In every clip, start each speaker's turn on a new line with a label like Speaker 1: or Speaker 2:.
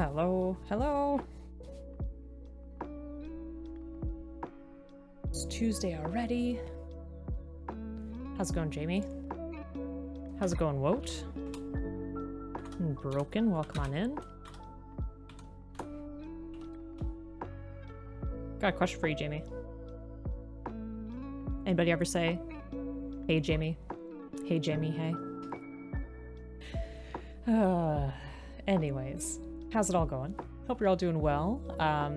Speaker 1: Hello, hello. It's Tuesday already. How's it going, Jamie? How's it going, Woat? Broken, welcome on in. Got a question for you, Jamie. Anybody ever say, hey, Jamie? Hey, Jamie, hey? Anyways, how's it all going? Hope you're all doing well.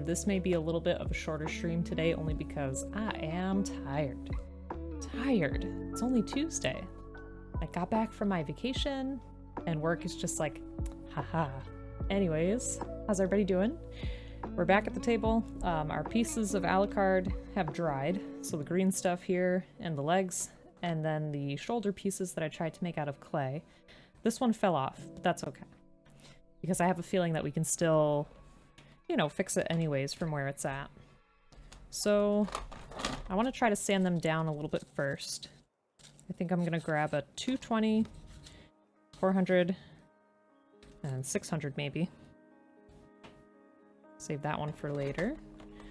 Speaker 1: This may be a little bit of a shorter stream today only because I am tired. It's only Tuesday. I got back from my vacation and work is just like, haha. Anyways, how's everybody doing? We're back at the table. Our pieces of Alucard have dried. So the green stuff here and the legs, and then the shoulder pieces that I tried to make out of clay. This one fell off, but that's okay. Because I have a feeling that we can still, you know, fix it anyways from where it's at. So I want to try to sand them down a little bit first. I think I'm going to grab a 220, 400, and 600 maybe. Save that one for later.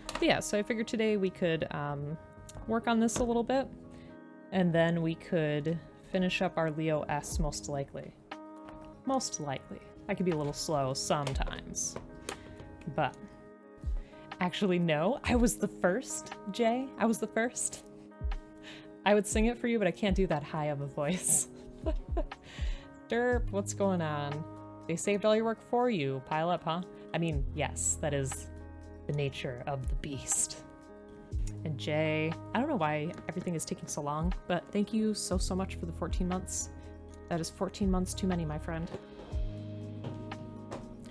Speaker 1: But yeah, so I figured today we could work on this a little bit, and then we could finish up our Leo S most likely. Most likely. I could be a little slow sometimes. But actually, no, I was the first, Jay. I was the first. I would sing it for you, but I can't do that high of a voice. Derp, what's going on? They saved all your work for you. Pile up, huh? I mean, yes, that is the nature of the beast. And Jay, I don't know why everything is taking so long, but thank you so much for the 14 months. That is 14 months too many, my friend.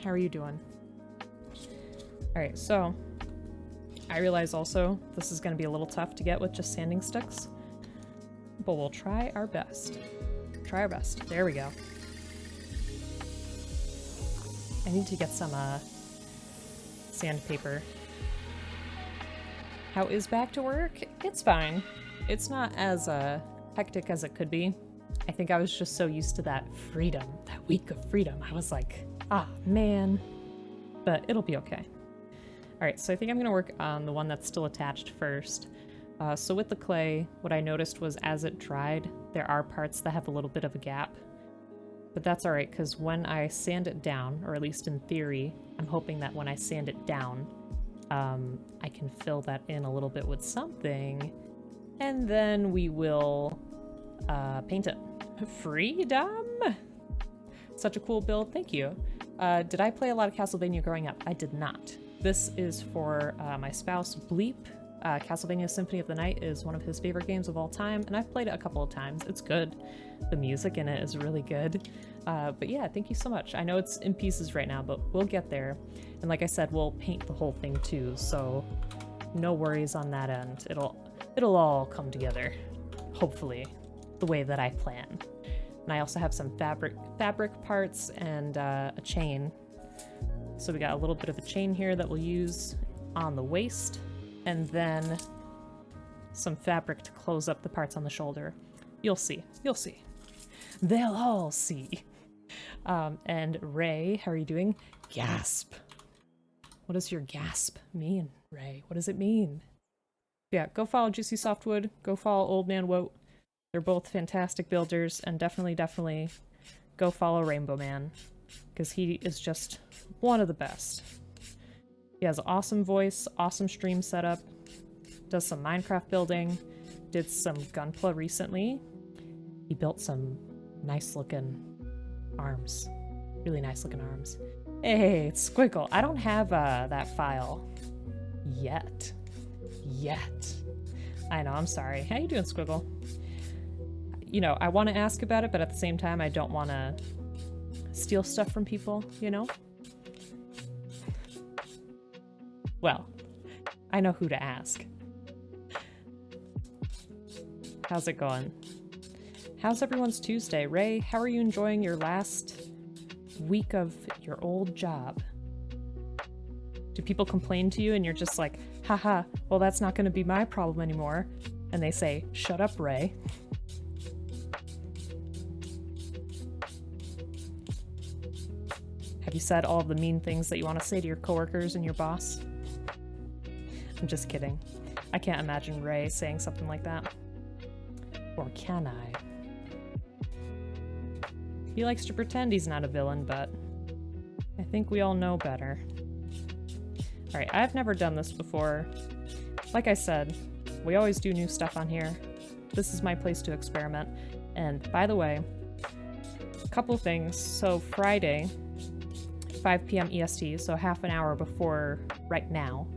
Speaker 1: How are you doing? Alright, so I realize also this is going to be a little tough to get with just sanding sticks, but we'll try our best. Try our best. There we go. I need to get some sandpaper. How is back to work? It's fine. It's not as hectic as it could be. I think I was just so used to that freedom, that week of freedom. I was like, ah, man. But it'll be okay. All right, so I think I'm gonna work on the one that's still attached first. So with the clay, what I noticed was as it dried, there are parts that have a little bit of a gap. But that's all right, because when I sand it down, or at least in theory, I'm hoping that when I sand it down, I can fill that in a little bit with something, and then we will paint it. Freedom! Such a cool build, thank you. Did I play a lot of Castlevania growing up? I did not. This is for my spouse, Bleep. Castlevania Symphony of the Night is one of his favorite games of all time, and I've played it a couple of times. It's good. The music in it is really good. But yeah, thank you so much. I know it's in pieces right now, but we'll get there. And like I said, we'll paint the whole thing too, so no worries on that end. It'll all come together, hopefully, the way that I plan. And I also have some fabric parts and a chain. So we got a little bit of a chain here that we'll use on the waist, and then some fabric to close up the parts on the shoulder. You'll see. You'll see. They'll all see. And Ray, how are you doing? Gasp. What does your gasp mean, Ray? What does it mean? Yeah, go follow Juicy Softwood. Go follow Old Man Woat. They're both fantastic builders, and definitely go follow Rainbow Man, because he is just one of the best. He has an awesome voice, awesome stream setup, does some Minecraft building, did some Gunpla recently. He built some nice looking arms. Really nice looking arms. Hey, it's Squiggle. I don't have that file yet. I know, I'm sorry. How you doing, Squiggle? You know, I want to ask about it, but at the same time, I don't want to steal stuff from people, you know? Well, I know who to ask. How's it going? How's everyone's Tuesday? Ray, how are you enjoying your last week of your old job? Do people complain to you and you're just like, haha, well, that's not going to be my problem anymore? And they say, shut up, Ray. Have you said all of the mean things that you want to say to your coworkers and your boss? I'm just kidding. I can't imagine Ray saying something like that. Or can I? He likes to pretend he's not a villain, but I think we all know better. Alright, I've never done this before. Like I said, we always do new stuff on here. This is my place to experiment. And by the way, a couple things. So Friday, 5 p.m. EST, so half an hour before right now,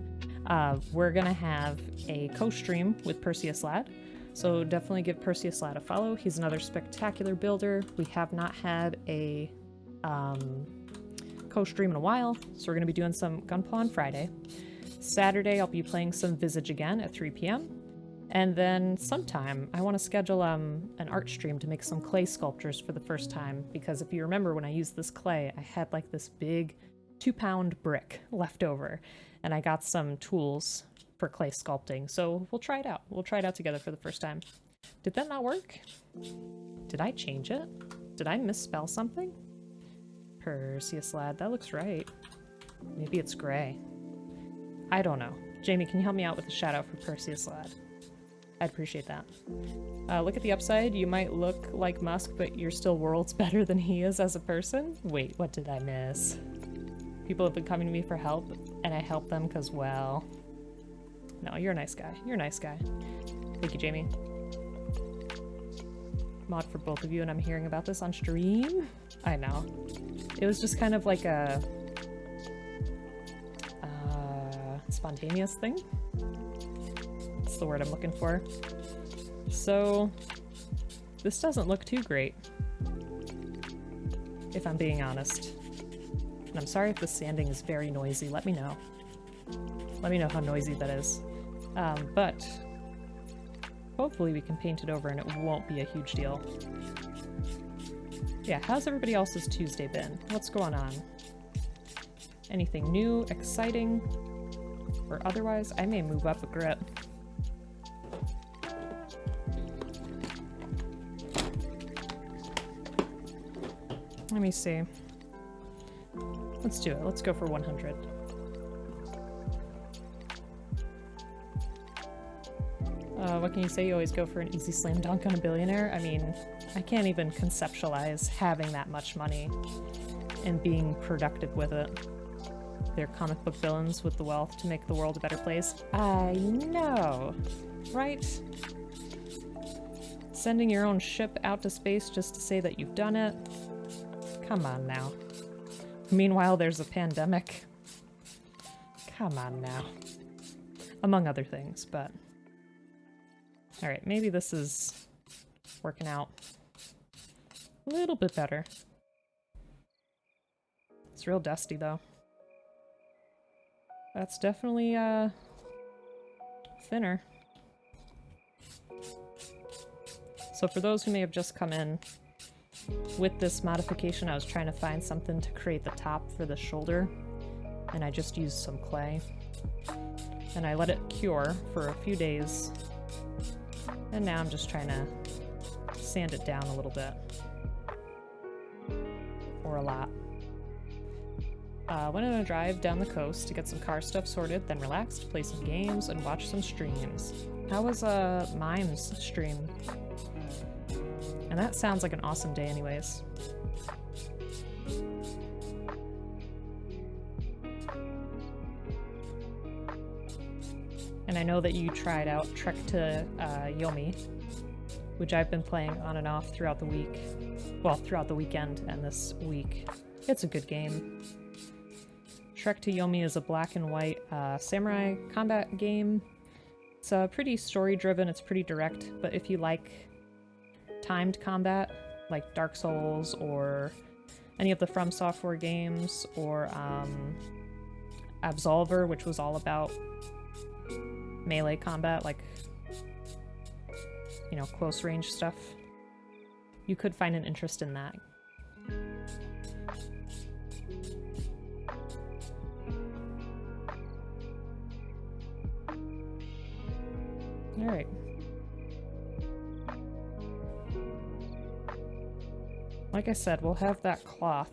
Speaker 1: we're gonna have a co-stream with Perseus Lad. So definitely give Perseus Lad a follow. He's another spectacular builder. We have not had a co-stream in a while, so we're gonna be doing some Gunpla on Friday. Saturday, I'll be playing some Visage again at 3 p.m. And then sometime, I want to schedule an art stream to make some clay sculptures for the first time, because if you remember when I used this clay, I had like this big 2-pound brick left over, and I got some tools for clay sculpting, so we'll try it out. We'll try it out together for the first time. Did that not work? Did I change it? Did I misspell something? Perseus Lad, that looks right. Maybe it's gray. I don't know. Jamie, can you help me out with a shout out for Perseus Lad? I'd appreciate that. Look at the upside. You might look like Musk, but you're still worlds better than he is as a person. Wait, what did I miss? People have been coming to me for help, and I help them because, well... No, you're a nice guy. You're a nice guy. Thank you, Jamie. Mod for both of you, and I'm hearing about this on stream? I know. It was just kind of like a... spontaneous thing? That's the word I'm looking for. So, this doesn't look too great, if I'm being honest. And I'm sorry if the sanding is very noisy. Let me know. Let me know how noisy that is. But hopefully we can paint it over and it won't be a huge deal. Yeah, how's everybody else's Tuesday been? What's going on? Anything new, exciting, or otherwise? I may move up a grit. Let me see. Let's do it. Let's go for 100. What can you say? You always go for an easy slam dunk on a billionaire? I mean, I can't even conceptualize having that much money and being productive with it. They're comic book villains with the wealth to make the world a better place. I know, right? Sending your own ship out to space just to say that you've done it? Come on now. Meanwhile, there's a pandemic. Come on now. Among other things, but... Alright, maybe this is working out a little bit better. It's real dusty, though. That's definitely, thinner. So for those who may have just come in, with this modification I was trying to find something to create the top for the shoulder, and I just used some clay. And I let it cure for a few days, and now I'm just trying to sand it down a little bit. Or a lot. Went on a drive down the coast to get some car stuff sorted, then relaxed, play some games, and watch some streams. How was Mime's stream? And that sounds like an awesome day anyways. And I know that you tried out Trek to Yomi, which I've been playing on and off throughout the week. Well, throughout the weekend and this week. It's a good game. Trek to Yomi is a black and white samurai combat game. It's pretty story-driven, it's pretty direct, but if you like timed combat, like Dark Souls or any of the From Software games, or Absolver, which was all about melee combat, like, you know, close range stuff, you could find an interest in that. Alright. Like I said, we'll have that cloth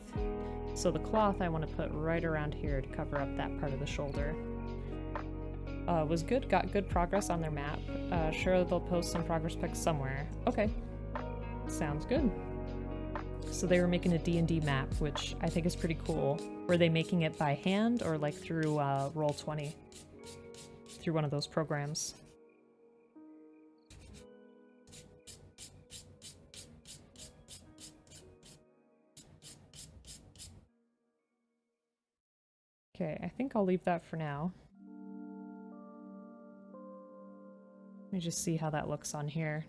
Speaker 1: So the cloth I want to put right around here to cover up that part of the shoulder. Was good, got good progress on their map. Sure, they'll post some progress pics somewhere. Okay, sounds good. So they were making a D&D map, which I think is pretty cool. Were they making it by hand or like through Roll20? Through one of those programs. Okay, I think I'll leave that for now. Let me just see how that looks on here.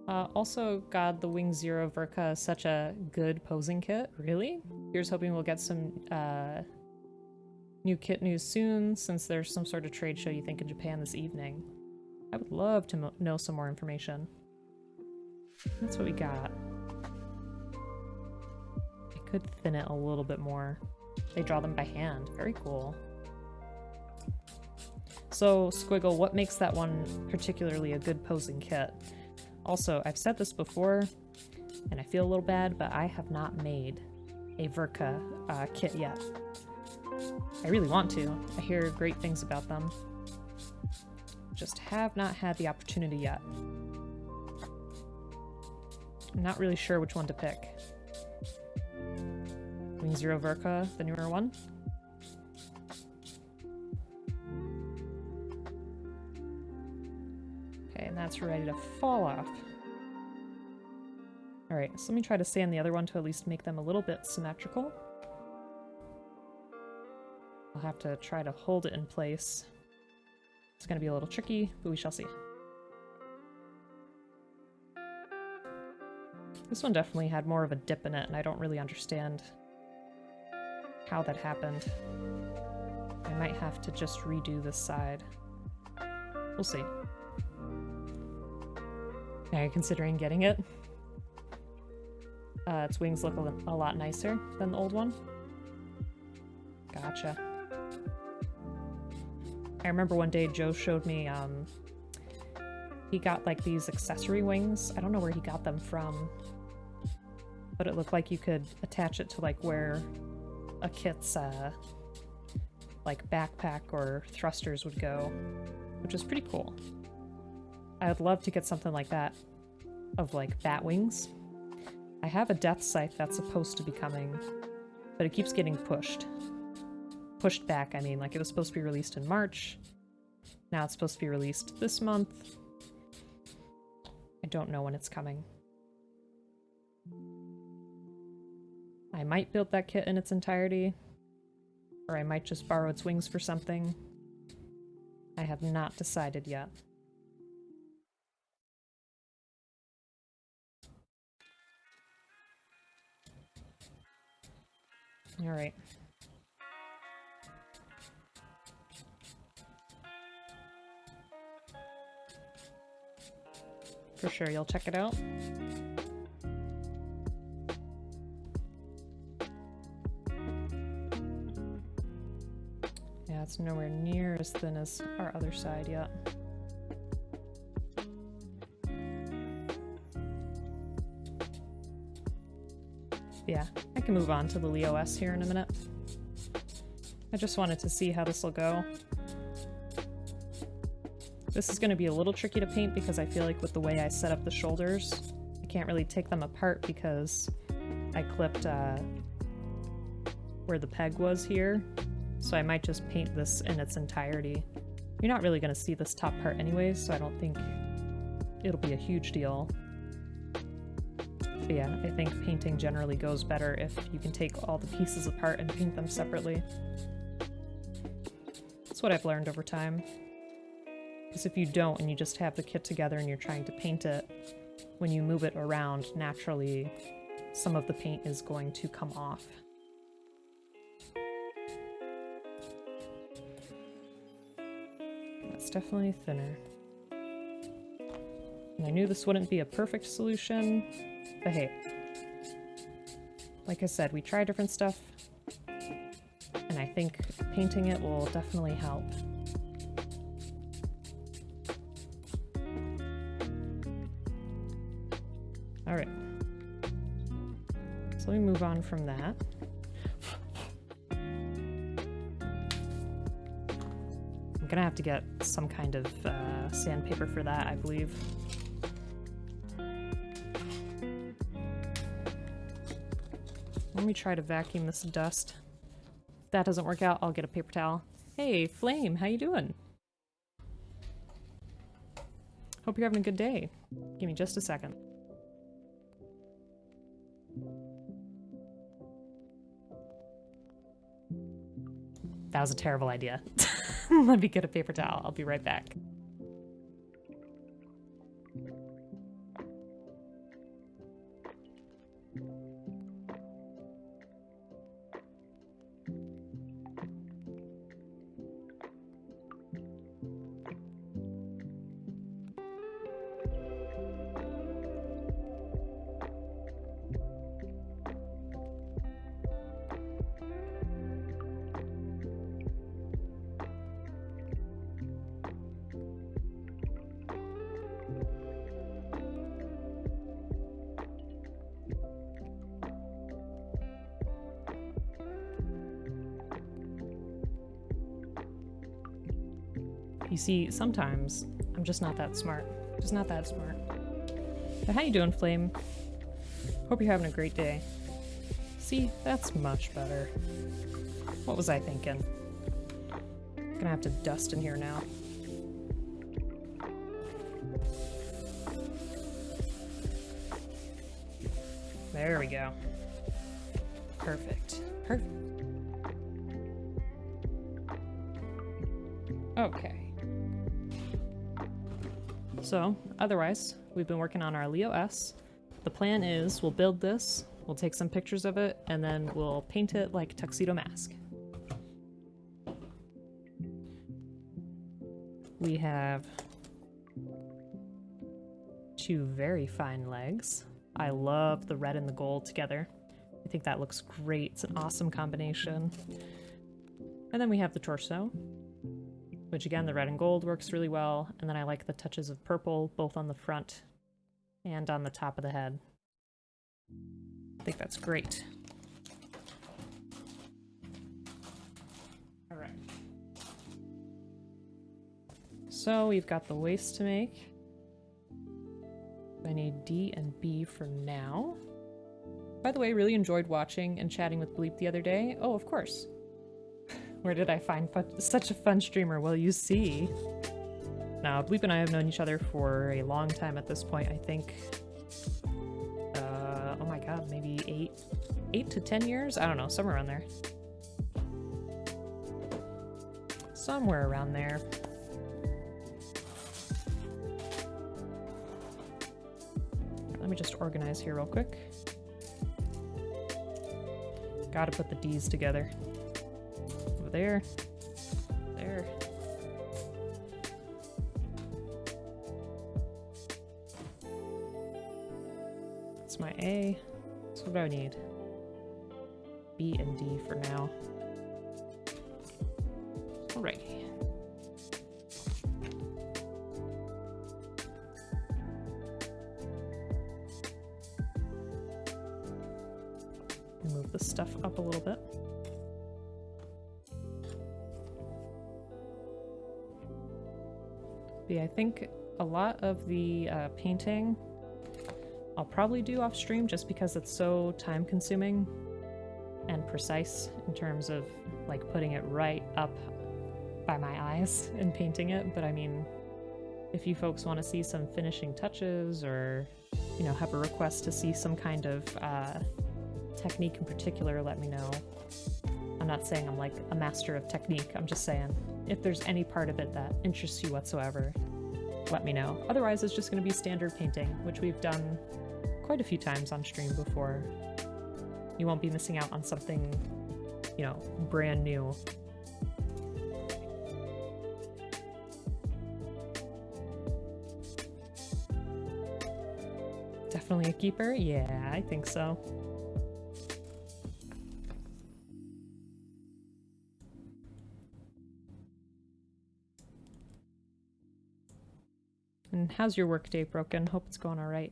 Speaker 1: Also, God, the Wing Zero Verka is such a good posing kit. Really? Here's hoping we'll get some new kit news soon, since there's some sort of trade show you think in Japan this evening. I would love to know some more information. That's what we got. I could thin it a little bit more. They draw them by hand. Very cool. So, Squiggle, what makes that one particularly a good posing kit? Also, I've said this before, and I feel a little bad, but I have not made a Verka kit yet. I really want to. I hear great things about them. Just have not had the opportunity yet. I'm not really sure which one to pick. Wing Zero Verka, the newer one? Okay, and that's ready to fall off. Alright, so let me try to sand the other one to at least make them a little bit symmetrical. I'll have to try to hold it in place. It's going to be a little tricky, but we shall see. This one definitely had more of a dip in it, and I don't really understand how that happened. I might have to just redo this side. We'll see. Are you considering getting it? Its wings look a lot nicer than the old one. Gotcha. I remember one day Joe showed me, he got like these accessory wings. I don't know where he got them from, but it looked like you could attach it to like where a kit's like backpack or thrusters would go, which is pretty cool. I would love to get something like that of like bat wings. I have a death scythe that's supposed to be coming, but it keeps getting pushed. Pushed back, I mean, like it was supposed to be released in March. Now it's supposed to be released this month. I don't know when it's coming. I might build that kit in its entirety, or I might just borrow its wings for something. I have not decided yet. Alright. For sure, you'll check it out. Yeah, it's nowhere near as thin as our other side yet. Yeah, I can move on to the Leo S here in a minute. I just wanted to see how this will go. This is going to be a little tricky to paint because I feel like with the way I set up the shoulders, I can't really take them apart because I clipped where the peg was here. So I might just paint this in its entirety. You're not really going to see this top part anyways, so I don't think it'll be a huge deal. But yeah, I think painting generally goes better if you can take all the pieces apart and paint them separately. That's what I've learned over time. Because if you don't and you just have the kit together and you're trying to paint it, when you move it around, naturally some of the paint is going to come off. That's definitely thinner. And I knew this wouldn't be a perfect solution, but hey, like I said, we try different stuff, and I think painting it will definitely help. Alright, so let me move on from that. gonna have to get some kind of sandpaper for that, I believe. Let me try to vacuum this dust. If that doesn't work out, I'll get a paper towel. Hey, Flame, how you doing? Hope you're having a good day. Give me just a second. That was a terrible idea. Let me get a paper towel. I'll be right back. You see, sometimes I'm just not that smart. Just not that smart. But how you doing, Flame? Hope you're having a great day. See, that's much better. What was I thinking? Gonna have to dust in here now. There we go. Perfect. Perfect. Okay. So, otherwise, we've been working on our Leo S. The plan is we'll build this, we'll take some pictures of it, and then we'll paint it like Tuxedo Mask. We have 2 very fine legs. I love the red and the gold together. I think that looks great. It's an awesome combination. And then we have the torso, which again, the red and gold works really well. And then I like the touches of purple, both on the front and on the top of the head. I think that's great. All right. So we've got the waist to make. I need D and B for now. By the way, really enjoyed watching and chatting with Bleep the other day. Oh, of course. Where did I find such a fun streamer? Well, you see. Now, Bleep and I have known each other for a long time at this point. I think, oh my god, maybe 8 to 10 years? I don't know, somewhere around there. Somewhere around there. Let me just organize here real quick. Gotta put the D's together. There. There. That's my A. That's what I need. B and D for now. Alrighty. Move the stuff up a little bit. But yeah, I think a lot of the painting I'll probably do off stream just because it's so time consuming and precise in terms of like putting it right up by my eyes and painting it. But I mean, if you folks want to see some finishing touches or, you know, have a request to see some kind of technique in particular, let me know. I'm not saying I'm like a master of technique, I'm just saying if there's any part of it that interests you whatsoever, let me know. Otherwise, it's just going to be standard painting, which we've done quite a few times on stream before. You won't be missing out on something, you know, brand new. Definitely a keeper? Yeah, I think so. And how's your workday, Broken? Hope it's going all right.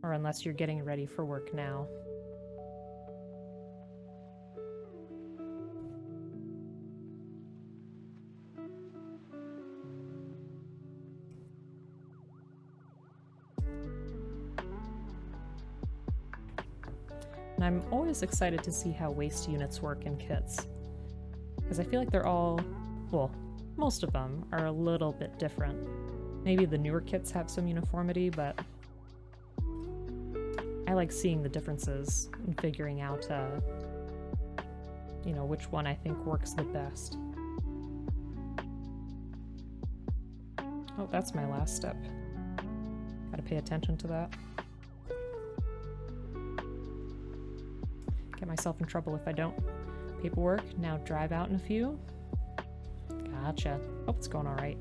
Speaker 1: Or unless you're getting ready for work now. And I'm always excited to see how waist units work in kits. Because I feel like they're all, well, most of them are a little bit different. Maybe the newer kits have some uniformity, but I like seeing the differences and figuring out, you know, which one I think works the best. Oh, that's my last step. Gotta pay attention to that. Get myself in trouble if I don't. Paperwork, now drive out in a few. Gotcha. Hope it's going alright.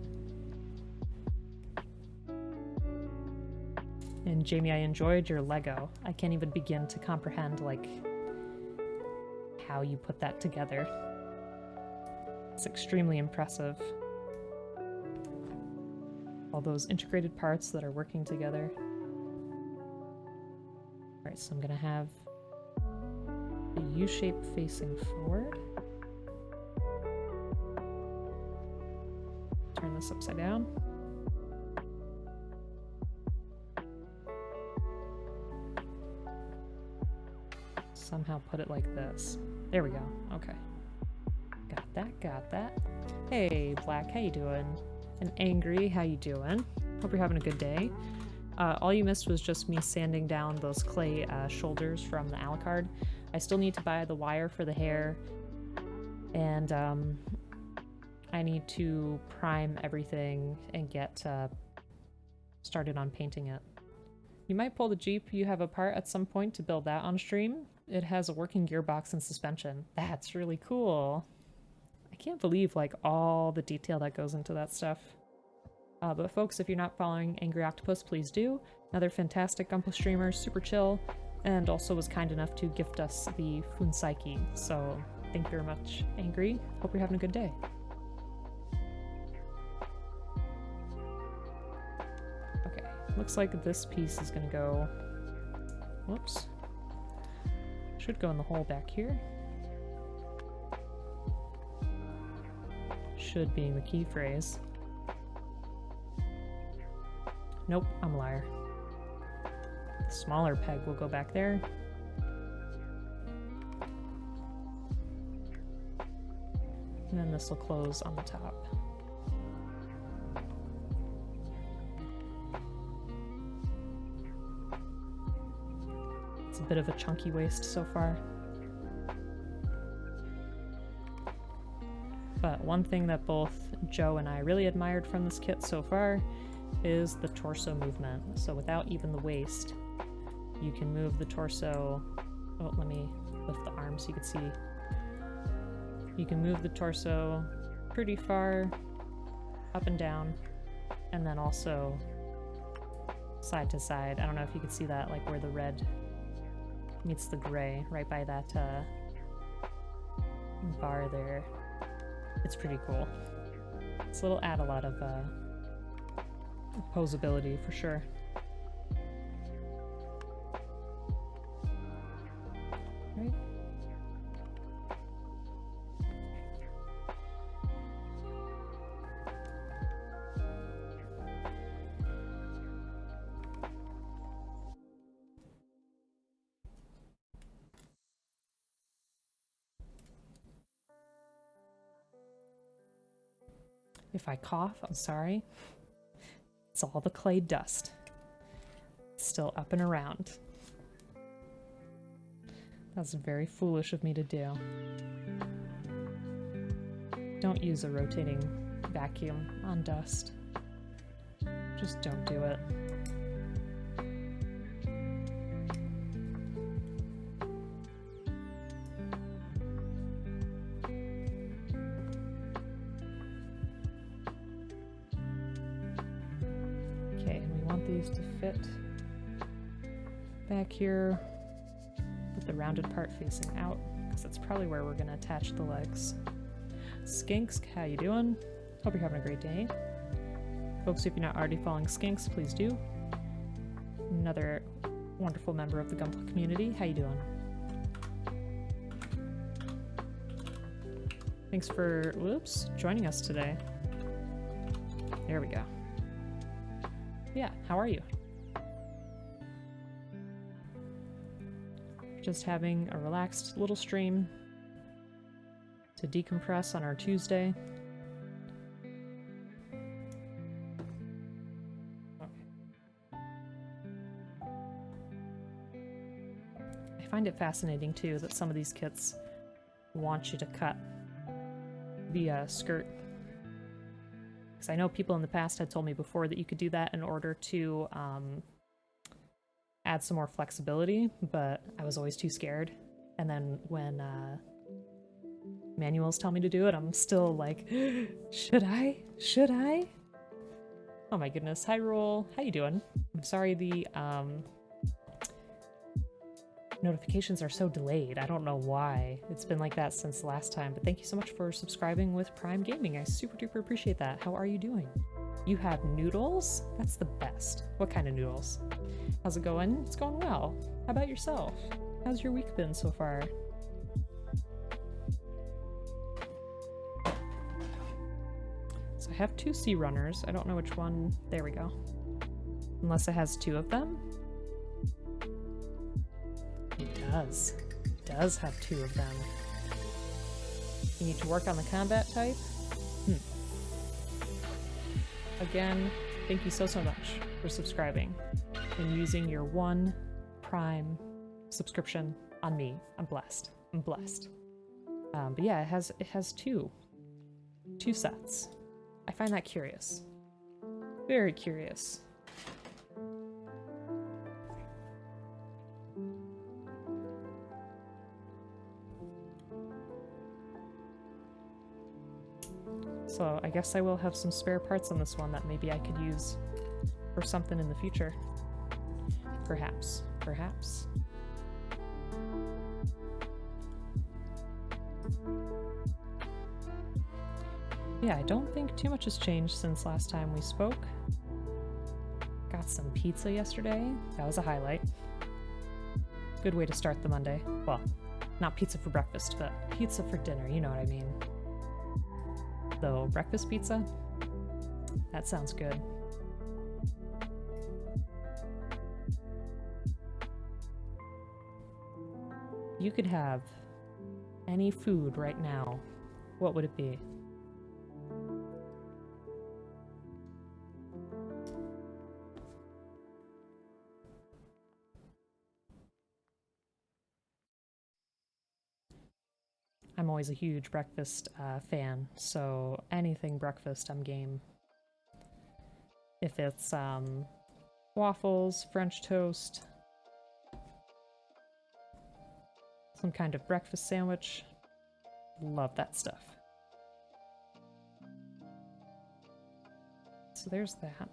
Speaker 1: And Jamie, I enjoyed your Lego. I can't even begin to comprehend, like, how you put that together. It's extremely impressive. All those integrated parts that are working together. Alright, so I'm gonna have a U-shape facing forward. Turn this upside down. Somehow put it like this. There we go. Okay. Got that, got that. Hey, Black, how you doing? And Angry, how you doing? Hope you're having a good day. All you missed was just me sanding down those clay shoulders from the Alucard. I still need to buy the wire for the hair, and I need to prime everything and get started on painting it. You might pull the Jeep you have apart at some point to build that on stream. It has a working gearbox and suspension. That's really cool. I can't believe like all the detail that goes into that stuff. But folks, if you're not following Angry Octopus, please do. Another fantastic Gunpla streamer, super chill, and also was kind enough to gift us the Funsaiki. So thank you very much, Angry. Hope you're having a good day. Okay, looks like this piece is gonna go, whoops. Should go in the hole back here. Should being the key phrase. Nope, I'm a liar. The smaller peg will go back there. And then this will close on the top. It's a bit of a chunky waist so far. But one thing that both Joe and I really admired from this kit so far is the torso movement. So without even the waist, you can move the torso. Oh, let me lift the arm so you can see. You can move the torso pretty far up and down, and then also side to side. I don't know if you can see that, like where the red meets the gray, right by that bar there. It's pretty cool. So it'll add a lot of posability for sure. Right. If I cough, I'm sorry. It's all the clay dust. It's still up and around. That's very foolish of me to do. Don't use a rotating vacuum on dust. Just don't do it. To fit back here with the rounded part facing out, because that's probably where we're going to attach the legs. Skinks, how you doing? Hope you're having a great day. Folks, if you're not already following Skinks, please do. Another wonderful member of the Gunpla community. How you doing? Thanks for, whoops, joining us today. There we go. Yeah, how are you? Just having a relaxed little stream to decompress on our Tuesday. I find it fascinating too that some of these kits want you to cut the skirt. Because I know people in the past had told me before that you could do that in order to add some more flexibility, but I was always too scared. And then when manuals tell me to do it, I'm still like, should I? Should I? Oh my goodness. Hi, Roll. How you doing? I'm sorry the notifications are so delayed. I don't know why. It's been like that since the last time, but thank you so much for subscribing with Prime Gaming. I super duper appreciate that. How are you doing? You have noodles? That's the best. What kind of noodles? How's it going? It's going well. How about yourself? How's your week been so far? So I have 2 sea runners. I don't know which one. There we go. Unless it has 2 of them. It does. It does have 2 of them. You need to work on the combat type? Again, thank you so much for subscribing and using your 1 Prime subscription on me. I'm blessed. I'm blessed. But yeah, it has 2 sets. I find that curious. Very curious. So I guess I will have some spare parts on this one that maybe I could use for something in the future. Perhaps. Perhaps. Yeah, I don't think too much has changed since last time we spoke. Got some pizza yesterday. That was a highlight. Good way to start the Monday. Well, not pizza for breakfast, but pizza for dinner, you know what I mean. Though, breakfast pizza? That sounds good. You could have any food right now. What would it be? I'm always a huge breakfast fan, so anything breakfast, I'm game. If it's waffles, French toast, some kind of breakfast sandwich, love that stuff. So there's that.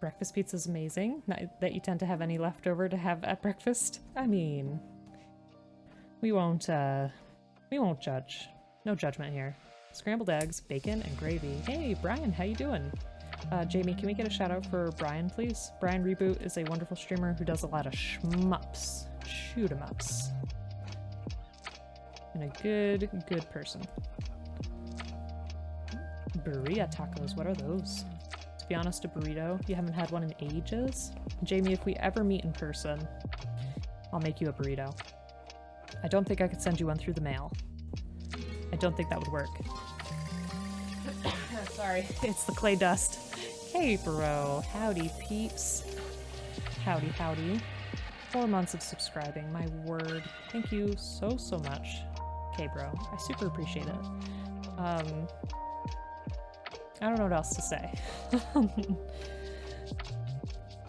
Speaker 1: Breakfast pizza is amazing. Not that you tend to have any leftover to have at breakfast. I mean, we won't judge. No judgment here. Scrambled eggs, bacon, and gravy. Hey, Brian, how you doing? Jamie, can we get a shout out for Brian, please? Brian Reboot is a wonderful streamer who does a lot of shmups, shoot 'em ups, and a good person. Burrito tacos, what are those? To be honest, a burrito. You haven't had one in ages? Jamie, if we ever meet in person, I'll make you a burrito. I don't think I could send you one through the mail. I don't think that would work. Sorry, it's the clay dust. Hey, bro. Howdy, peeps. Howdy, howdy. 4 months of subscribing, my word. Thank you so much. Okay, bro. I super appreciate it. I don't know what else to say.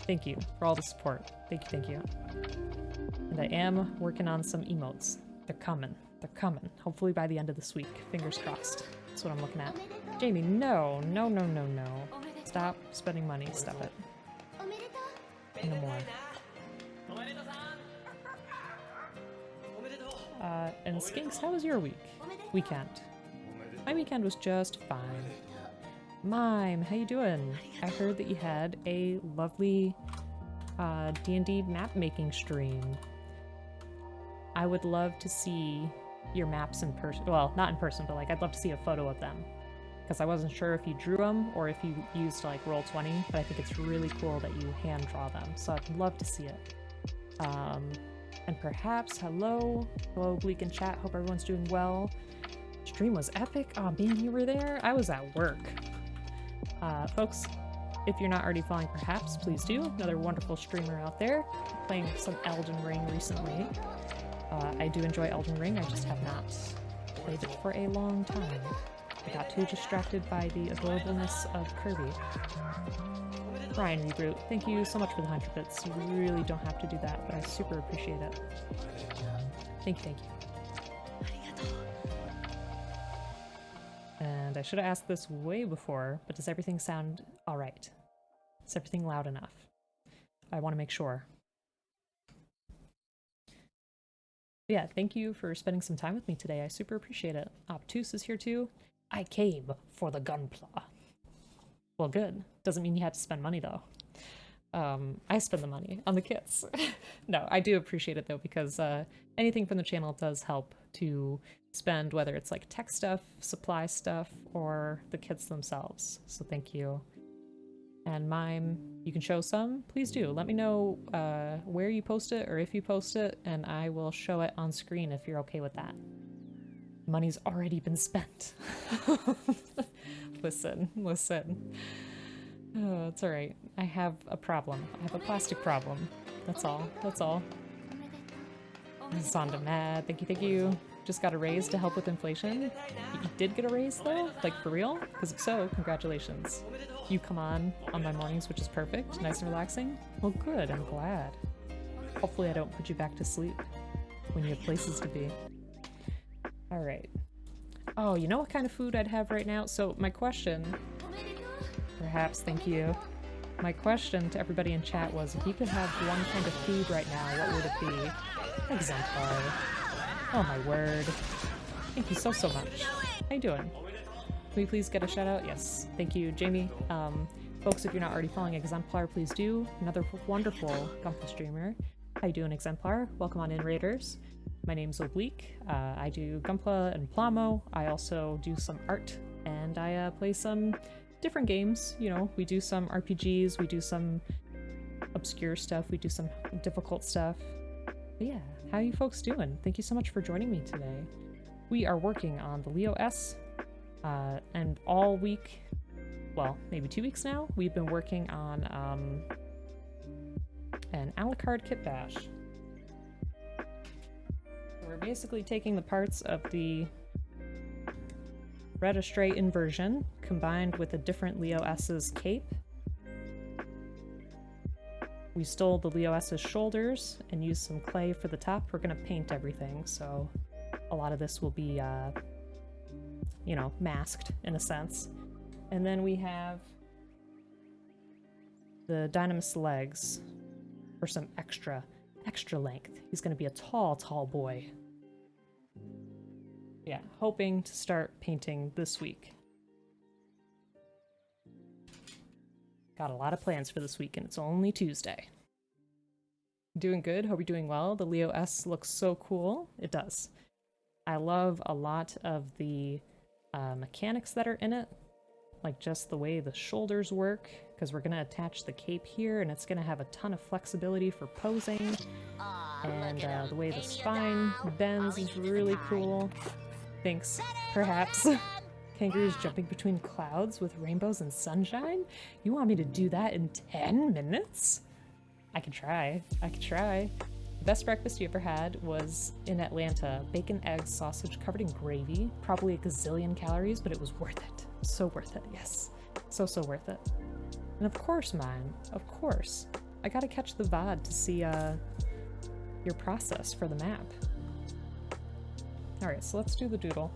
Speaker 1: Thank you for all the support. Thank you. And I am working on some emotes. They're coming. They're coming. Hopefully by the end of this week. Fingers crossed. That's what I'm looking at. Jamie, no. Stop spending money. Stop it. No more. And Skinks, how was your weekend? My weekend was just fine. Mime, how you doing? I heard that you had a lovely D&D map making stream. I would love to see your maps in person. Well, not in person, but like I'd love to see a photo of them. because I wasn't sure if you drew them or if you used like Roll20, but I think it's really cool that you hand draw them, so I'd love to see it. And perhaps, hello Bleak in chat, hope everyone's doing well. Stream was epic. Oh man, you were there? I was at work. Folks, if you're not already following Perhaps, please do. Another wonderful streamer out there, playing some Elden Ring recently. I do enjoy Elden Ring, I just have not played it for a long time. I got too distracted by the adorableness of Kirby. Ryan Reboot, thank you so much for the 100 bits. You really don't have to do that, but I super appreciate it. Thank you, thank you. And I should have asked this way before, but does everything sound alright? Is everything loud enough? I want to make sure. Yeah, thank you for spending some time with me today. I super appreciate it. Obtuse is here too. I came for the Gunpla. Well, good. Doesn't mean you had to spend money though. I spend the money on the kits. No, I do appreciate it though, because anything from the channel does help to spend, whether it's like tech stuff, supply stuff, or the kits themselves. So thank you. And Mime, you can show some? Please do. Let me know where you post it or if you post it, and I will show it on screen if you're okay with that. Money's already been spent. Listen. Oh, it's alright. I have a problem. I have a plastic problem. That's all. Zonda mad. Thank you. Just got a raise to help with inflation. You did get a raise though? Like for real? Because if so, congratulations. You come on my mornings, which is perfect. Nice and relaxing. Well good, I'm glad. Hopefully I don't put you back to sleep when you have places to be. Alright. Oh, you know what kind of food I'd have right now? So my question, perhaps, thank you. My question to everybody in chat was, if you could have one kind of food right now, what would it be? Exemplar. Oh my word. Thank you so much. How you doing? Can we please get a shout out? Yes. Thank you, Jamie. Folks, if you're not already following Exemplar, please do. Another wonderful Gunpla streamer. How you doing, Exemplar? Welcome on in, Raiders. My name's Oblique. I do Gunpla and Plamo. I also do some art, and I play some different games. You know, we do some RPGs, we do some obscure stuff, we do some difficult stuff. But yeah, how you folks doing? Thank you so much for joining me today. We are working on the Leo S, and all week, well, maybe 2 weeks now, we've been working on an Alucard Kitbash. We're basically taking the parts of the Red Astray Inversion combined with a different Leo S's cape. We stole the Leo S's shoulders and used some clay for the top. We're gonna paint everything, so a lot of this will be, you know, masked in a sense. And then we have the Dynames legs for some extra length. He's gonna be a tall boy. Yeah, hoping to start painting this week. Got a lot of plans for this week, and it's only Tuesday. Doing good, hope you're doing well. The Leo S looks so cool. It does. I love a lot of the mechanics that are in it, like just the way the shoulders work, because we're gonna attach the cape here, and it's gonna have a ton of flexibility for posing. And the way the spine bends is really cool. Thanks, perhaps. Kangaroos jumping between clouds with rainbows and sunshine? You want me to do that in 10 minutes? I could try. The best breakfast you ever had was in Atlanta. Bacon, eggs, sausage covered in gravy. Probably a gazillion calories, but it was worth it. So worth it, yes. So worth it. And of course, mine. Of course. I gotta catch the VOD to see your process for the map. Alright, so let's do the doodle.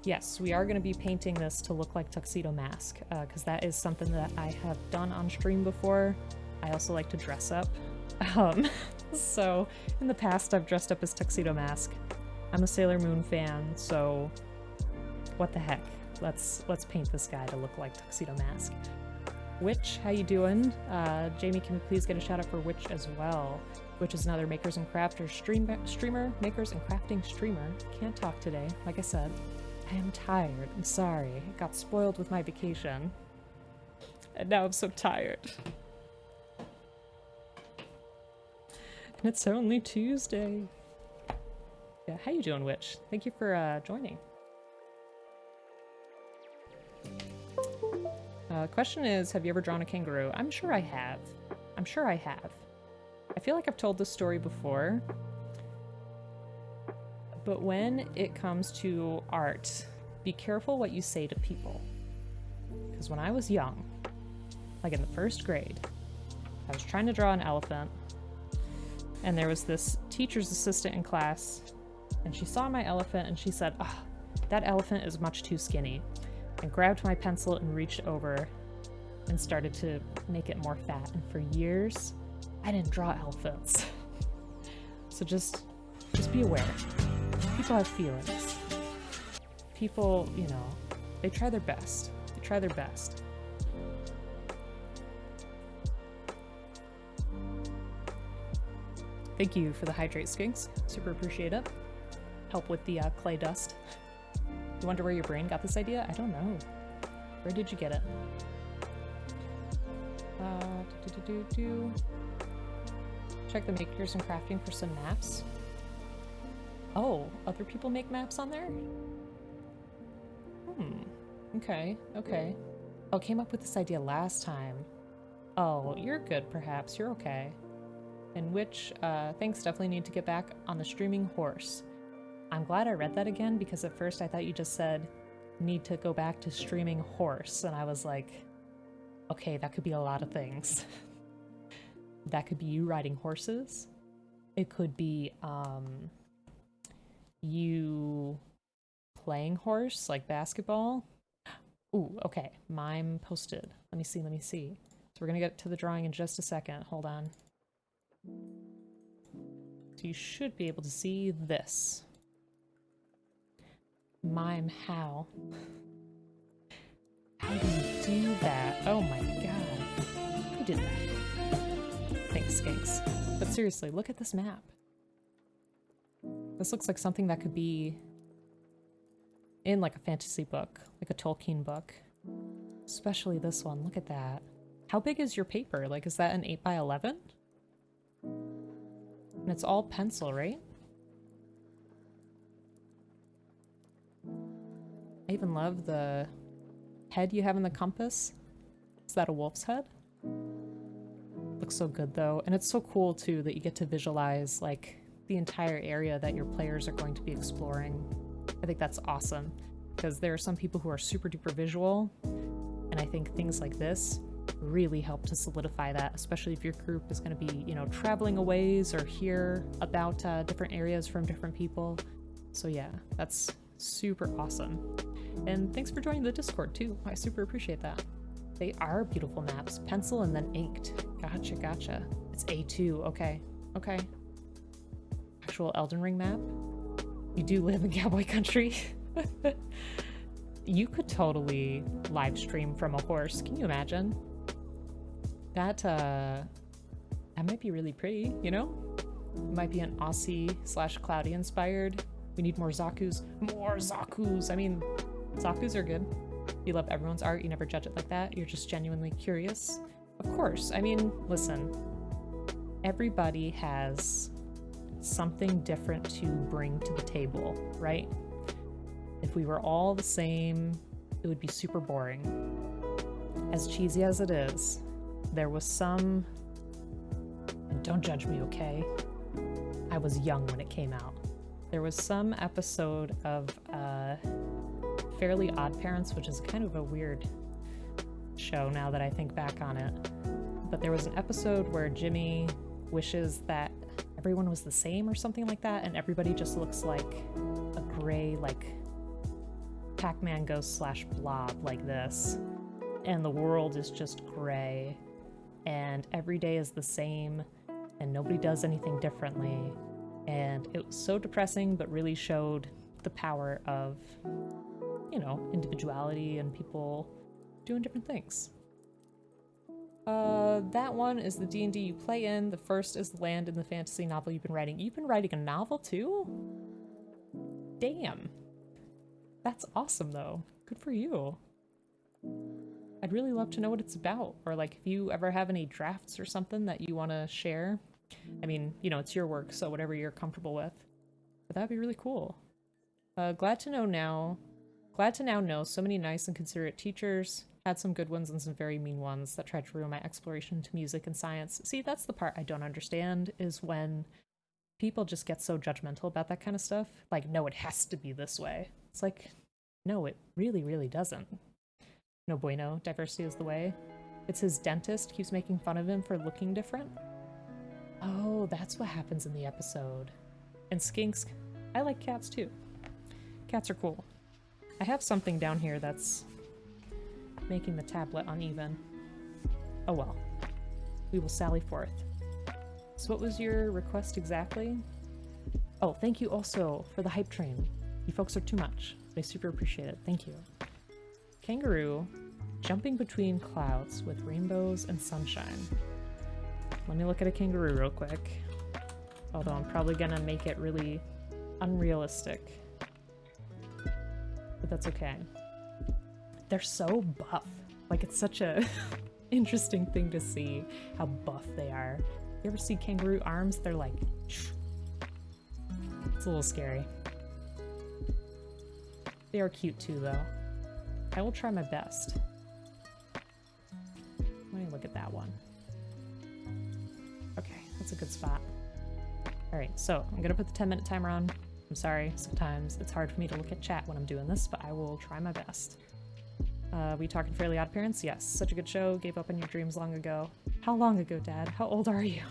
Speaker 1: Yes, we are going to be painting this to look like Tuxedo Mask, because that is something that I have done on stream before. I also like to dress up. So in the past I've dressed up as Tuxedo Mask. I'm a Sailor Moon fan, so what the heck. Let's paint this guy to look like Tuxedo Mask. Witch, how you doing? Jamie, can we please get a shout out for Witch as well? Witch is another makers and crafters streamer, makers and crafting streamer. Can't talk today, like I said. I am tired. I'm sorry. I got spoiled with my vacation. And now I'm so tired. And it's only Tuesday. Yeah, how you doing, Witch? Thank you for joining. Question is, have you ever drawn a kangaroo? I'm sure I have. I'm sure I have. I feel like I've told this story before. But when it comes to art, be careful what you say to people. Because when I was young, like in the first grade, I was trying to draw an elephant. And there was this teacher's assistant in class. And she saw my elephant and she said, "Ah, that elephant is much too skinny." And grabbed my pencil and reached over and started to make it more fat. And for years, I didn't draw elephants. So just be aware. People have feelings. People, you know, they try their best. They try their best. Thank you for the hydrate, Skinks. Super appreciate it. Help with the clay dust. You wonder where your brain got this idea? I don't know. Where did you get it? Check the makers and crafting for some maps. Oh, other people make maps on there? Okay, okay. Oh, came up with this idea last time. Oh, you're good, perhaps. You're okay. In which, thanks, definitely need to get back on the streaming horse. I'm glad I read that again, because at first I thought you just said, need to go back to streaming horse, and I was like, okay, that could be a lot of things. That could be you riding horses. It could be, you playing horse, like basketball. Ooh, okay, mime posted. Let me see. So we're gonna get to the drawing in just a second. Hold on. So you should be able to see this. Mime how? How do you do that? Oh my god. Who did that? Thanks, Skinks. But seriously, look at this map. This looks like something that could be in like a fantasy book, like a Tolkien book. Especially this one, look at that. How big is your paper? Like, is that an 8x11? And it's all pencil, right? I even love the head you have in the compass. Is that a wolf's head? Looks so good though. And it's so cool too that you get to visualize like the entire area that your players are going to be exploring. I think that's awesome because there are some people who are super duper visual, and I think things like this really help to solidify that, especially if your group is going to be, you know, traveling a ways or hear about different areas from different people. So yeah, that's super awesome. And thanks for joining the Discord too. I super appreciate that. They are beautiful maps. Pencil and then inked. Gotcha, gotcha. It's A2. Okay. Okay. Actual Elden Ring map. You do live in cowboy country. You could totally live stream from a horse. Can you imagine? That might be really pretty, you know? It might be an Aussie/Cloudy inspired. We need more Zakus. More Zakus! I mean, Zakus are good. You love everyone's art, you never judge it like that. You're just genuinely curious. Of course. I mean, listen. Everybody has something different to bring to the table, right? If we were all the same, it would be super boring. As cheesy as it is, there was some... And don't judge me, okay? I was young when it came out. There was some episode of Fairly Odd Parents, which is kind of a weird show now that I think back on it. But there was an episode where Jimmy wishes that everyone was the same or something like that, and everybody just looks like a gray, like, Pac-Man ghost/blob like this. And the world is just gray. And every day is the same, and nobody does anything differently. And it was so depressing, but really showed the power of, you know, individuality and people doing different things. That one is the D&D you play in. The first is land in the fantasy novel you've been writing. You've been writing a novel too? Damn. That's awesome though. Good for you. I'd really love to know what it's about, or like if you ever have any drafts or something that you want to share. I mean, you know, it's your work, so whatever you're comfortable with. But that'd be really cool. Glad to now know so many nice and considerate teachers. Had some good ones and some very mean ones that tried to ruin my exploration into music and science. See, that's the part I don't understand, is when people just get so judgmental about that kind of stuff. Like, no, it has to be this way. It's like, no, it really, really doesn't. No bueno, diversity is the way. It's his dentist keeps making fun of him for looking different. Oh, that's what happens in the episode. And skinks, I like cats too. Cats are cool. I have something down here that's making the tablet uneven. Oh well. We will sally forth. So what was your request exactly? Oh, thank you also for the hype train. You folks are too much. I super appreciate it. Thank you. Kangaroo jumping between clouds with rainbows and sunshine. Let me look at a kangaroo real quick. Although I'm probably gonna make it really unrealistic. But that's okay. They're so buff. Like, it's such a interesting thing to see how buff they are. You ever see kangaroo arms? They're like... It's a little scary. They are cute too, though. I will try my best. Let me look at that one. Okay, that's a good spot. Alright, so I'm gonna put the 10-minute timer on. I'm sorry, sometimes it's hard for me to look at chat when I'm doing this, but I will try my best. We talking Fairly Odd Parents? Yes, such a good show. Gave up on your dreams long ago. How long ago, Dad? How old are you?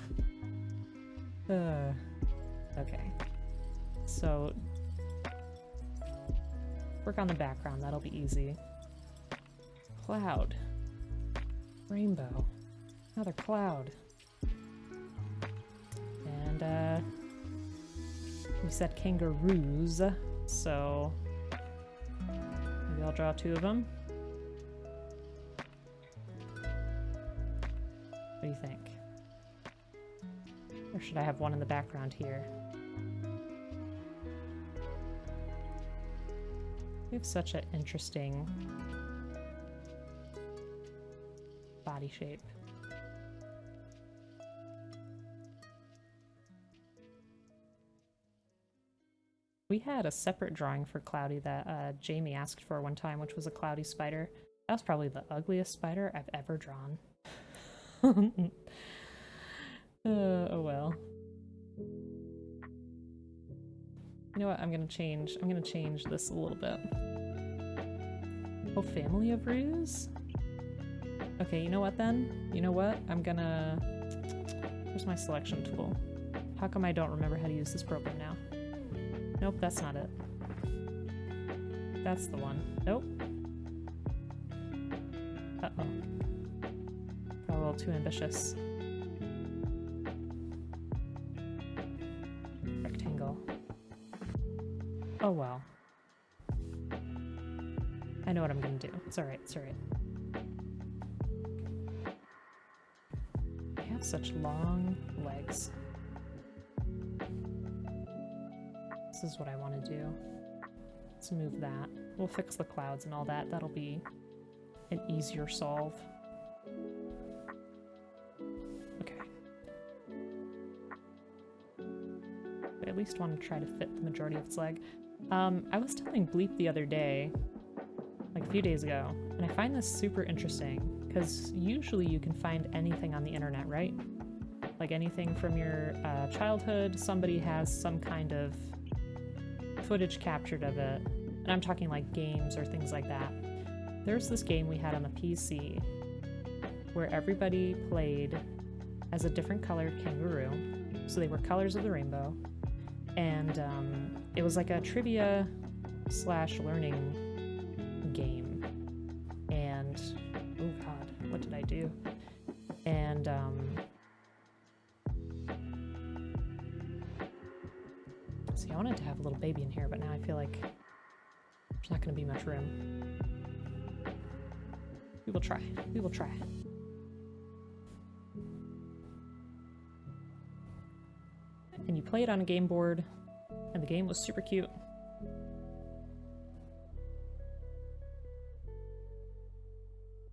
Speaker 1: Okay. So, work on the background. That'll be easy. Cloud. Rainbow. Another cloud. And, we said kangaroos, so maybe I'll draw 2 of them. What do you think? Or should I have one in the background here? We have such an interesting body shape. We had a separate drawing for Cloudy that Jamie asked for one time, which was a cloudy spider. That was probably the ugliest spider I've ever drawn. Oh well. You know what? I'm gonna change this a little bit. Oh, family of ruse? Okay, you know what then? You know what? I'm gonna... Where's my selection tool? How come I don't remember how to use this program now? Nope, that's not it. That's the one. Nope. Uh-oh. Got a little too ambitious. Rectangle. Oh well. I know what I'm gonna do. It's alright, it's alright. I have such long legs. This is what I want to do. Let's move that. We'll fix the clouds and all that. That'll be an easier solve. Okay. But I at least want to try to fit the majority of its leg. I was telling Bleep the other day, like a few days ago, and I find this super interesting, because usually you can find anything on the internet, right? Like anything from your childhood, somebody has some kind of footage captured of it, and I'm talking like games or things like that. There's this game we had on the PC where everybody played as a different colored kangaroo, so they were colors of the rainbow, and it was like a trivia / learning game. And oh god, what did I do? And see, I wanted to have a little baby in here, but now I feel like there's not going to be much room. We will try. We will try. play it on a game board, and the game was super cute.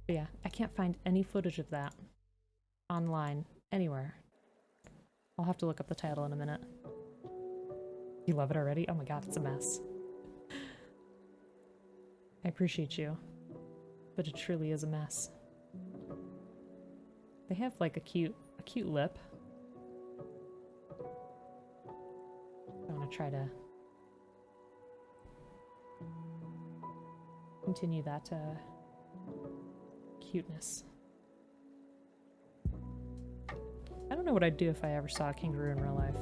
Speaker 1: But yeah, I can't find any footage of that online anywhere. I'll have to look up the title in a minute. You love it already? Oh my god, it's a mess. I appreciate you, but it truly is a mess. They have like a cute lip. I want to try to continue that cuteness. I don't know what I'd do if I ever saw a kangaroo in real life.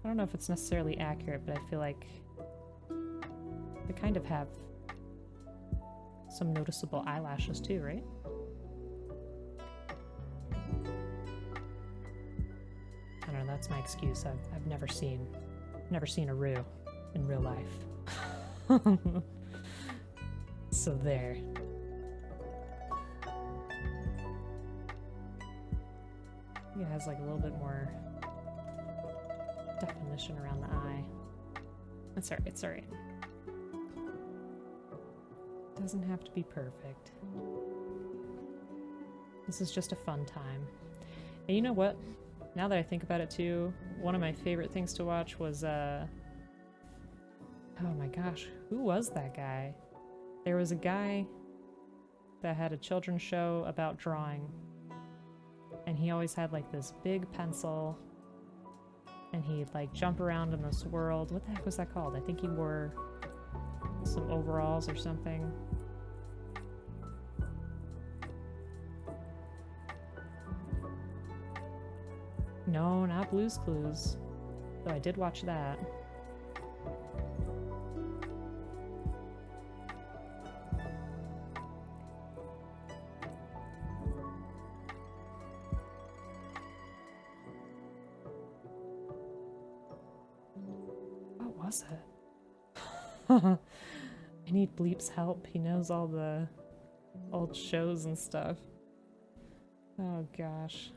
Speaker 1: I don't know if it's necessarily accurate, but I feel like they kind of have some noticeable eyelashes too, right? I don't know, that's my excuse. I've never seen a roo in real life. So there. It has like a little bit more definition around the eye. It's alright, it's alright. Doesn't have to be perfect. This is just a fun time. And you know what? Now that I think about it too, one of my favorite things to watch was, oh my gosh, who was that guy? There was a guy that had a children's show about drawing, and he always had like this big pencil, and he'd like jump around in this world. What the heck was that called? I think he wore some overalls or something. No, not Blue's Clues. Though I did watch that. What was it? I need Bleep's help. He knows all the old shows and stuff. Oh gosh.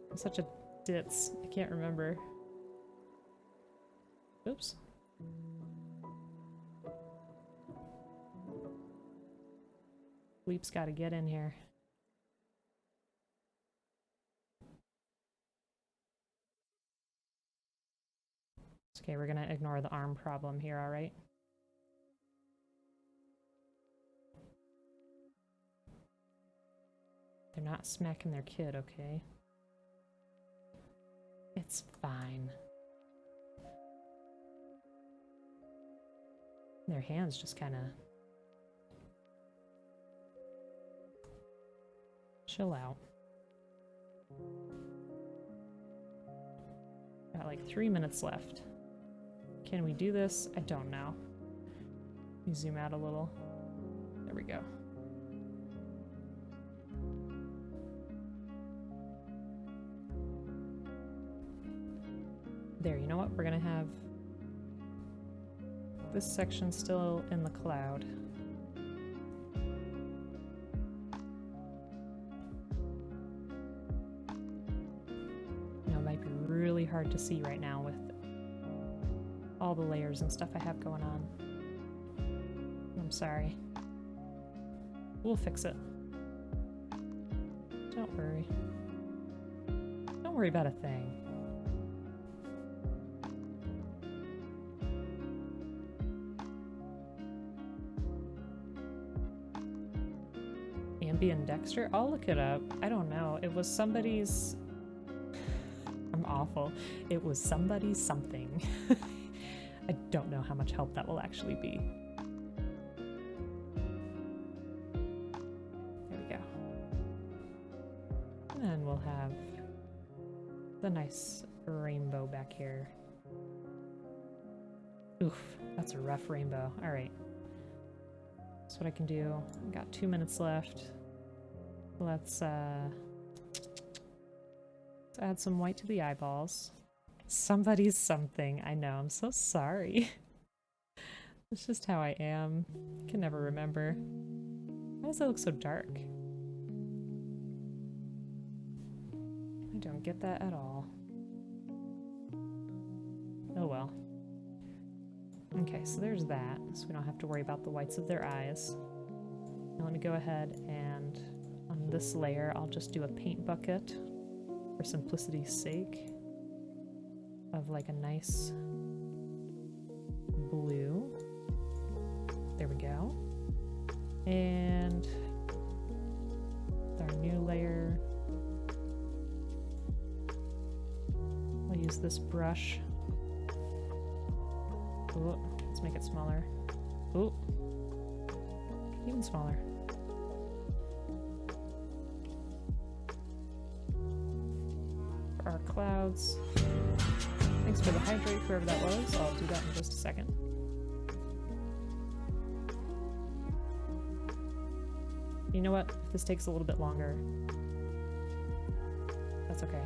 Speaker 1: I'm such a ditz. I can't remember. Oops. Bleep's gotta get in here. Okay, we're gonna ignore the arm problem here, alright? They're not smacking their kid, okay? It's fine. Their hands just kind of chill out. Got like 3 minutes left. Can we do this? I don't know. Let me zoom out a little. There we go. There, you know what? We're gonna have this section still in the cloud. You know, it might be really hard to see right now with all the layers and stuff I have going on. I'm sorry. We'll fix it. Don't worry. Don't worry about a thing. Dexter? I'll look it up. I don't know. It was somebody's... I'm awful. It was somebody's something. I don't know how much help that will actually be. There we go. And we'll have the nice rainbow back here. Oof, that's a rough rainbow. Alright. That's what I can do. I've got 2 minutes left. Let's add some white to the eyeballs. Somebody's something. I know, I'm so sorry. It's just how I am. I can never remember. Why does it look so dark? I don't get that at all. Oh well. Okay, so there's that, so we don't have to worry about the whites of their eyes. Now let me go ahead and on this layer, I'll just do a paint bucket for simplicity's sake of like a nice blue. There we go. And our new layer, I'll use this brush. Ooh, let's make it smaller. Ooh, even smaller. For our clouds. Thanks for the hydrate, whoever that was. I'll do that in just a second. You know what? If this takes a little bit longer, that's okay.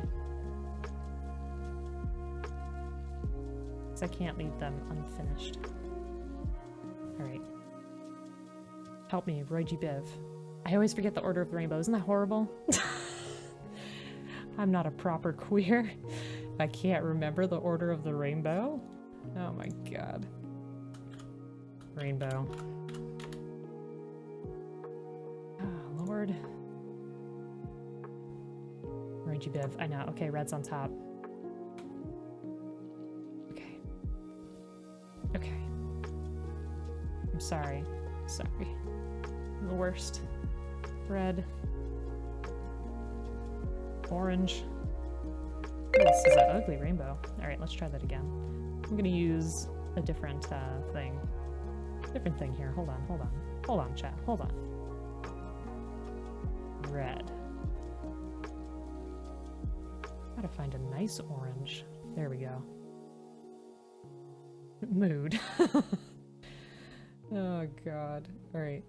Speaker 1: Because I can't leave them unfinished. Alright. Help me, Roy G. Biv. I always forget the order of the rainbow. Isn't that horrible? I'm not a proper queer. I can't remember the order of the rainbow. Oh my god. Rainbow. Oh, Lord. Roy G. Biv. I know. Okay, red's on top. Okay. Okay. I'm sorry. Sorry. I'm the worst. Red. Orange. Ooh, this is an ugly rainbow. Alright, let's try that again. I'm gonna use a different thing. Different thing here. Hold on, hold on. Hold on, chat. Hold on. Red. Gotta find a nice orange. There we go. Mood. Oh god. Alright.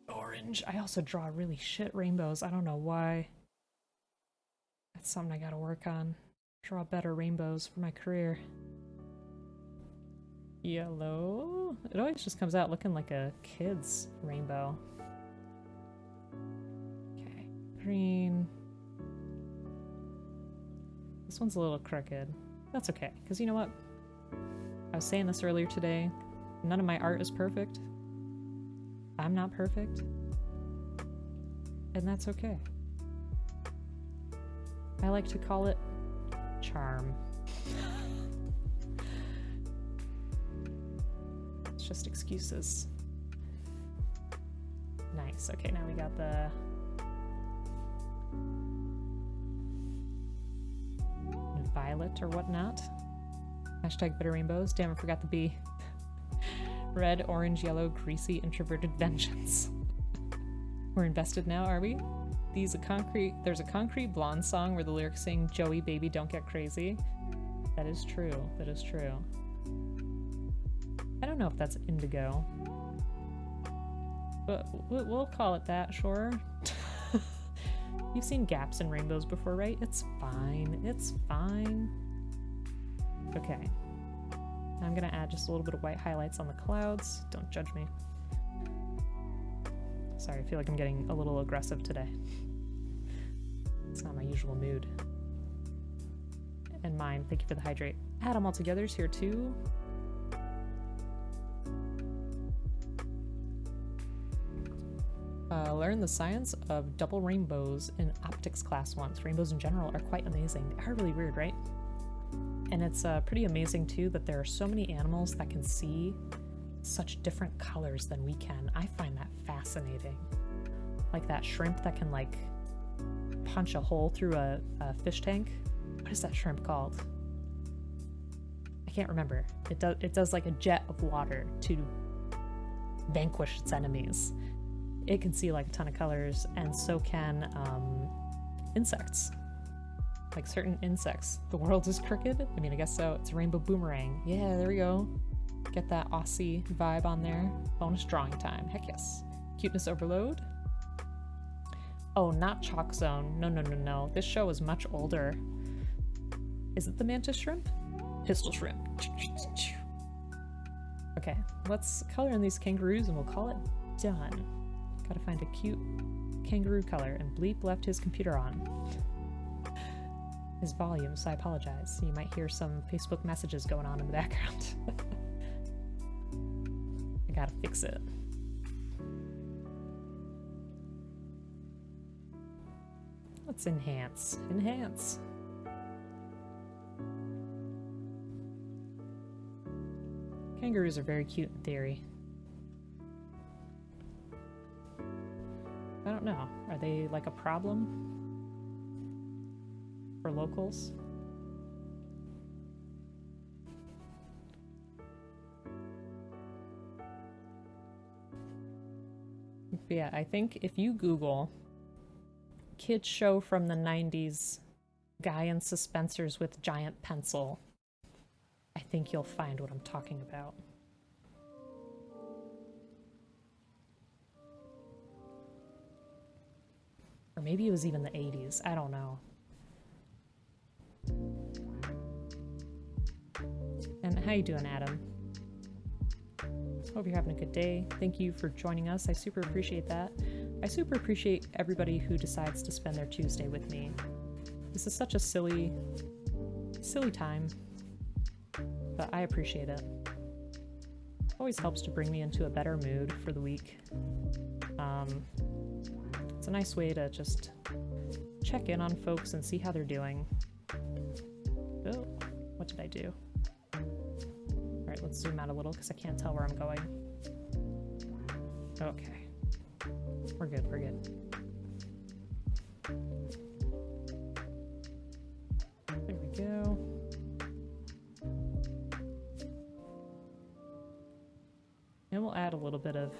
Speaker 1: Orange. I also draw really shit rainbows. I don't know why. That's something I gotta work on. Draw better rainbows for my career. Yellow. It always just comes out looking like a kid's rainbow. Okay. Green. This one's a little crooked. That's okay, because you know what? I was saying this earlier today. None of my art is perfect. I'm not perfect. And that's okay. I like to call it charm. It's just excuses. Nice. Okay, now we got the violet or whatnot. Hashtag bitter rainbows. Damn, I forgot the B. Red, orange, yellow, greasy, introverted vengeance. We're invested now, are we? There's a Concrete Blonde song where the lyrics sing, Joey, baby, don't get crazy. That is true. That is true. I don't know if that's indigo. But we'll call it that, sure. You've seen gaps in rainbows before, right? It's fine. It's fine. Okay. Now I'm gonna add just a little bit of white highlights on the clouds. Don't judge me. Sorry, I feel like I'm getting a little aggressive today. It's not my usual mood. And mine, thank you for the hydrate. Add them all together is here too. Learn the science of double rainbows in optics class once. Rainbows in general are quite amazing. They are really weird, right? And it's pretty amazing too that there are so many animals that can see such different colors than we can. I find that fascinating. Like that shrimp that can like punch a hole through a fish tank. What is that shrimp called? I can't remember. It does like a jet of water to vanquish its enemies. It can see like a ton of colors, and so can insects. Like certain insects. The world is crooked? I mean, I guess so. It's a rainbow boomerang. Yeah, there we go. Get that Aussie vibe on there. Bonus drawing time. Heck yes. Cuteness overload. Oh, not Chalk Zone. No, no, no, no. This show is much older. Is it the mantis shrimp? Pistol shrimp. Okay, let's color in these kangaroos and we'll call it done. Gotta find a cute kangaroo color, and Bleep left his computer on. His volume, so I apologize. You might hear some Facebook messages going on in the background. I gotta fix it. Let's enhance. Enhance. Kangaroos are very cute in theory. I don't know. Are they like a problem for locals? But yeah, I think if you Google kids show from the 90s, guy in suspensors with giant pencil, I think you'll find what I'm talking about. Or maybe it was even the 80s, I don't know. And how you doing, Adam? Hope you're having a good day. Thank you for joining us. I super appreciate that. I super appreciate everybody who decides to spend their Tuesday with me. This is such a silly time, but I appreciate it. Always helps to bring me into a better mood for the week. It's a nice way to just check in on folks and see how they're doing. Oh, what did I do? Alright, let's zoom out a little because I can't tell where I'm going. Okay. We're good, we're good. There we go. And we'll add a little bit of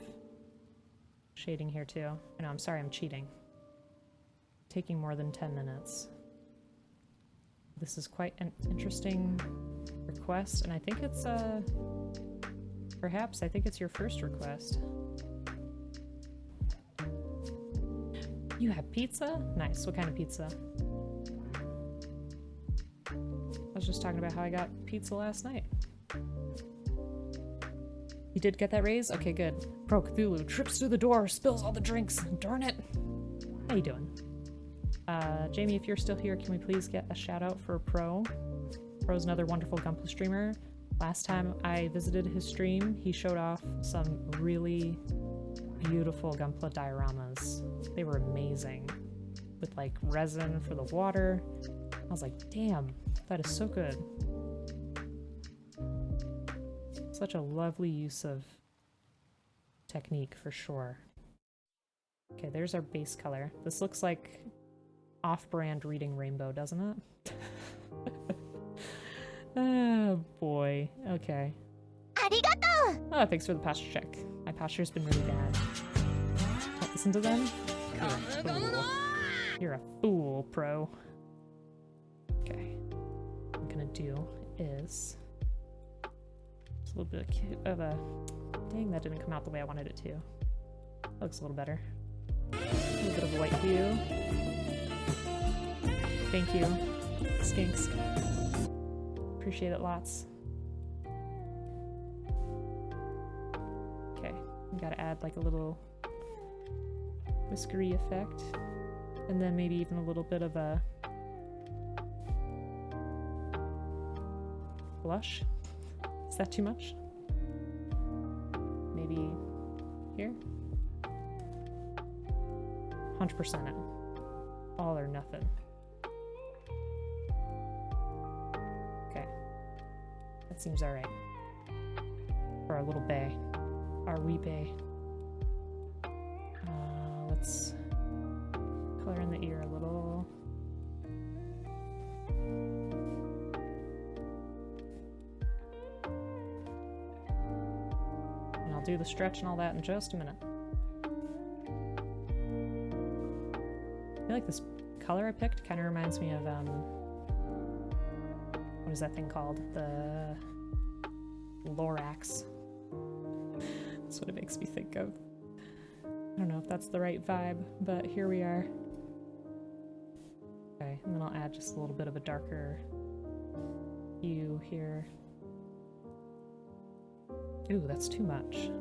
Speaker 1: shading here too. No, I'm sorry, I'm cheating. Taking more than 10 minutes. This is quite an interesting request, and I think it's perhaps I think it's your first request. You have pizza? Nice. What kind of pizza? I was just talking about how I got pizza last night. You did get that raise? Okay, good. Pro Cthulhu trips through the door, spills all the drinks. Darn it. How you doing? Jamie, if you're still here, can we please get a shout out for Pro? Pro's another wonderful Gunpla streamer. Last time I visited his stream, he showed off some really beautiful Gunpla dioramas. They were amazing. With like resin for the water. I was like, damn, that is so good. Such a lovely use of technique for sure. Okay, there's our base color. This looks like off-brand Reading Rainbow, doesn't it? Oh boy. Okay. Arigato! Oh, thanks for the posture check. My posture's been really bad. Don't listen to them? You're a fool. You're a fool, Pro. Okay. What I'm gonna do is just a little bit of a... Dang, that didn't come out the way I wanted it to. That looks a little better. A little bit of a white hue. Thank you, skinks. Appreciate it lots. Okay, we gotta add like a little whiskery effect. And then maybe even a little bit of a blush. Is that too much? Maybe here? 100% it. All or nothing. Okay. That seems alright. For our little bay. Our wee bay. Let's color in the ear a little. And I'll do the stretch and all that in just a minute. I feel like this color I picked kind of reminds me of, what is that thing called? The Lorax. That's what it makes me think of. I don't know if that's the right vibe, but here we are. Okay, and then I'll add just a little bit of a darker you here. Ooh, that's too much.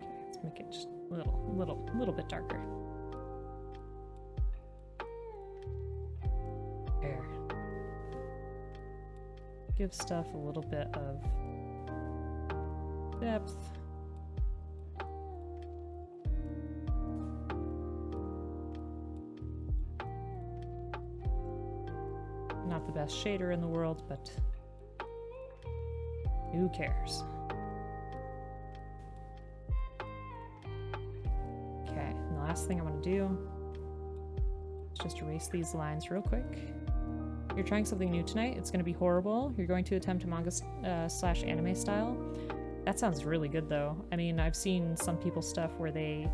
Speaker 1: Okay, let's make it just a little bit darker. There. Give stuff a little bit of depth. Not the best shader in the world, but who cares? Okay, and the last thing I want to do is just erase these lines real quick. You're trying something new tonight. It's going to be horrible. You're going to attempt a manga slash anime style. That sounds really good, though. I mean, I've seen some people's stuff where they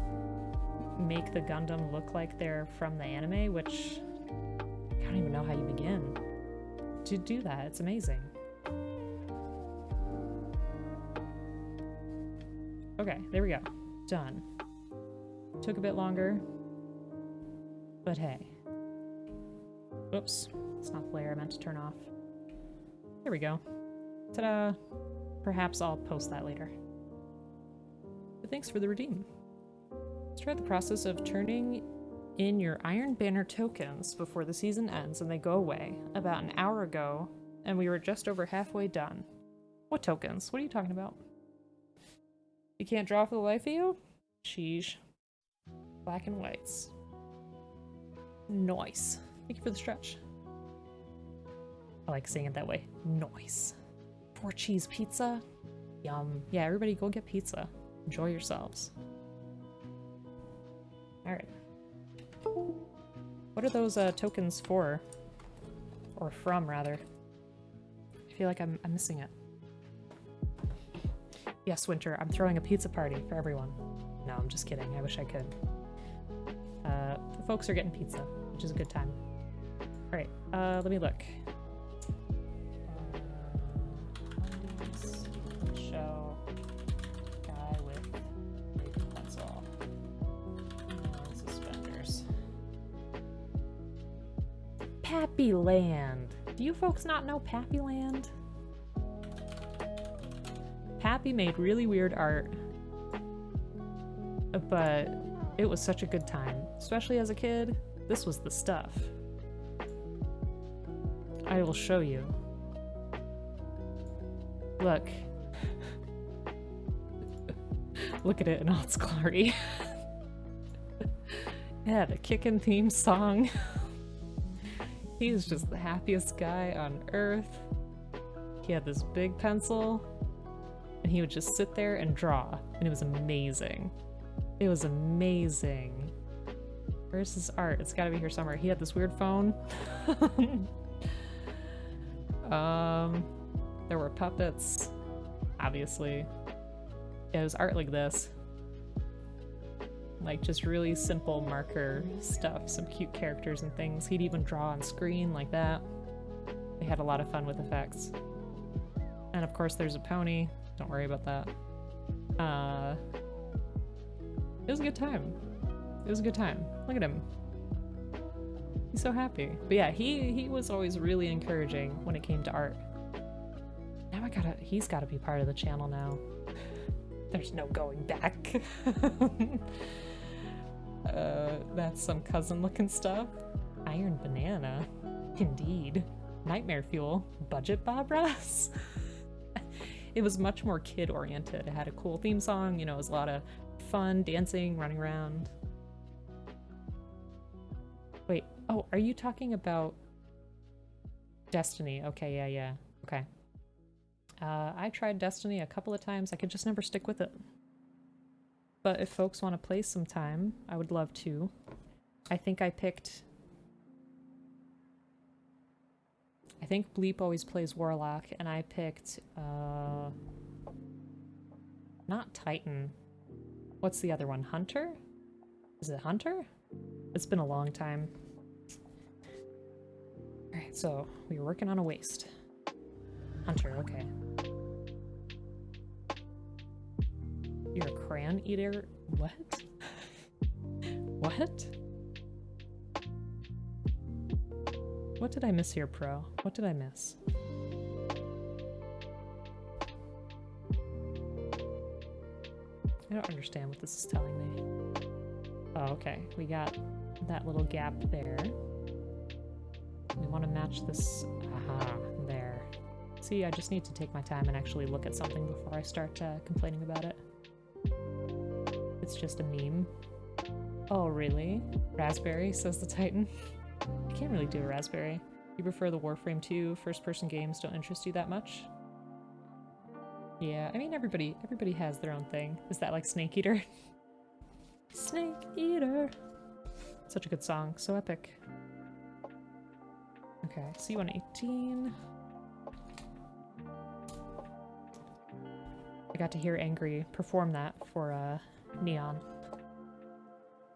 Speaker 1: make the Gundam look like they're from the anime, which I don't even know how you begin to do that. It's amazing. Okay, there we go. Done. Took a bit longer, but hey. Oops, it's not the layer I meant to turn off. There we go. Ta-da! Perhaps I'll post that later. But thanks for the redeem. Start the process of turning in your Iron Banner tokens before the season ends and they go away. About an hour ago, and we were just over halfway done. What tokens? What are you talking about? You can't draw for the life of you? Sheesh. Black and whites. Nice. Thank you for the stretch. I like saying it that way. Nice. 4 cheese pizza? Yum. Yeah, everybody go get pizza. Enjoy yourselves. Alright. What are those tokens for? Or from, rather? I feel like I'm missing it. Yes, Winter, I'm throwing a pizza party for everyone. No, I'm just kidding. I wish I could. The folks are getting pizza, which is a good time. Alright, let me look. Show guy with big pencil and suspenders. Pappy Land. Do you folks not know Pappy Land? Pappy made really weird art, but it was such a good time, especially as a kid. This was the stuff. I will show you. Look. Look at it in all its glory. It had a kickin' theme song. He's just the happiest guy on earth. He had this big pencil, and he would just sit there and draw, and it was amazing. It was amazing. Where's his art? It's gotta be here somewhere. He had this weird phone. There were puppets, obviously. Yeah, it was art like this. Like, just really simple marker stuff, some cute characters and things. He'd even draw on screen like that. They had a lot of fun with effects. And of course there's a pony. Don't worry about that. It was a good time. It was a good time. Look at him. He's so happy. But yeah, he was always really encouraging when it came to art. Now he's gotta be part of the channel now. There's no going back. That's some cousin looking stuff. Iron Banana. Indeed. Nightmare Fuel. Budget Bob Ross. It was much more kid oriented. It had a cool theme song, you know, it was a lot of fun, dancing, running around. Wait, oh, are you talking about Destiny? Okay, yeah, okay. I tried Destiny a couple of times. I could just never stick with it. But if folks want to play sometime, I would love to. I think Bleep always plays Warlock, and I picked, not Titan. What's the other one? Hunter? Is it Hunter? It's been a long time. Alright, so we were working on a waist. Hunter, okay. You're a crayon eater? What? What? What did I miss here, Pro? What did I miss? I don't understand what this is telling me. Oh, okay. We got that little gap there. We want to match this. Aha, there. See, I just need to take my time and actually look at something before I start complaining about it. It's just a meme. Oh, really? Raspberry, says the Titan. I can't really do a raspberry. You prefer the Warframe 2 first-person games don't interest you that much? Yeah, I mean, everybody has their own thing. Is that like Snake Eater? Snake Eater! Such a good song, so epic. Okay, C118. I got to hear Angry perform that for Neon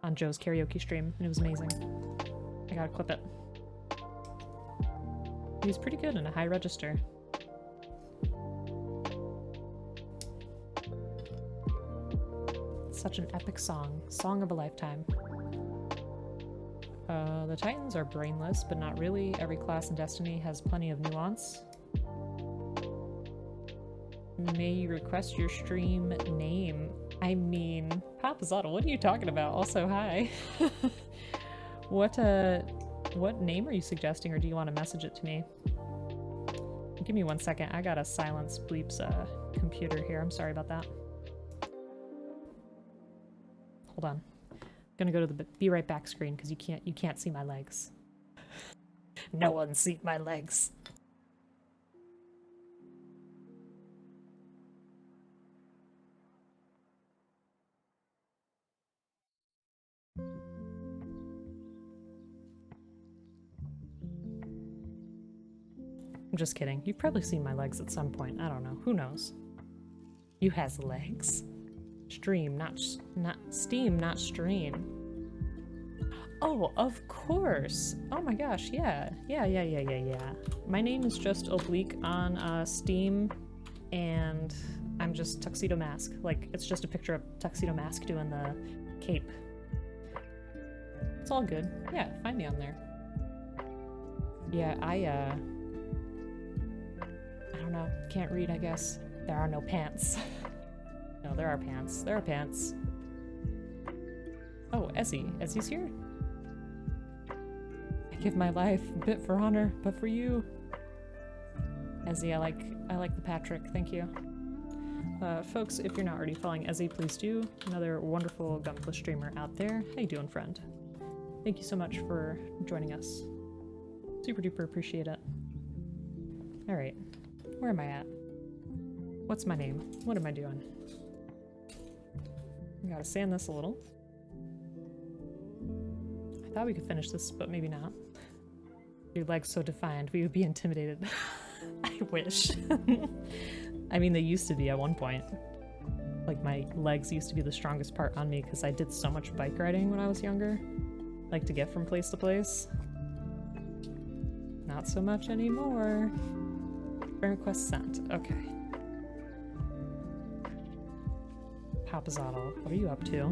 Speaker 1: on Joe's karaoke stream, and it was amazing. I gotta clip it. He was pretty good in a high register. Such an epic song. Song of a lifetime. The Titans are brainless, but not really. Every class in Destiny has plenty of nuance. May you request your stream name? I mean, Papazato, what are you talking about? Also, hi. What name are you suggesting, or do you want to message it to me? Give me 1 second. I gotta silence Bleep's computer here. I'm sorry about that. Hold on. I'm gonna go to the be right back screen because you can't see my legs. No one see my legs. I'm just kidding. You've probably seen my legs at some point. I don't know. Who knows? You has legs. Stream, not Steam, not stream. Oh, of course. Oh my gosh, yeah. Yeah. My name is just Oblique on Steam, and I'm just Tuxedo Mask. Like, it's just a picture of Tuxedo Mask doing the cape. It's all good. Yeah, find me on there. Yeah, I don't know. Can't read, I guess. There are no pants. No, there are pants. There are pants. Oh, Ezzy. Ezzy's here? I give my life, a bit for honor, but for you. Ezzy, I like the Patrick. Thank you. Folks, if you're not already following Ezzy, please do. Another wonderful Gunpla streamer out there. How you doing, friend? Thank you so much for joining us. Super duper appreciate it. Alright. Where am I at? What's my name? What am I doing? I gotta sand this a little. I thought we could finish this, but maybe not. Your legs so defined, we would be intimidated. I wish. I mean, they used to be at one point. Like, my legs used to be the strongest part on me because I did so much bike riding when I was younger. Like, to get from place to place. Not so much anymore. Friend request sent. Okay. Papazato, what are you up to?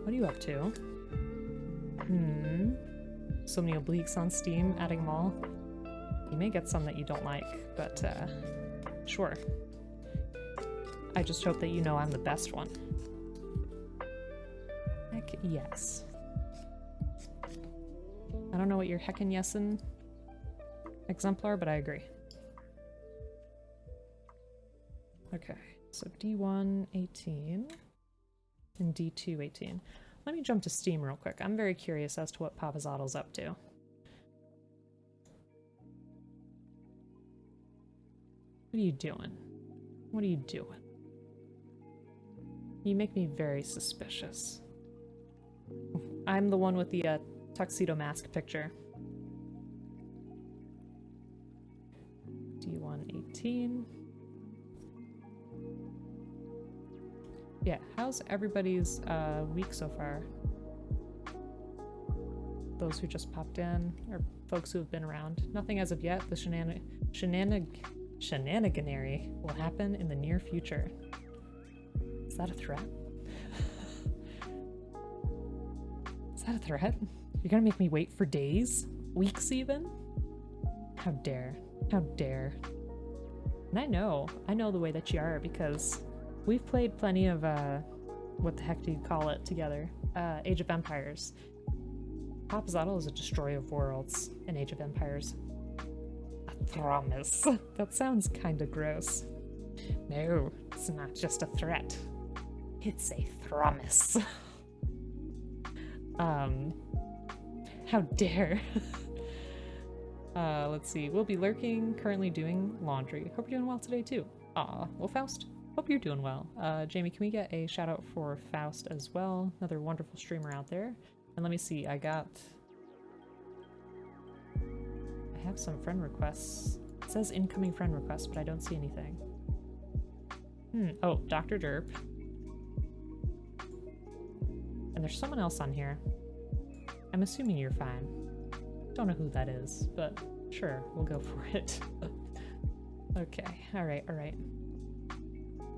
Speaker 1: What are you up to? So many obliques on Steam, adding them all. You may get some that you don't like, but sure. I just hope that you know I'm the best one. Heck yes. I don't know what your heckin' yesin exemplar, but I agree. Okay, so D1 18 and D2 18. Let me jump to Steam real quick. I'm very curious as to what Papazato's up to. What are you doing? What are you doing? You make me very suspicious. I'm the one with the tuxedo mask picture. D1 18. Yeah, how's everybody's week so far? Those who just popped in, or folks who have been around. Nothing as of yet. The shenaniganery will happen in the near future. Is that a threat? Is that a threat? You're gonna make me wait for days? Weeks even? How dare. How dare. And I know the way that you are because we've played plenty of, what the heck do you call it together? Age of Empires. Popzottle is a destroyer of worlds in Age of Empires. A promise. That sounds kinda gross. No, it's not just a threat. It's a promise. How dare. Let's see. We'll be lurking, currently doing laundry. Hope you're doing well today too. Aw, well Faust, hope you're doing well. Jamie, can we get a shout out for Faust as well? Another wonderful streamer out there. And let me see, I have some friend requests. It says incoming friend requests, but I don't see anything. Oh, Dr. Derp. And there's someone else on here. I'm assuming you're fine. Don't know who that is, but sure, we'll go for it. Okay, alright.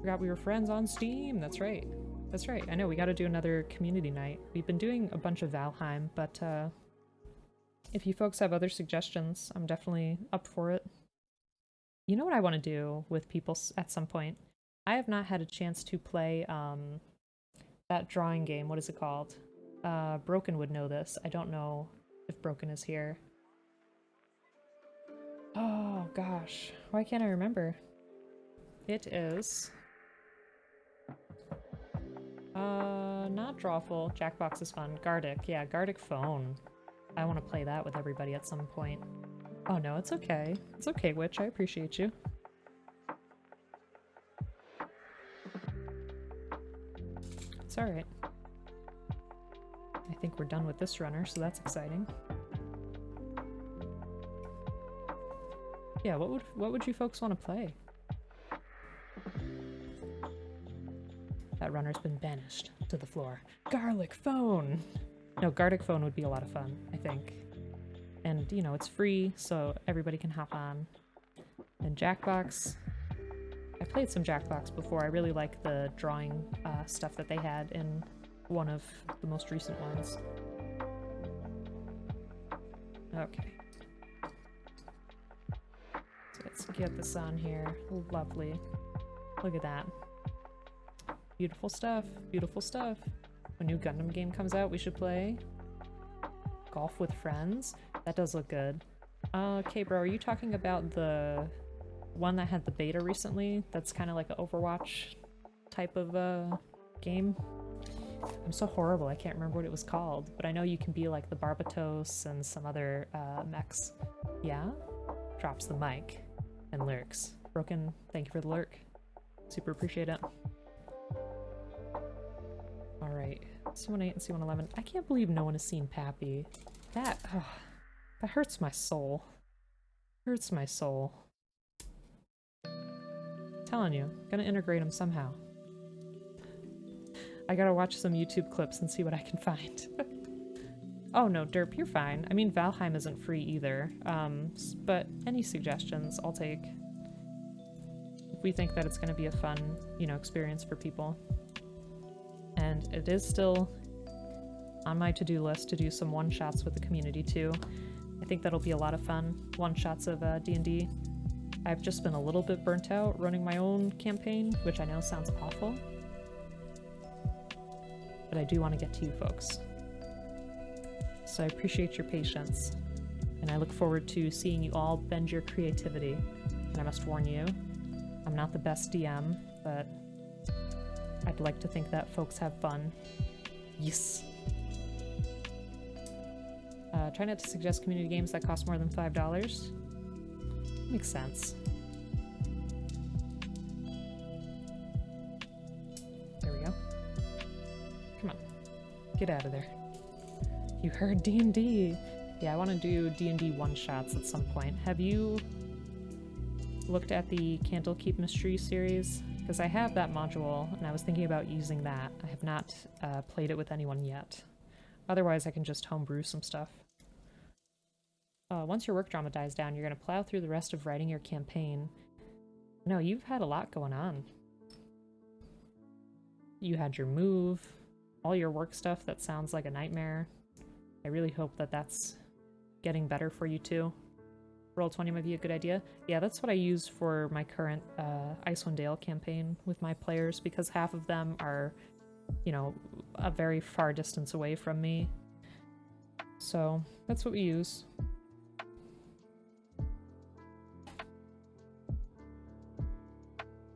Speaker 1: Forgot we were friends on Steam, that's right. That's right, I know, we gotta do another community night. We've been doing a bunch of Valheim, but if you folks have other suggestions, I'm definitely up for it. You know what I want to do with people at some point? I have not had a chance to play that drawing game. What is it called? Broken would know this. I don't know if Broken is here. Oh gosh, why can't I remember? It is... not Drawful. Jackbox is fun. Gardic. Yeah, Gardic Phone. I want to play that with everybody at some point. Oh no, it's okay. It's okay, Witch. I appreciate you. It's alright. I think we're done with this runner, so that's exciting. Yeah, what would you folks want to play? That runner's been banished to the floor. Garlic Phone! No, Gardic Phone would be a lot of fun, I think. And, you know, it's free, so everybody can hop on. And Jackbox. I played some Jackbox before. I really like the drawing stuff that they had in one of the most recent ones. Okay. So let's get this on here. Lovely. Look at that. Beautiful stuff. Beautiful stuff. A new Gundam game comes out, we should play. Golf with friends? That does look good. Okay, bro, are you talking about the one that had the beta recently? That's kind of like an Overwatch type of game? I'm so horrible, I can't remember what it was called, but I know you can be like the Barbatos and some other mechs. Yeah? Drops the mic and lurks. Broken, thank you for the lurk. Super appreciate it. Alright, C18 and C111. I can't believe no one has seen Pappy. That hurts my soul. Hurts my soul. Telling you, gonna integrate him somehow. I gotta watch some YouTube clips and see what I can find. Oh no, Derp, you're fine. I mean, Valheim isn't free either, but any suggestions I'll take. If we think that it's gonna be a fun, you know, experience for people. And it is still on my to-do list to do some one-shots with the community too. I think that'll be a lot of fun. One-shots of D&D. I've just been a little bit burnt out running my own campaign, which I know sounds awful. But I do want to get to you folks. So I appreciate your patience. And I look forward to seeing you all bend your creativity. And I must warn you, I'm not the best DM, but I'd like to think that folks have fun. Yes! Try not to suggest community games that cost more than $5. Makes sense. There we go. Come on. Get out of there. You heard D&D! Yeah, I want to do D&D one-shots at some point. Have you looked at the Candlekeep Mystery series? Because I have that module, and I was thinking about using that. I have not played it with anyone yet. Otherwise, I can just homebrew some stuff. Once your work drama dies down, you're going to plow through the rest of writing your campaign. No, you've had a lot going on. You had your move, all your work stuff that sounds like a nightmare. I really hope that that's getting better for you too. Roll20 might be a good idea. Yeah, that's what I use for my current Icewind Dale campaign with my players, because half of them are, you know, a very far distance away from me. So that's what we use.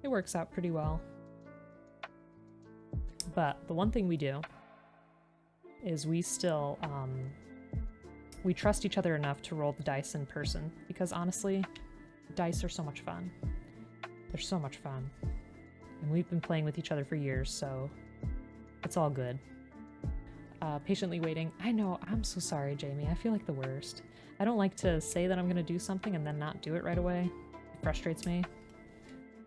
Speaker 1: It works out pretty well. But the one thing we do is we still, we trust each other enough to roll the dice in person, because honestly, dice are so much fun. They're so much fun. And we've been playing with each other for years, so it's all good. Patiently waiting. I know, I'm so sorry, Jamie. I feel like the worst. I don't like to say that I'm going to do something and then not do it right away. It frustrates me.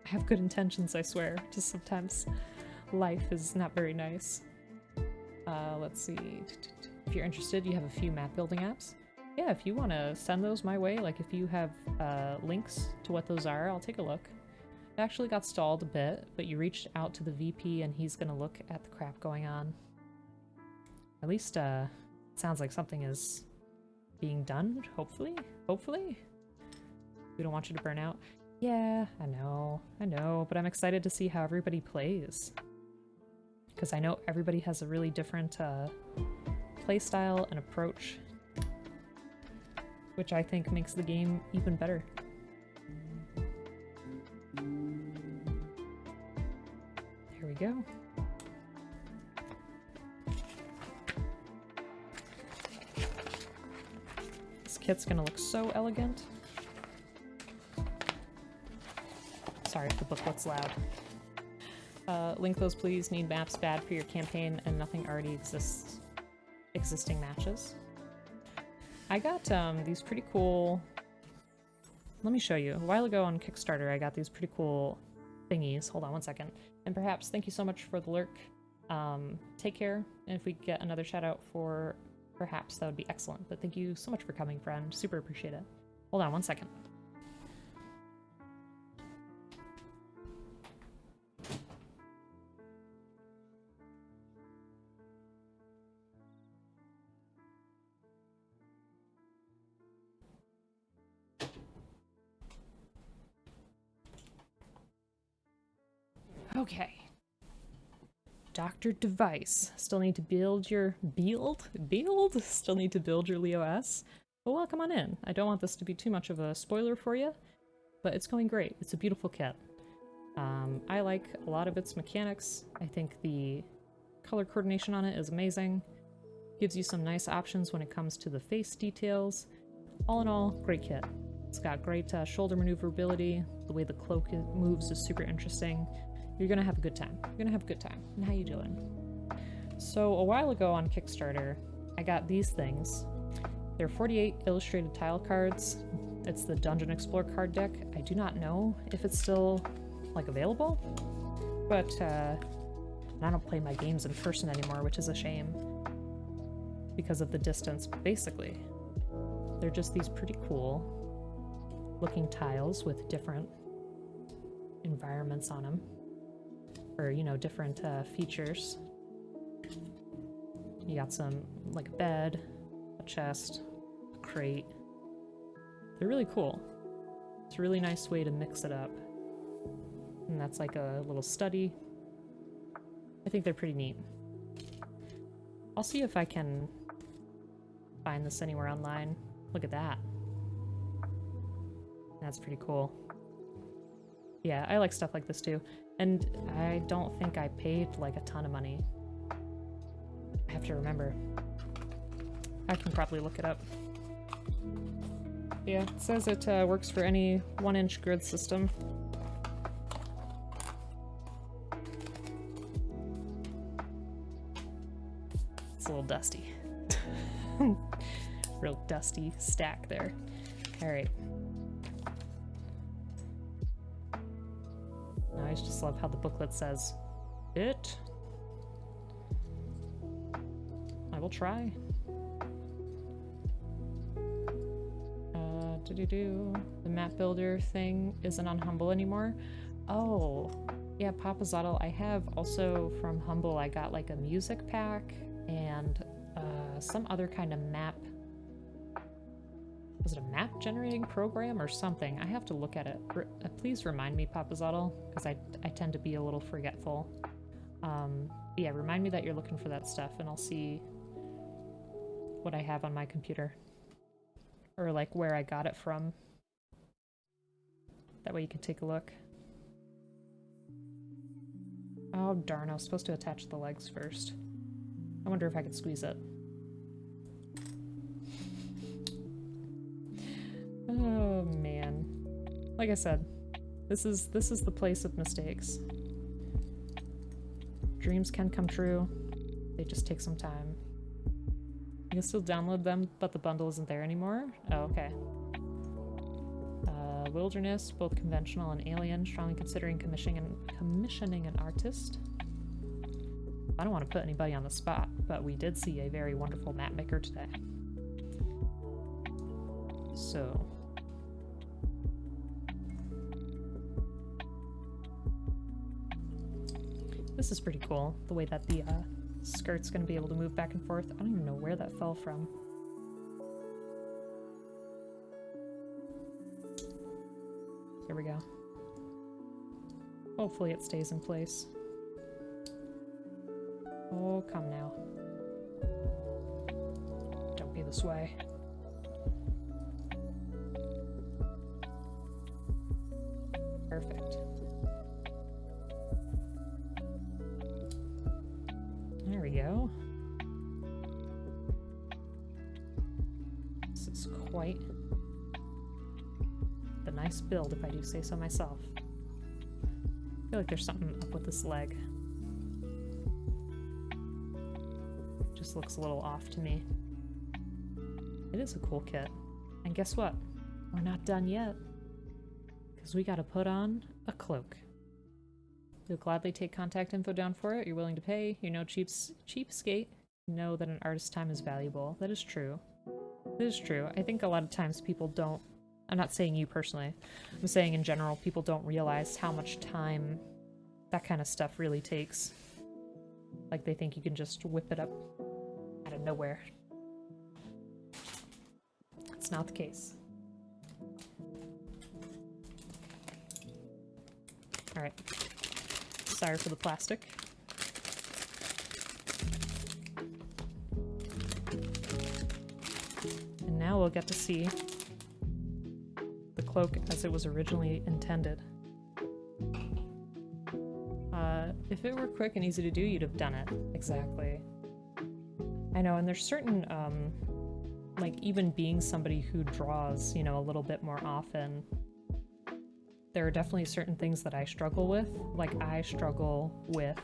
Speaker 1: I have good intentions, I swear. Just sometimes life is not very nice. Let's see. If you're interested, you have a few map building apps. Yeah, if you want to send those my way, like if you have links to what those are, I'll take a look. It actually got stalled a bit, but you reached out to the VP and he's going to look at the crap going on. At least, it sounds like something is being done, hopefully? Hopefully? We don't want you to burn out. Yeah, I know, but I'm excited to see how everybody plays. Because I know everybody has a really different play style and approach, which I think makes the game even better. Here we go. This kit's gonna look so elegant. Sorry if the booklet's loud. Link those please. Need maps bad for your campaign and nothing already exists. Existing matches. I got these pretty cool... Let me show you. A while ago on Kickstarter I got these pretty cool thingies. Hold on one second. And perhaps, thank you so much for the lurk. Take care, and if we get another shout out for perhaps, that would be excellent. But thank you so much for coming, friend. Super appreciate it. Hold on one second. Okay. Dr. Device. Still need to build your... Build? Still need to build your Leo S. But welcome on in. I don't want this to be too much of a spoiler for you, but it's going great. It's a beautiful kit. I like a lot of its mechanics. I think the color coordination on it is amazing. Gives you some nice options when it comes to the face details. All in all, great kit. It's got great shoulder maneuverability. The way the cloak moves is super interesting. You're gonna have a good time. You're gonna have a good time. And how you doing? So a while ago on Kickstarter, I got these things. They're 48 illustrated tile cards. It's the Dungeon Explorer card deck. I do not know if it's still, like, available, but I don't play my games in person anymore, which is a shame because of the distance. But basically, they're just these pretty cool looking tiles with different environments on them. Or, you know, different features. You got some, like, a bed, a chest, a crate. They're really cool. It's a really nice way to mix it up. And that's like a little study. I think they're pretty neat. I'll see if I can find this anywhere online. Look at that. That's pretty cool. Yeah, I like stuff like this too. And I don't think I paid like a ton of money. I have to remember. I can probably look it up. Yeah, it says it works for any 1-inch grid system. It's a little dusty. Real dusty stack there. Alright. I just love how the booklet says it. I will try. The map builder thing isn't on Humble anymore. Oh, yeah, Papa Zottle. I have also from Humble, I got like a music pack and some other kind of map Was it a map generating program or something? I have to look at it. Please remind me, Papazotl, because I tend to be a little forgetful. Yeah, remind me that you're looking for that stuff, and I'll see what I have on my computer. Or, like, where I got it from. That way you can take a look. Oh, darn, I was supposed to attach the legs first. I wonder if I could squeeze it. Oh, man. Like I said, this is the place of mistakes. Dreams can come true. They just take some time. You can still download them, but the bundle isn't there anymore? Oh, okay. Wilderness, both conventional and alien, strongly considering commissioning an artist. I don't want to put anybody on the spot, but we did see a very wonderful map maker today. So... this is pretty cool, the way that the skirt's gonna be able to move back and forth. I don't even know where that fell from. Here we go. Hopefully it stays in place. Oh, come now. Don't be this way. Perfect. There we go. This is quite the nice build, if I do say so myself. I feel like there's something up with this leg. Just looks a little off to me. It is a cool kit. And guess what? We're not done yet. Because we gotta put on a cloak. You'll gladly take contact info down for it. You're willing to pay. You're no cheapskate. You know that an artist's time is valuable. That is true. That is true. I think a lot of times people don't... I'm not saying you personally. I'm saying in general, people don't realize how much time that kind of stuff really takes. Like, they think you can just whip it up out of nowhere. That's not the case. Alright. Sorry for the plastic. And now we'll get to see the cloak as it was originally intended. If it were quick and easy to do, you'd have done it. Exactly. I know, and there's certain, like, even being somebody who draws, you know, a little bit more often, there are definitely certain things that I struggle with. Like, I struggle with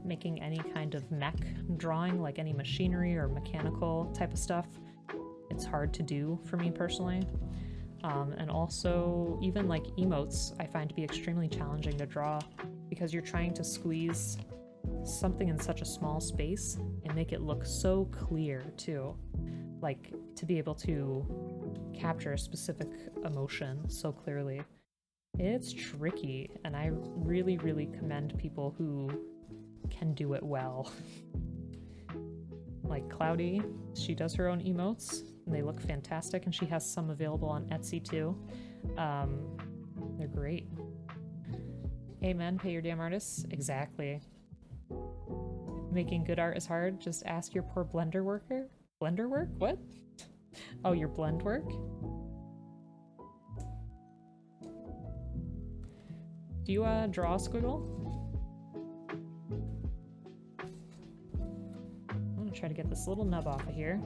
Speaker 1: making any kind of mech drawing, like any machinery or mechanical type of stuff. It's hard to do for me personally. And also, even like emotes, I find to be extremely challenging to draw because you're trying to squeeze something in such a small space and make it look so clear too. Like, to be able to capture a specific emotion so clearly. It's tricky, and I really, really commend people who can do it well. Like Cloudy, she does her own emotes, and they look fantastic, and she has some available on Etsy too. They're great. Amen, pay your damn artists. Exactly. Making good art is hard. Just ask your poor Blender worker. Blender work? What? Oh, your blend work? Do you draw a squiggle? I'm gonna try to get this little nub off of here,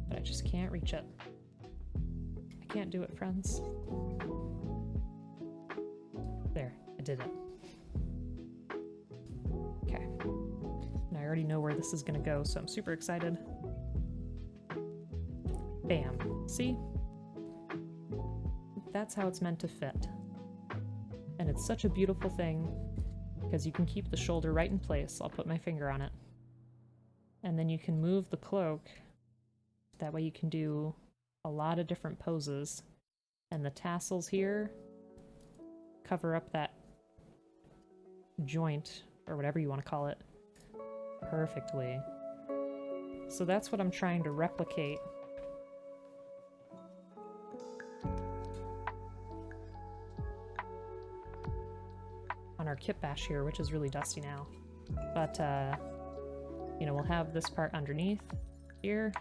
Speaker 1: but I just can't reach it. I can't do it, friends. There, I did it. Okay. And I already know where this is gonna go, so I'm super excited. Bam. See? That's how it's meant to fit. And it's such a beautiful thing because you can keep the shoulder right in place. I'll put my finger on it. And then you can move the cloak. That way you can do a lot of different poses. And the tassels here cover up that joint, or whatever you want to call it, perfectly. So that's what I'm trying to replicate on our Kitbash here, which is really dusty now. But, you know, we'll have this part underneath here.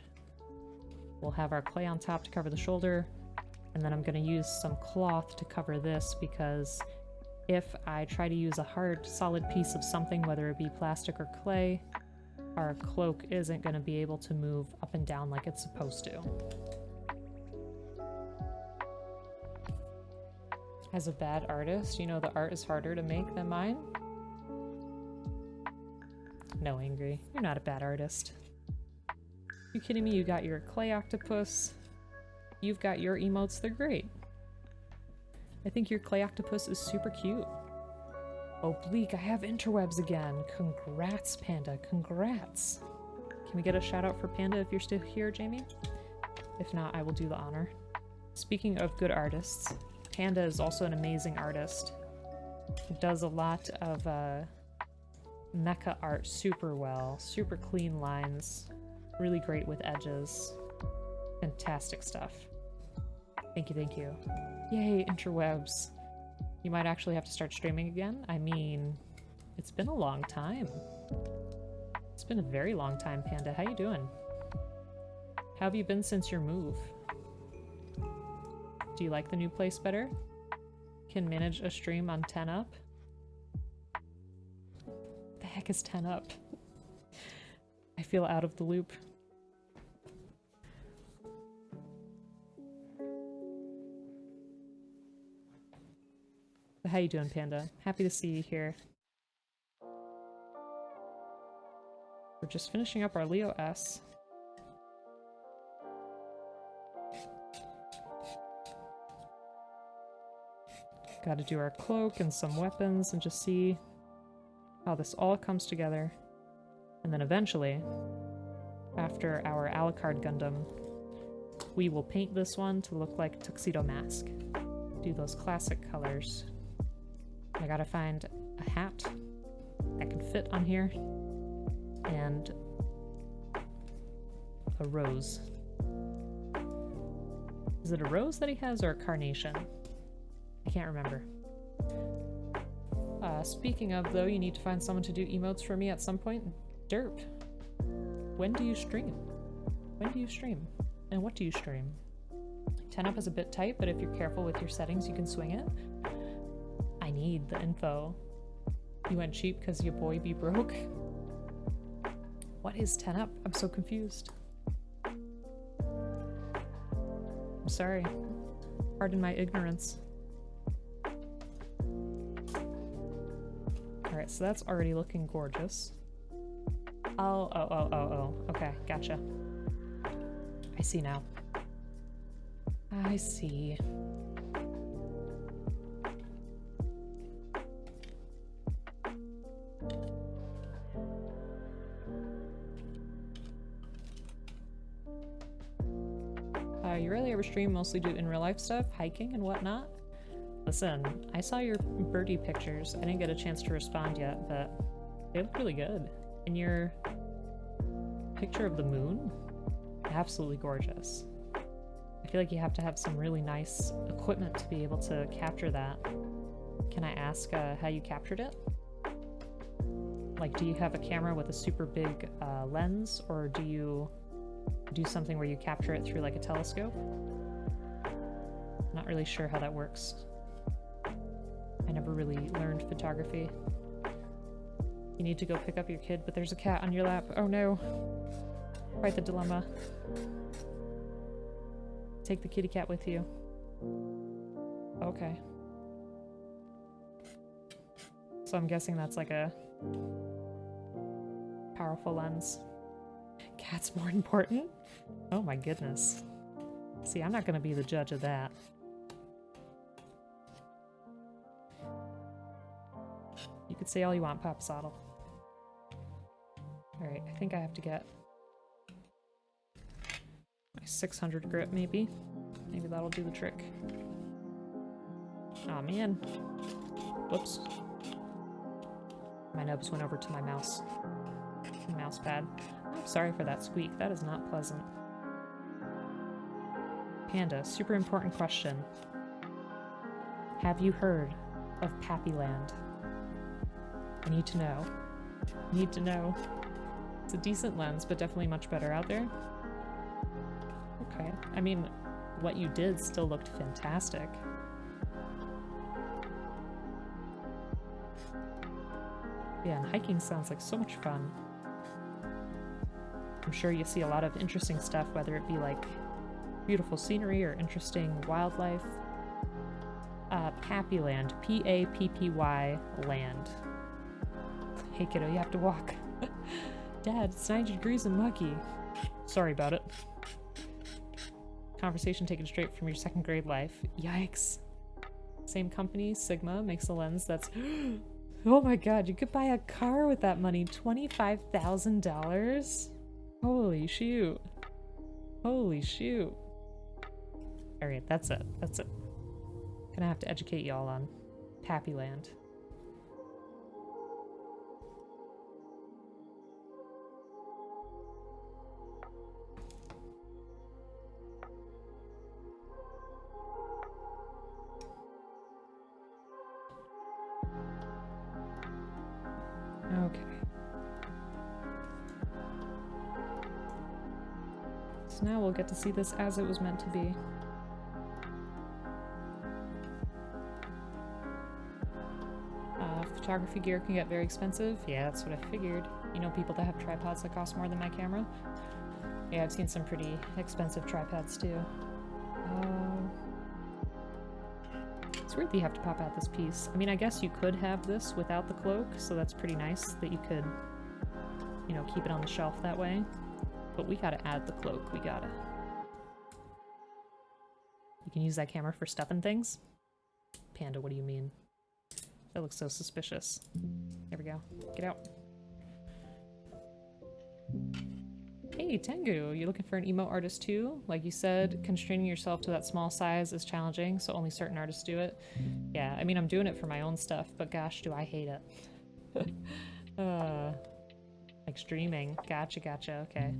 Speaker 1: We'll have our clay on top to cover the shoulder. And then I'm going to use some cloth to cover this because if I try to use a hard, solid piece of something, whether it be plastic or clay, our cloak isn't going to be able to move up and down like it's supposed to. As a bad artist, you know the art is harder to make than mine? No, Angry. You're not a bad artist. You kidding me? You got your clay octopus. You've got your emotes. They're great. I think your clay octopus is super cute. Oh, Bleak, I have interwebs again. Congrats, Panda. Congrats. Can we get a shout out for Panda if you're still here, Jamie? If not, I will do the honor. Speaking of good artists, Panda is also an amazing artist. He does a lot of mecha art super well. Super clean lines. Really great with edges. Fantastic stuff. Thank you, thank you. Yay, interwebs. You might actually have to start streaming again. I mean, it's been a long time. It's been a very long time, Panda. How you doing? How have you been since your move? Do you like the new place better? Can manage a stream on 10 up? The heck is 10 up? I feel out of the loop. How you doing, Panda? Happy to see you here. We're just finishing up our Leo S. Got to do our cloak and some weapons and just see how this all comes together. And then eventually, after our Alucard Gundam, we will paint this one to look like Tuxedo Mask. Do those classic colors. I gotta find a hat that can fit on here, and a rose. Is it a rose that he has or a carnation? I can't remember. Speaking of, though, you need to find someone to do emotes for me at some point. Derp. When do you stream? When do you stream? And what do you stream? 10 up is a bit tight, but if you're careful with your settings, you can swing it. I need the info. You went cheap because your boy be broke? What is 10 up? I'm so confused. I'm sorry. Pardon my ignorance. Alright, so that's already looking gorgeous. Oh. Okay, gotcha. I see now. I see. You rarely ever stream, mostly do in real life stuff, hiking and whatnot? Listen, I saw your birdie pictures. I didn't get a chance to respond yet, but they look really good. And your picture of the moon? Absolutely gorgeous. I feel like you have to have some really nice equipment to be able to capture that. Can I ask how you captured it? Like, do you have a camera with a super big lens, or do you do something where you capture it through like a telescope? Not really sure how that works. I never really learned photography. You need to go pick up your kid, but there's a cat on your lap. Oh no. Quite the dilemma. Take the kitty cat with you. Okay. So I'm guessing that's like a powerful lens. Cat's more important? Oh my goodness. See, I'm not gonna be the judge of that. You could say all you want, Papa Soddle. Alright, I think I have to get my 600 grip, maybe. Maybe that'll do the trick. Aw, man. Whoops. My nubs went over to my mouse. Mouse pad. I'm sorry for that squeak. That is not pleasant. Panda, super important question. Have you heard of Pappyland? I need to know. Need to know. It's a decent lens, but definitely much better out there. Okay. I mean, what you did still looked fantastic. Yeah, and hiking sounds like so much fun. I'm sure you see a lot of interesting stuff, whether it be like beautiful scenery or interesting wildlife. Pappy Land. P-A-P-P-Y land. Hey kiddo, you have to walk. Dad, it's 90 degrees and muggy. Sorry about it. Conversation taken straight from your second grade life. Yikes. Same company, Sigma, makes a lens that's... Oh my god, you could buy a car with that money. $25,000? Holy shoot. Holy shoot. Alright, that's it. That's it. Gonna have to educate y'all on Pappy Land. Okay. So now we'll get to see this as it was meant to be. Photography gear can get very expensive. Yeah, that's what I figured. You know, people that have tripods that cost more than my camera? Yeah, I've seen some pretty expensive tripods too. It's weird that you have to pop out this piece. I mean, I guess you could have this without the cloak, so that's pretty nice that you could, you know, keep it on the shelf that way. But we gotta add the cloak. We gotta. You can use that camera for stuffing things? Panda, what do you mean? That looks so suspicious. There we go. Get out. Hey, Tengu, you looking for an emo artist too? Like you said, constraining yourself to that small size is challenging, so only certain artists do it. Yeah, I mean, I'm doing it for my own stuff, but gosh, do I hate it. Like streaming. Gotcha, gotcha, okay.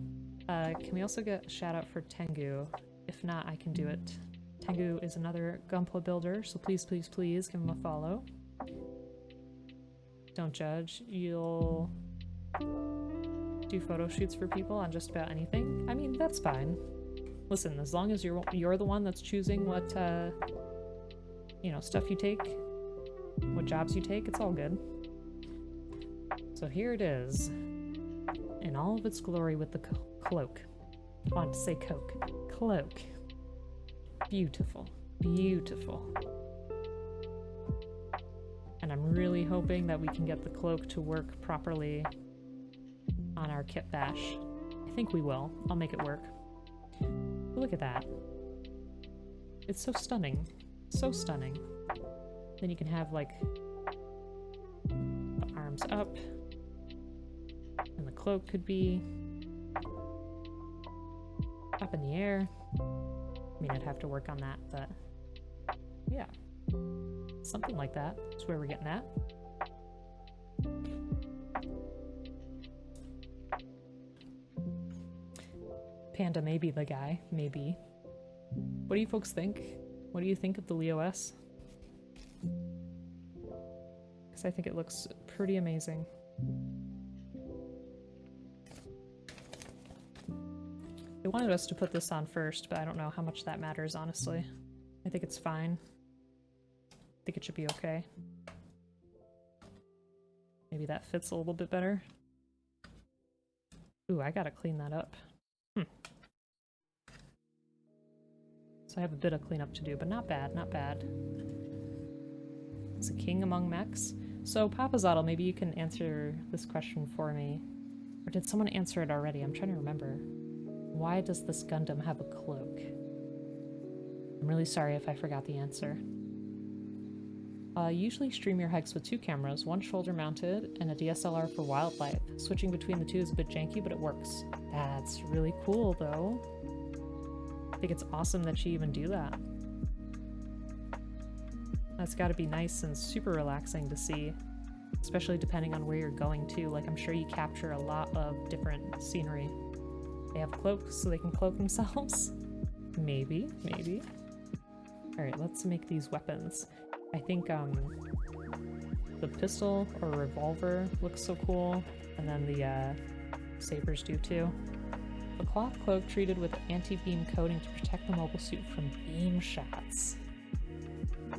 Speaker 1: Can we also get a shout out for Tengu? If not, I can do it. Tengu is another Gunpla builder, so please, please, please give him a follow. Don't judge. You'll do photo shoots for people on just about anything. I mean, that's fine. Listen, as long as you're the one that's choosing what, you know, stuff you take, what jobs you take, it's all good. So here it is, in all of its glory with the cloak. I wanted to say coke. Cloak. Beautiful. Beautiful. And I'm really hoping that we can get the cloak to work properly on our Kitbash. I think we will. I'll make it work. But look at that. It's so stunning. So stunning. Then you can have, like, the arms up. And the cloak could be up in the air. I mean, I'd have to work on that, but yeah. Something like that is where we're getting at. Panda may be the guy, maybe. What do you folks think? What do you think of the Leo S? Because I think it looks pretty amazing. They wanted us to put this on first, but I don't know how much that matters, honestly. I think it's fine. I think it should be okay. Maybe that fits a little bit better. Ooh, I gotta clean that up. So I have a bit of cleanup to do, but not bad, not bad. It's a king among mechs. So Papazotl, maybe you can answer this question for me. Or did someone answer it already? I'm trying to remember. Why does this Gundam have a cloak? I'm really sorry if I forgot the answer. Usually stream your hikes with two cameras, one shoulder mounted and a DSLR for wildlife. Switching between the two is a bit janky, but it works. That's really cool though. I think it's awesome that you even do that. That's gotta be nice and super relaxing to see, especially depending on where you're going to. Like, I'm sure you capture a lot of different scenery. They have cloaks so they can cloak themselves? Maybe, maybe. Alright, let's make these weapons. I think, the the pistol or revolver looks so cool, and then the sabers do too. A cloth cloak treated with anti-beam coating to protect the mobile suit from beam shots.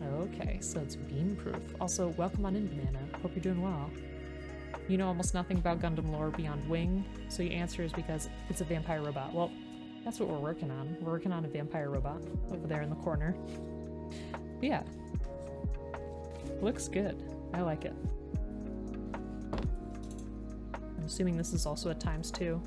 Speaker 1: Okay, so it's beam proof. Also, welcome on in, Banana. Hope you're doing well. You know almost nothing about Gundam lore beyond Wing, so your answer is because it's a vampire robot. Well, that's what we're working on. We're working on a vampire robot over there in the corner. But yeah. Looks good. I like it. I'm assuming this is also at ×2.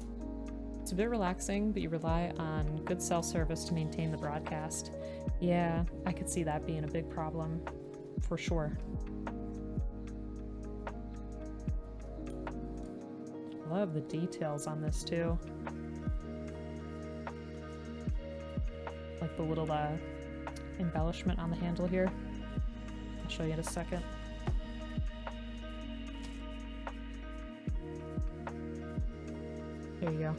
Speaker 1: It's a bit relaxing, but you rely on good cell service to maintain the broadcast. Yeah, I could see that being a big problem, for sure. Love the details on this too. Like the little embellishment on the handle here. I'll show you in a second. There you go.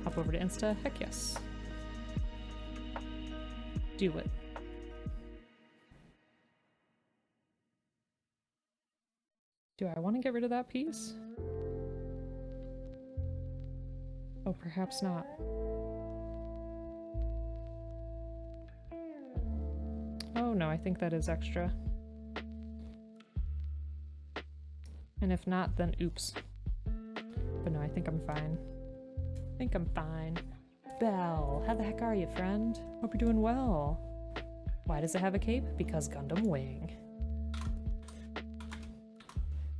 Speaker 1: Hop over to Insta? Heck yes. Do it. Do I want to get rid of that piece? Oh, perhaps not. Oh no, I think that is extra. And if not, then oops. But no, I think I'm fine. I think I'm fine. Belle, how the heck are you, friend? Hope you're doing well. Why does it have a cape? Because Gundam Wing.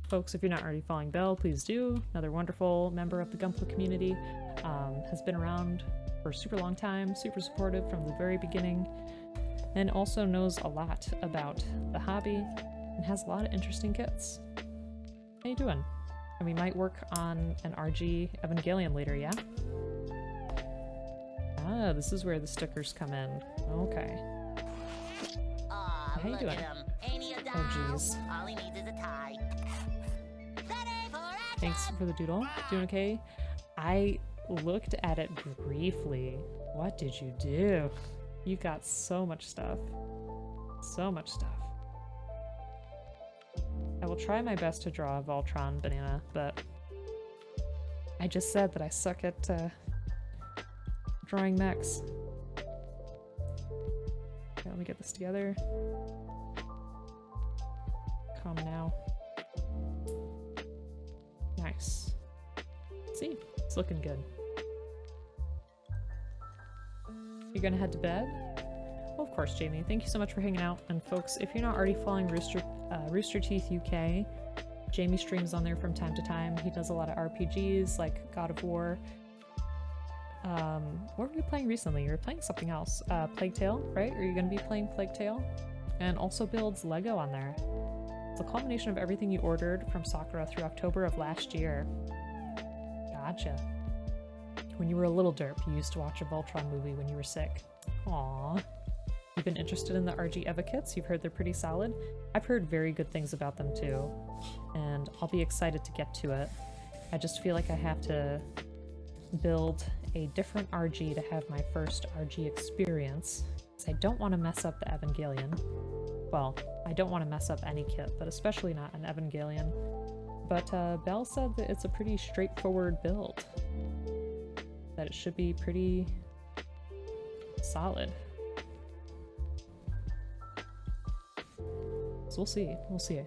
Speaker 1: Folks, if you're not already following Belle, please do. Another wonderful member of the Gunpla community. Has been around for a super long time, super supportive from the very beginning, and also knows a lot about the hobby and has a lot of interesting kits. How you doing? And we might work on an RG Evangelion later, yeah? Ah, this is where the stickers come in. Okay. How you doing? Oh jeez.
Speaker 2: All he needs is a tie.
Speaker 1: Thanks for the doodle. Doing okay? I looked at it briefly. What did you do? You got so much stuff. So much stuff. I will try my best to draw a Voltron Banana, but I just said that I suck at drawing mechs. Okay, let me get this together. Come now. Nice. See, it's looking good. You're gonna head to bed? Well, of course, Jamie. Thank you so much for hanging out. And folks, if you're not already following Rooster Teeth UK, Jamie streams on there from time to time. He does a lot of RPGs like God of War. What were you playing recently? You were playing something else. Plague Tale, right? Are you gonna be playing Plague Tale? And also builds Lego on there. It's a culmination of everything you ordered from Sakura through October of last year. Gotcha. When you were a little derp, you used to watch a Voltron movie when you were sick. Aww. You've been interested in the RG Eva kits? You've heard they're pretty solid? I've heard very good things about them too, and I'll be excited to get to it. I just feel like I have to build a different RG to have my first RG experience, because I don't want to mess up the Evangelion. Well, I don't want to mess up any kit, but especially not an Evangelion. But Belle said that it's a pretty straightforward build. That it should be pretty solid. So we'll see. We'll see.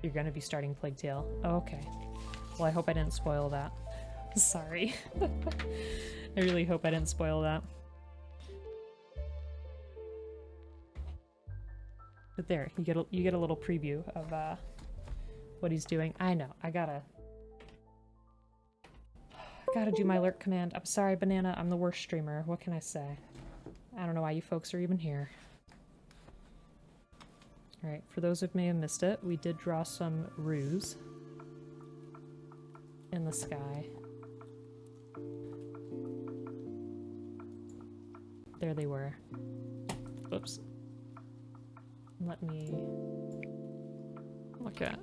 Speaker 1: You're gonna be starting Plague Tale. Oh, okay. Well, I hope I didn't spoil that. Sorry. I really hope I didn't spoil that. But there, you get a little preview of what he's doing. I know. I gotta do my lurk command. I'm sorry, Banana. I'm the worst streamer. What can I say? I don't know why you folks are even here. Alright, for those who may have missed it, we did draw some roos in the sky. There they were. Oops. Let me look at...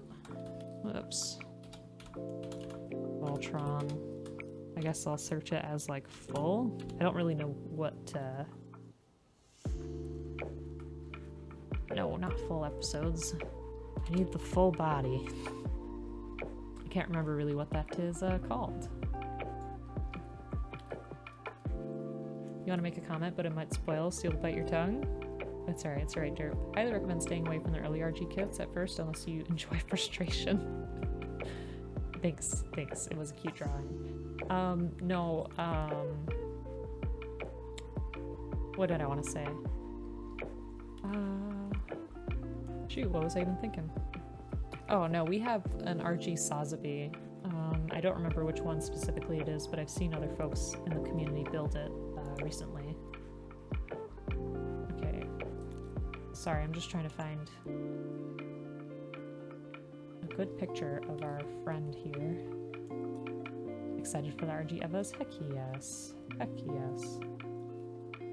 Speaker 1: Whoops. Voltron. I guess I'll search it as like full. I don't really know what not full episodes. I need the full body. I can't remember really what that is called. You want to make a comment, but it might spoil, so you'll bite your tongue? It's alright, Derp. I highly recommend staying away from the early RG kits at first, unless you enjoy frustration. Thanks. It was a cute drawing. No, what did I want to say? Shoot, what was I even thinking? Oh no, we have an RG Sazabi. I don't remember which one specifically it is, but I've seen other folks in the community build it recently. Okay. Sorry, I'm just trying to find a good picture of our friend here. Excited for the RG Evas? Heck yes. Heck yes.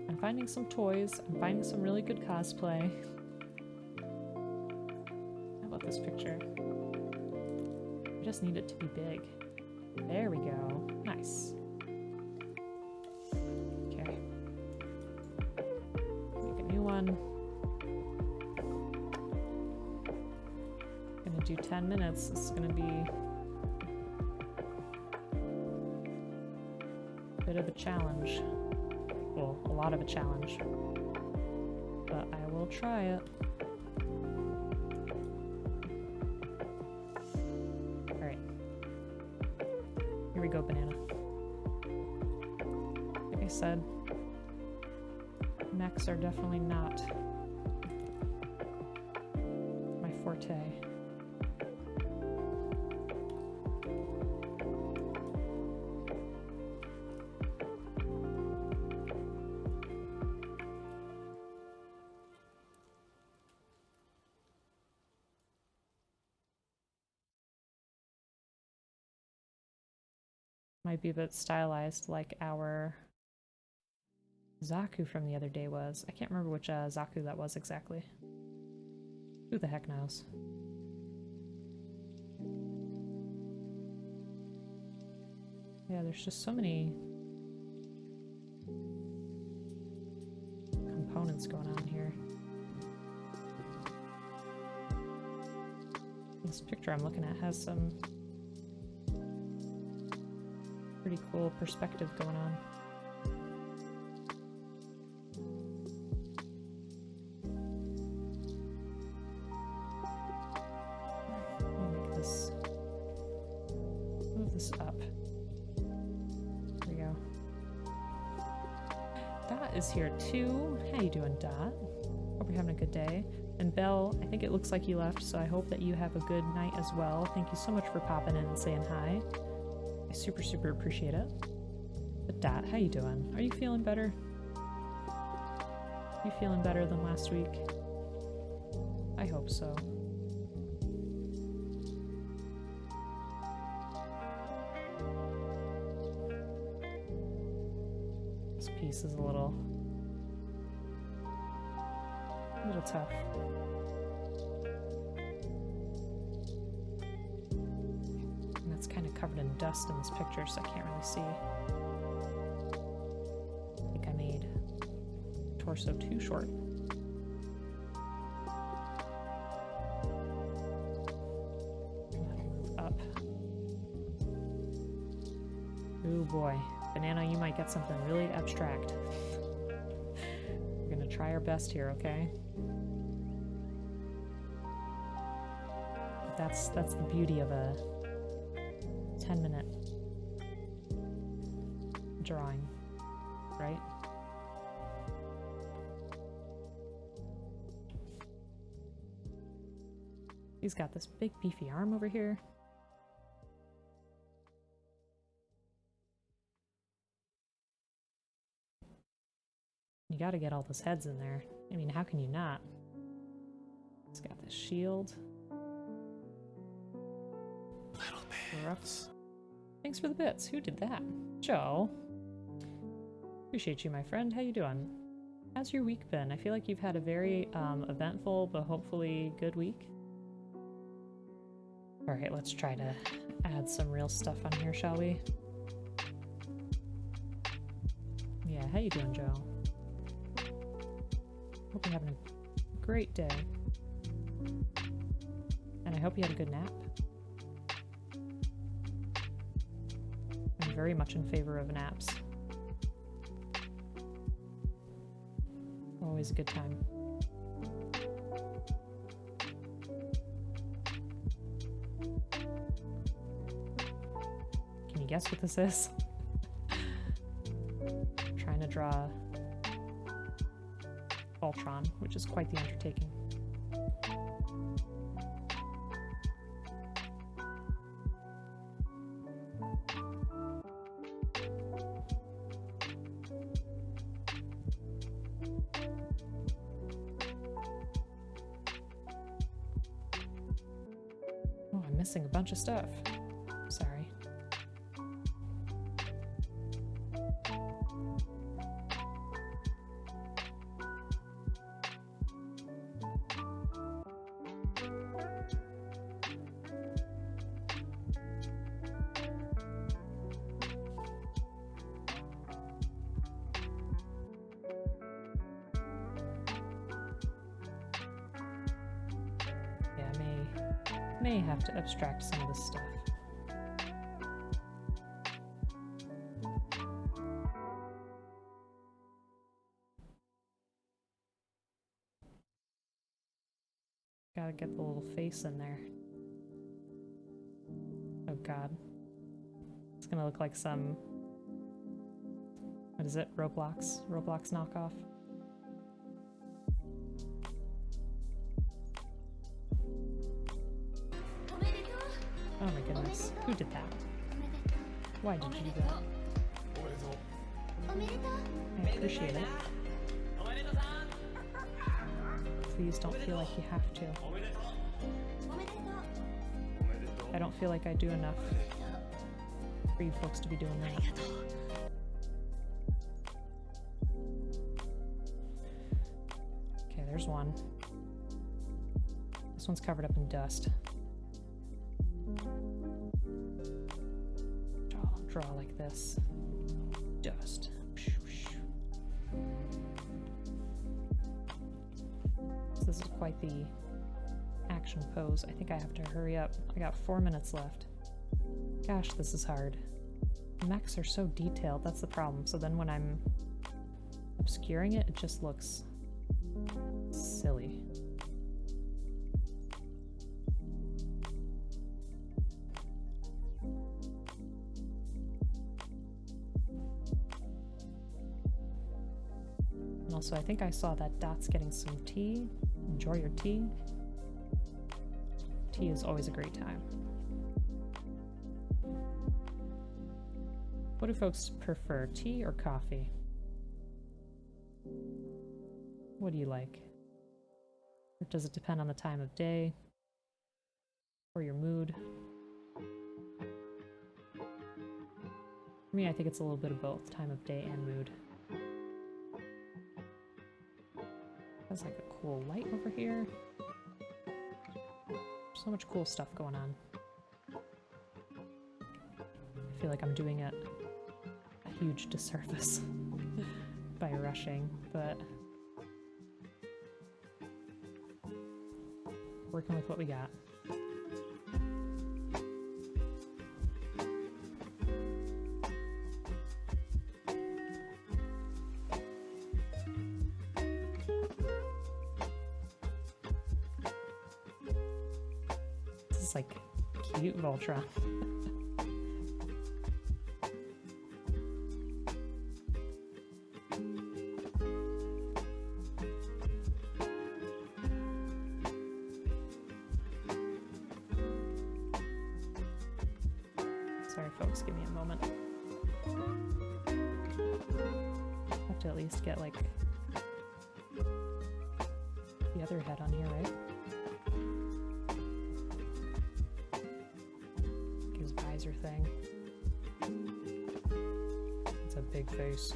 Speaker 1: I'm finding some toys. I'm finding some really good cosplay. How about this picture? I just need it to be big. There we go. Nice. Okay. Make a new one. Gonna do 10 minutes. This is gonna be a bit of a challenge. Well, a lot of a challenge. But I will try it. Alright. Here we go, banana. Like I said, mechs are definitely not my forte. Might be a bit stylized like our Zaku from the other day was. I can't remember which Zaku that was exactly. Who the heck knows? Yeah, there's just so many components going on here. This picture I'm looking at has some pretty cool perspective going on. Let me make this, move this up. There we go. Dot is here too. How you doing, Dot? Hope you're having a good day. And Belle, I think it looks like you left, so I hope that you have a good night as well. Thank you so much for popping in and saying hi. I super appreciate it. But Dot, how you doing? Are you feeling better? You feeling better than last week? I hope so. This piece is a little tough. It's kind of covered in dust in this picture, so I can't really see. I think I made torso too short. That'll move up. Oh boy. Banana, you might get something really abstract. We're gonna try our best here, okay? That's the beauty of a 10-minute drawing, right? He's got this big beefy arm over here. You gotta get all those heads in there. I mean, how can you not? He's got this shield. Ruffs. Thanks for the bits. Who did that? Joe. Appreciate you, my friend. How you doing? How's your week been? I feel like you've had a very eventful but hopefully good week. Alright, let's try to add some real stuff on here, shall we? Yeah, how you doing, Joe? Hope you're having a great day. hope you had a good nap. I'm very much in favor of naps. Always a good time. Can you guess what this is? I'm trying to draw Voltron, which is quite the undertaking. Oh, I'm missing a bunch of stuff. Sorry. May have to abstract some of this stuff. Gotta get the little face in there. Oh god. It's gonna look like some... what is it? Roblox? Roblox knockoff? Oh my goodness, who did that? Why did you do that? I appreciate it. Please don't feel like you have to. I don't feel like I do enough for you folks to be doing that. Okay, there's one. This one's covered up in dust. Draw like this. Dust. This is quite the action pose. I think I have to hurry up. I got 4 minutes left. Gosh, this is hard. Mechs are so detailed, that's the problem. So then when I'm obscuring it, it just looks silly. Also, I think I saw that Dot's getting some tea. Enjoy your tea. Tea is always a great time. What do folks prefer, tea or coffee? What do you like? Or does it depend on the time of day? Or your mood? For me, I think it's a little bit of both, time of day and mood. There's like a cool light over here. So much cool stuff going on. I feel like I'm doing it a huge disservice by rushing, but working with what we got. Like cute Voltron. Sorry folks, give me a moment. Have to at least get like the other head on here, right? Thing. It's a big face.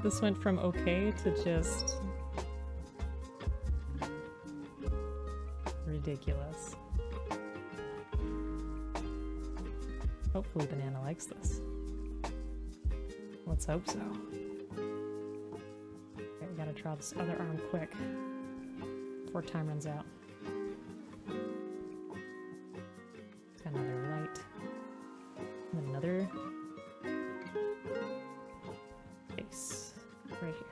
Speaker 1: This went from okay to just ridiculous. Hopefully Banana likes this. Let's hope so. Okay, we gotta draw this other arm quick before time runs out. Got another light. And another face right here.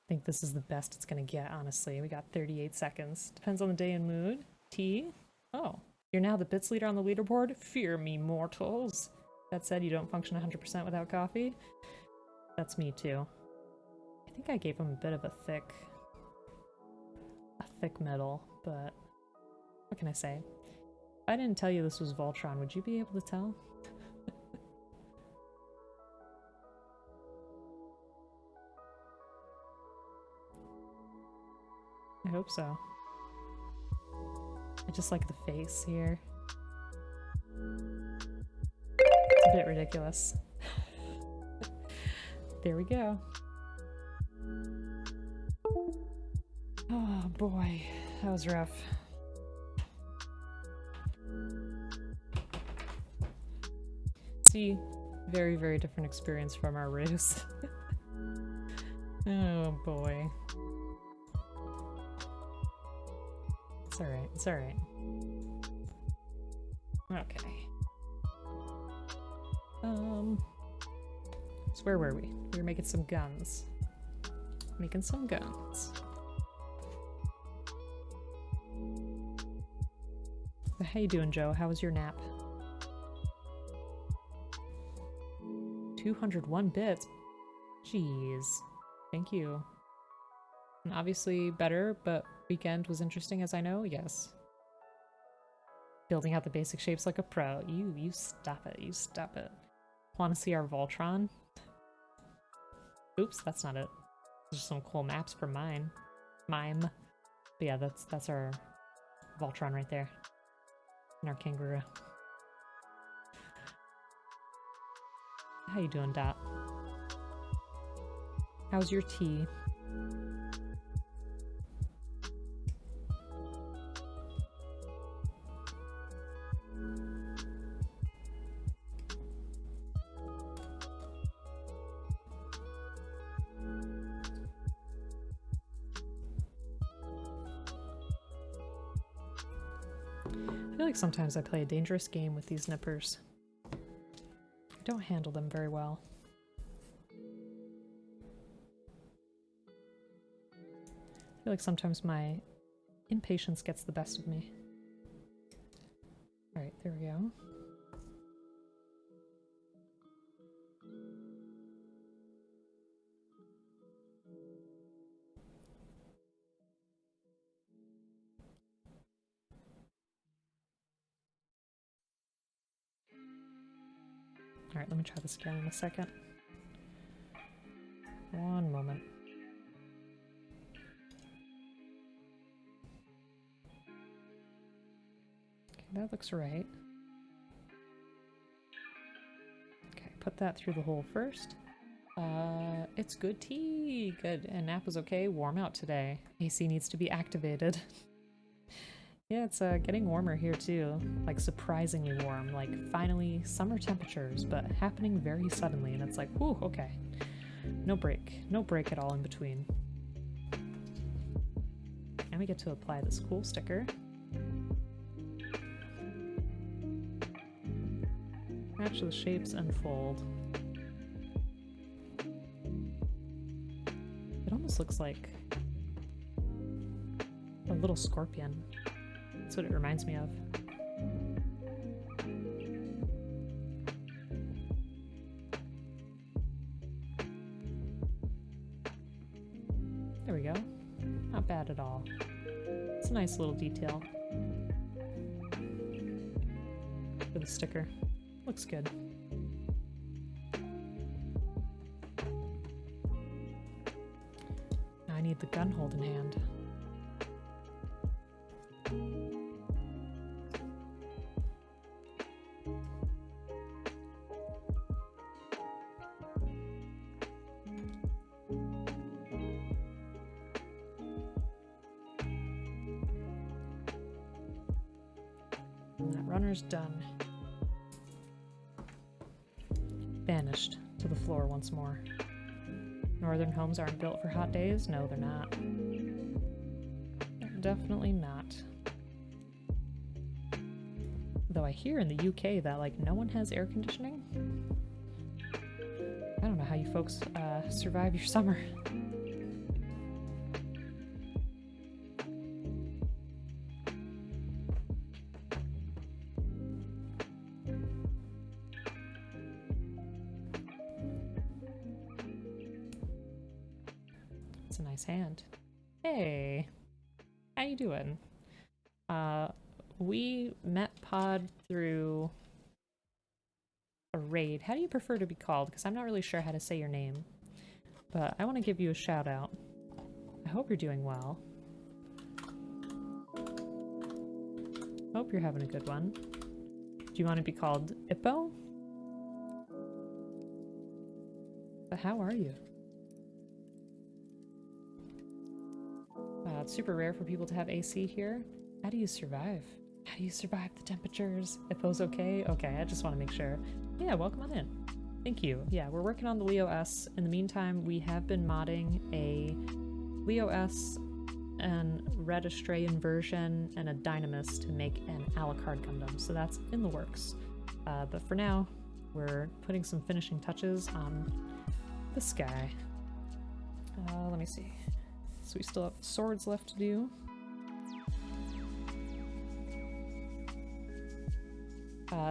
Speaker 1: I think this is the best it's gonna get, honestly. We got 38 seconds. Depends on the day and mood. T. Oh, you're now the bits leader on the leaderboard? Fear me, mortals. That said, you don't function 100% without coffee. That's me too. I think I gave him a bit of a thick middle, but what can I say? If I didn't tell you this was Voltron, would you be able to tell? I hope so. I just like the face here. It's a bit ridiculous. There we go. Oh boy, that was rough. See, very, very different experience from our ruse. Oh boy. It's alright, it's alright. Okay. So where were we? We were making some guns. Making some guns. But how you doing, Joe? How was your nap? 201 bits. Jeez. Thank you. And obviously better, but weekend was interesting, as I know. Yes. Building out the basic shapes like a pro. You stop it. You stop it. Want to see our Voltron? Oops, that's not it. There's some cool maps for Mime. But yeah, that's our Voltron right there. And our kangaroo. How you doing, Dot? How's your tea? I feel like sometimes I play a dangerous game with these nippers. I don't handle them very well. I feel like sometimes my impatience gets the best of me. Alright, there we go. Alright, let me try this again in a second. One moment. Okay, that looks right. Okay, put that through the hole first. It's good tea! Good. And nap was okay. Warm out today. AC needs to be activated. Yeah, it's getting warmer here too. Like surprisingly warm. Like finally summer temperatures, but happening very suddenly. And it's like, whew, okay. No break. No break at all in between. And we get to apply this cool sticker. Match the shapes and fold. It almost looks like a little scorpion. That's what it reminds me of. There we go. Not bad at all. It's a nice little detail for the sticker. Looks good. Now I need the gun hold in hand. And that runner's done. Banished to the floor once more. Northern homes aren't built for hot days? No, they're not. They're definitely not. Though I hear in the UK that, like, no one has air conditioning. I don't know how you folks survive your summer. It's a nice hand. Hey, how you doing? We met Pod through a raid. How do you prefer to be called? Because I'm not really sure how to say your name. But I want to give you a shout out. I hope you're doing well. Hope you're having a good one. Do you want to be called Ippo? But how are you? It's super rare for people to have AC here. How do you survive? How do you survive the temperatures? Ippo's okay? Okay, I just want to make sure. Yeah, welcome on in. Thank you. Yeah, we're working on the Leo S. In the meantime, we have been modding a Leo S, and Red Astray Inversion, and a Dynames to make an Alucard gundam. So that's in the works. But for now, we're putting some finishing touches on this guy. Let me see. So we still have swords left to do.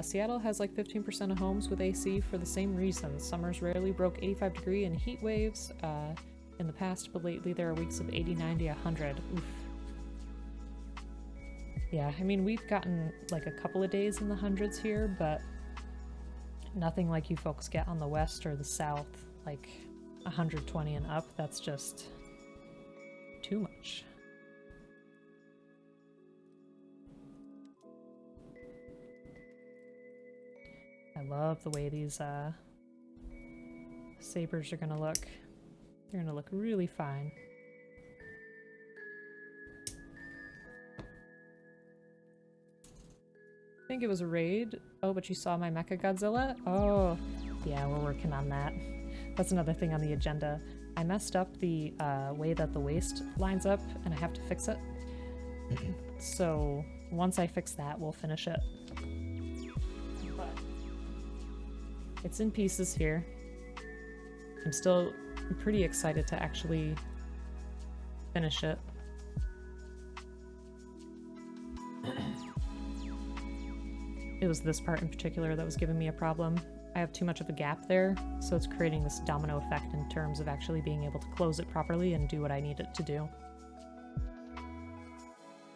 Speaker 1: Seattle has like 15% of homes with AC for the same reason. Summers rarely broke 85-degree and heat waves in the past, but lately there are weeks of 80, 90, 100. Oof. Yeah, I mean, we've gotten like a couple of days in the hundreds here, but nothing like you folks get on the west or the south, like 120 and up. That's just too much. I love the way these sabers are gonna look. They're gonna look really fine. I think it was a raid. Oh, but you saw my Mecha Godzilla? Oh, yeah, we're working on that. That's another thing on the agenda. I messed up the way that the waist lines up, and I have to fix it. So once I fix that, we'll finish it. But it's in pieces here. I'm still pretty excited to actually finish it. It was this part in particular that was giving me a problem. I have too much of a gap there, so it's creating this domino effect in terms of actually being able to close it properly and do what I need it to do.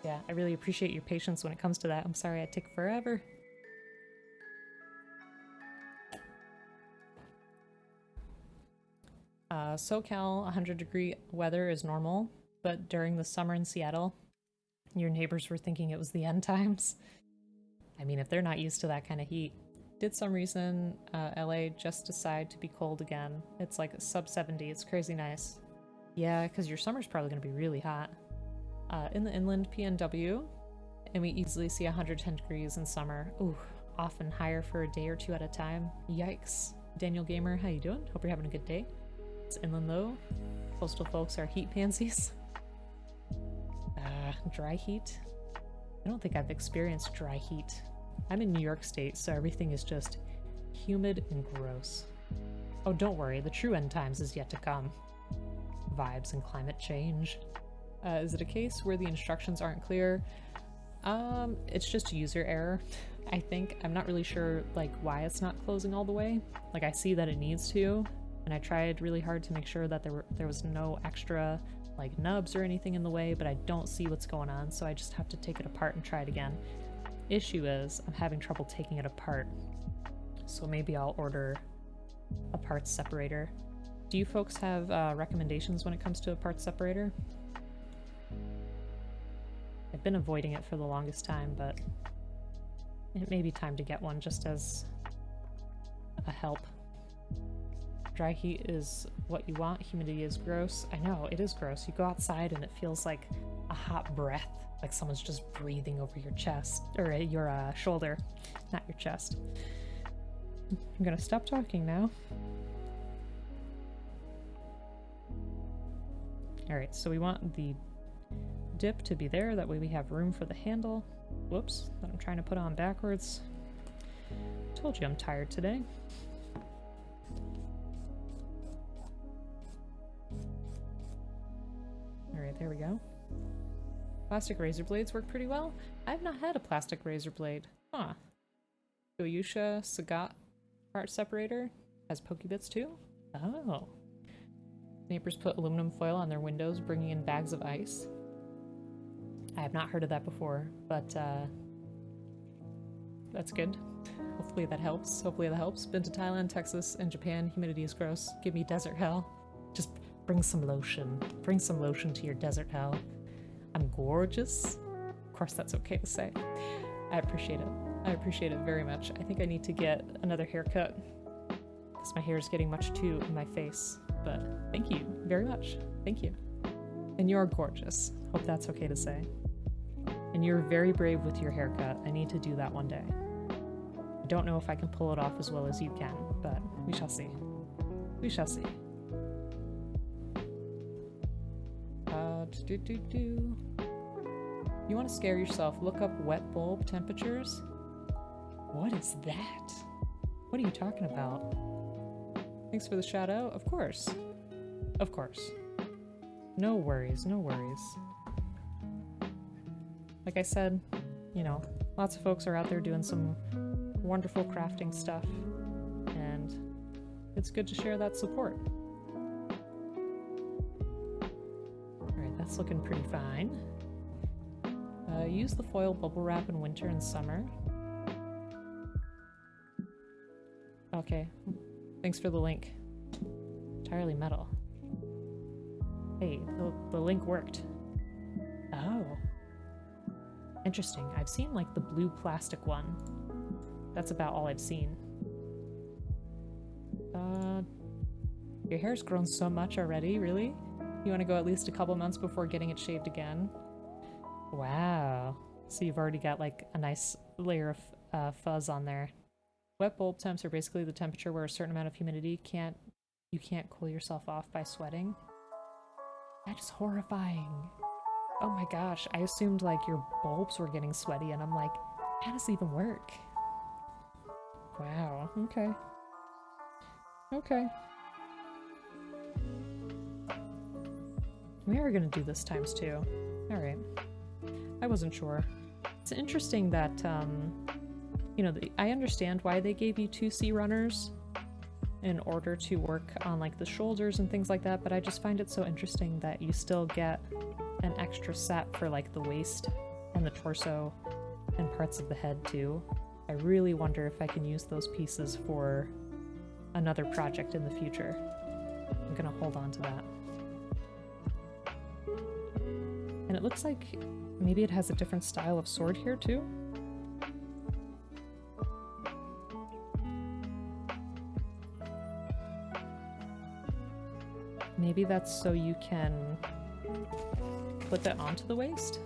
Speaker 1: Yeah, I really appreciate your patience when it comes to that. I'm sorry I take forever. SoCal 100-degree weather is normal, but during the summer in Seattle, your neighbors were thinking it was the end times. I mean, if they're not used to that kind of heat. Did some reason LA just decide to be cold again. It's like sub 70, it's crazy nice. Yeah, because your summer's probably going to be really hot. In the inland PNW, and we easily see 110 degrees in summer. Ooh, often higher for a day or two at a time. Yikes. Daniel Gamer, how you doing? Hope you're having a good day. It's inland though. Coastal folks are heat pansies. Dry heat? I don't think I've experienced dry heat. I'm in New York State, so everything is just humid and gross. Oh, don't worry, the true end times is yet to come. Vibes and climate change. Is it a case where the instructions aren't clear? It's just user error, I think. I'm not really sure, like, why it's not closing all the way. Like, I see that it needs to, and I tried really hard to make sure that there was no extra, like, nubs or anything in the way, but I don't see what's going on, so I just have to take it apart and try it again. Issue is, I'm having trouble taking it apart, so maybe I'll order a parts separator. Do you folks have recommendations when it comes to a parts separator? I've been avoiding it for the longest time, but it may be time to get one just as a help. Dry heat is what you want, humidity is gross. I know, it is gross. You go outside and it feels like a hot breath. Like someone's just breathing over your chest, or your shoulder, not your chest. I'm gonna stop talking now. Alright, so we want the dip to be there, that way we have room for the handle. Whoops, that I'm trying to put on backwards. Told you I'm tired today. Alright, there we go. Plastic razor blades work pretty well. I've not had a plastic razor blade. Huh. Goyusha Sagat part separator has Pokebits too? Oh. Neighbors put aluminum foil on their windows, bringing in bags of ice. I have not heard of that before, but that's good. Hopefully that helps. Hopefully that helps. Been to Thailand, Texas, and Japan. Humidity is gross. Give me desert hell. Just bring some lotion. Bring some lotion to your desert hell. I'm gorgeous. Of course that's okay to say. I appreciate it. I appreciate it very much. I think I need to get another haircut because my hair is getting much too in my face. But thank you very much. Thank you. And you're gorgeous. Hope that's okay to say. And you're very brave with your haircut. I need to do that one day. I don't know if I can pull it off as well as you can, but we shall see. We shall see. You want to scare yourself, look up wet bulb temperatures? What is that? What are you talking about? Thanks for the shout out. Of course. Of course. No worries, no worries. Like I said, you know, lots of folks are out there doing some wonderful crafting stuff, and it's good to share that support. Alright, that's looking pretty fine. Use the foil bubble wrap in winter and summer. Okay, thanks for the link. Entirely metal. Hey, the link worked. Oh. Interesting. I've seen like the blue plastic one. That's about all I've seen. Your hair's grown so much already, really? You want to go at least a couple months before getting it shaved again? Wow. So you've already got like a nice layer of fuzz on there. Wet bulb temps are basically the temperature where a certain amount of humidity you can't cool yourself off by sweating. That is horrifying. Oh my gosh, I assumed like your bulbs were getting sweaty and I'm like, how does it even work? Wow, okay. Okay. We are gonna do this times two. Alright. I wasn't sure. It's interesting that, you know, I understand why they gave you 2 sea runners in order to work on like the shoulders and things like that, but I just find it so interesting that you still get an extra set for like the waist and the torso and parts of the head too. I really wonder if I can use those pieces for another project in the future. I'm gonna hold on to that. And it looks like maybe it has a different style of sword here too. Maybe that's so you can put that onto the waist?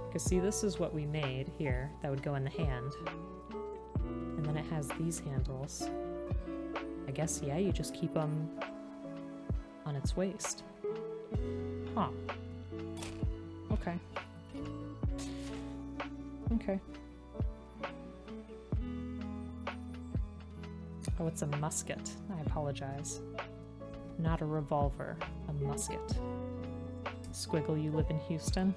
Speaker 1: Because see, this is what we made here that would go in the hand. And then it has these handles. I guess, yeah, you just keep them on its waist. Huh. Okay. Okay. Oh, it's a musket. I apologize. Not a revolver, a musket. Squiggle, you live in Houston?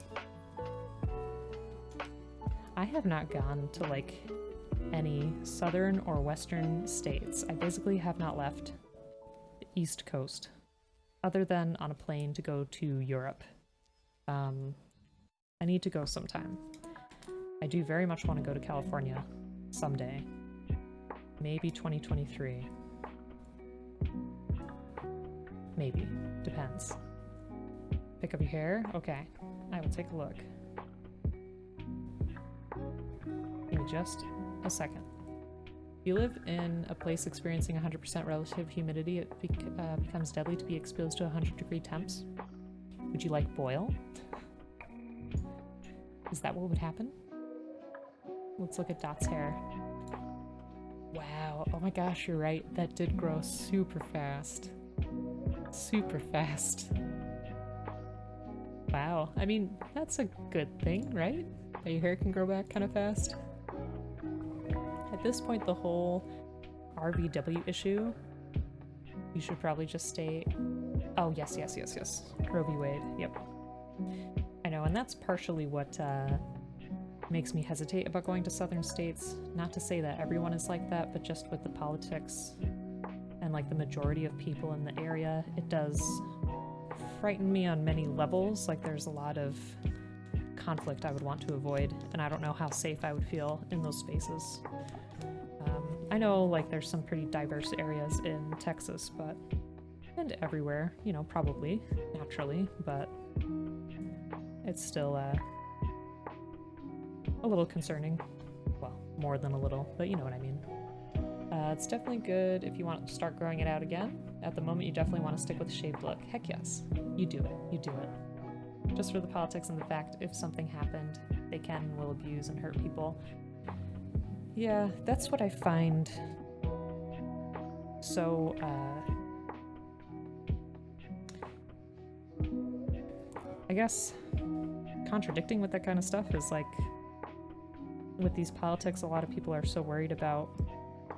Speaker 1: I have not gone to like any southern or western states. I basically have not left the East Coast, other than on a plane to go to Europe. I need to go sometime. I do very much want to go to California someday. Maybe 2023. Maybe. Depends. Pick up your hair? Okay. I will take a look. Give me just a second. If you live in a place experiencing 100% relative humidity, it becomes deadly to be exposed to 100-degree temps. Would you like boil? Is that what would happen? Let's look at Dot's hair. Wow, oh my gosh, you're right. That did grow super fast. Super fast. Wow, I mean, that's a good thing, right? That your hair can grow back kind of fast. At this point, the whole RVW issue, you should probably just stay... Oh, yes. Roe v. Wade, yep. I know, and that's partially what makes me hesitate about going to southern states. Not to say that everyone is like that, but just with the politics and like the majority of people in the area, it does frighten me on many levels. Like there's a lot of conflict I would want to avoid, and I don't know how safe I would feel in those spaces. I know like there's some pretty diverse areas in Texas, but and everywhere, you know, probably naturally, but it's still a little concerning. Well, more than a little, but you know what I mean. It's definitely good if you want to start growing it out again. At the moment, you definitely want to stick with the shaved look. Heck yes, you do it. You do it. Just for the politics and the fact if something happened, they can and will abuse and hurt people. Yeah, that's what I find so, I guess contradicting with that kind of stuff is like, with these politics, a lot of people are so worried about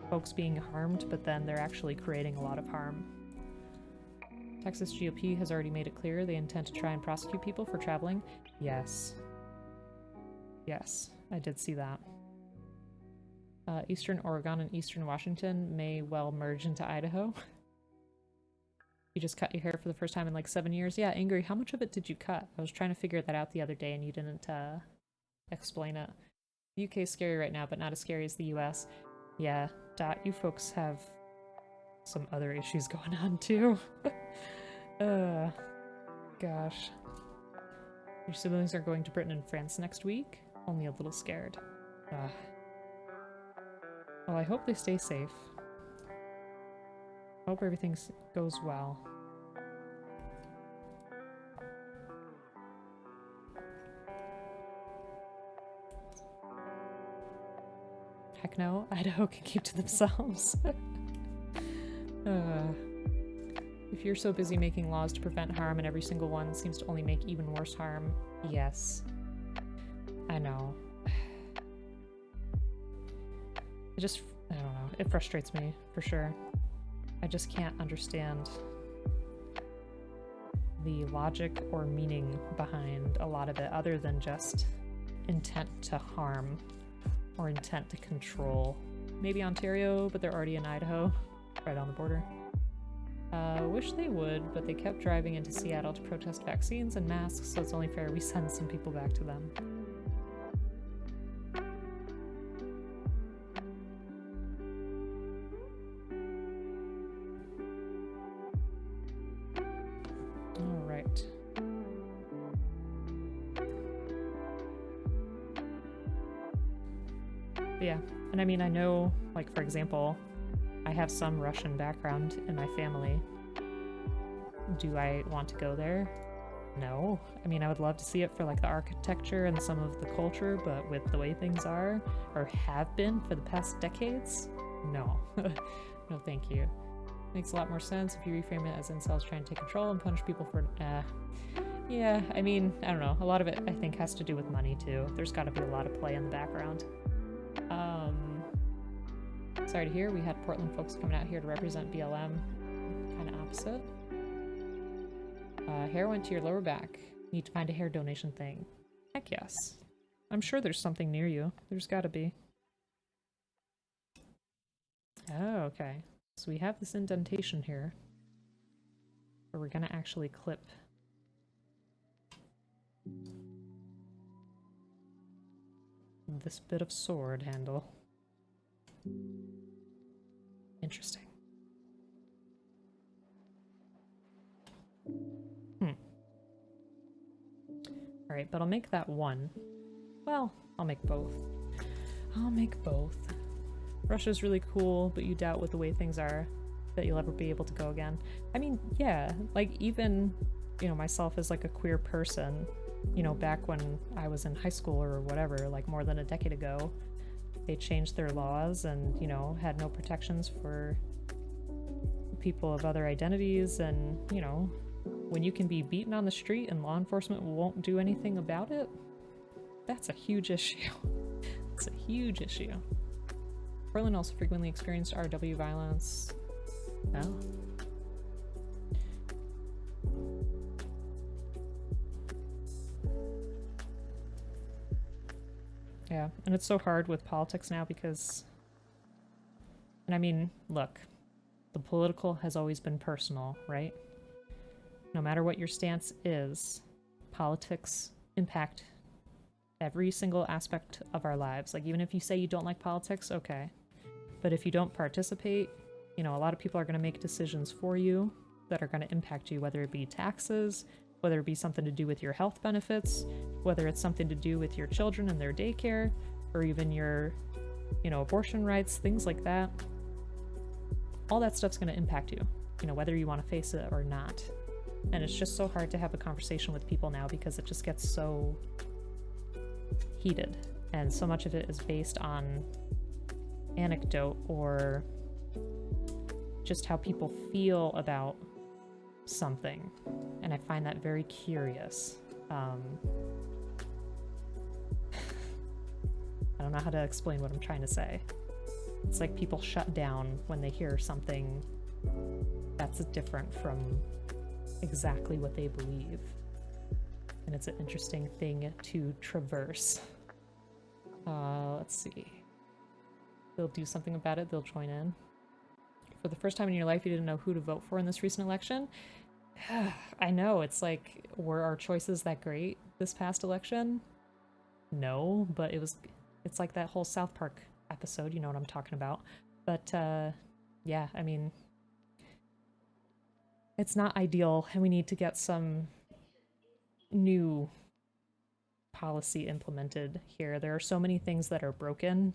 Speaker 1: folks being harmed, but then they're actually creating a lot of harm. Texas GOP has already made it clear they intend to try and prosecute people for traveling. Yes. Yes, I did see that. Eastern Oregon and Eastern Washington may well merge into Idaho. You just cut your hair for the first time in like 7 years? Yeah, Angry, how much of it did you cut? I was trying to figure that out the other day and you didn't explain it. The UK is scary right now, but not as scary as the US. Yeah, Dot, you folks have some other issues going on too. Gosh. Your siblings are going to Britain and France next week? Only a little scared. Well, I hope they stay safe. Hope everything goes well. Heck no, Idaho can keep to themselves. If you're so busy making laws to prevent harm and every single one seems to only make even worse harm, yes. I know. I don't know, it frustrates me, for sure. I just can't understand the logic or meaning behind a lot of it other than just intent to harm or intent to control. Maybe Ontario, but they're already in Idaho, right on the border. Wish they would, but they kept driving into Seattle to protest vaccines and masks, so it's only fair we send some people back to them. Alright. Yeah, and I mean, I know, like, for example, I have some Russian background in my family. Do I want to go there? No. I mean, I would love to see it for, like, the architecture and some of the culture, but with the way things are, or have been for the past decades, no. No thank you. Makes a lot more sense if you reframe it as incels trying to take control and punish people for, yeah, I mean, I don't know. A lot of it, I think, has to do with money, too. There's gotta be a lot of play in the background. Sorry to hear, we had Portland folks coming out here to represent BLM. Kind of opposite. Hair went to your lower back. Need to find a hair donation thing. Heck yes. I'm sure there's something near you. There's gotta be. Oh, okay. So we have this indentation here. Where we're gonna actually clip this bit of sword handle. Interesting. Alright, but I'll make that one. Well, I'll make both. I'll make both. Russia's really cool, but you doubt with the way things are that you'll ever be able to go again. I mean, yeah, like even, you know, myself as like a queer person, you know, back when I was in high school or whatever, like more than a decade ago, they changed their laws and, you know, had no protections for people of other identities. And, you know, when you can be beaten on the street and law enforcement won't do anything about it, that's a huge issue. It's a huge issue. Portland also frequently experienced RW violence. Oh. Yeah, and it's so hard with politics now because, and I mean, look, the political has always been personal, right? No matter what your stance is, politics impact every single aspect of our lives. Like, even if you say you don't like politics, okay. But if you don't participate, you know, a lot of people are going to make decisions for you that are going to impact you, whether it be taxes, whether it be something to do with your health benefits, whether it's something to do with your children and their daycare, or even your, you know, abortion rights, things like that. All that stuff's going to impact you, you know, whether you want to face it or not. And it's just so hard to have a conversation with people now because it just gets so heated. And so much of it is based on anecdote or just how people feel about something. And I find that very curious. I don't know how to explain what I'm trying to say. It's like people shut down when they hear something that's different from exactly what they believe. And it's an interesting thing to traverse. Let's see. They'll do something about it, they'll join in. For the first time in your life, you didn't know who to vote for in this recent election? I know, it's like, were our choices that great this past election? No, but it's like that whole South Park episode, you know what I'm talking about. But, yeah, I mean, it's not ideal, and we need to get some new policy implemented here. There are so many things that are broken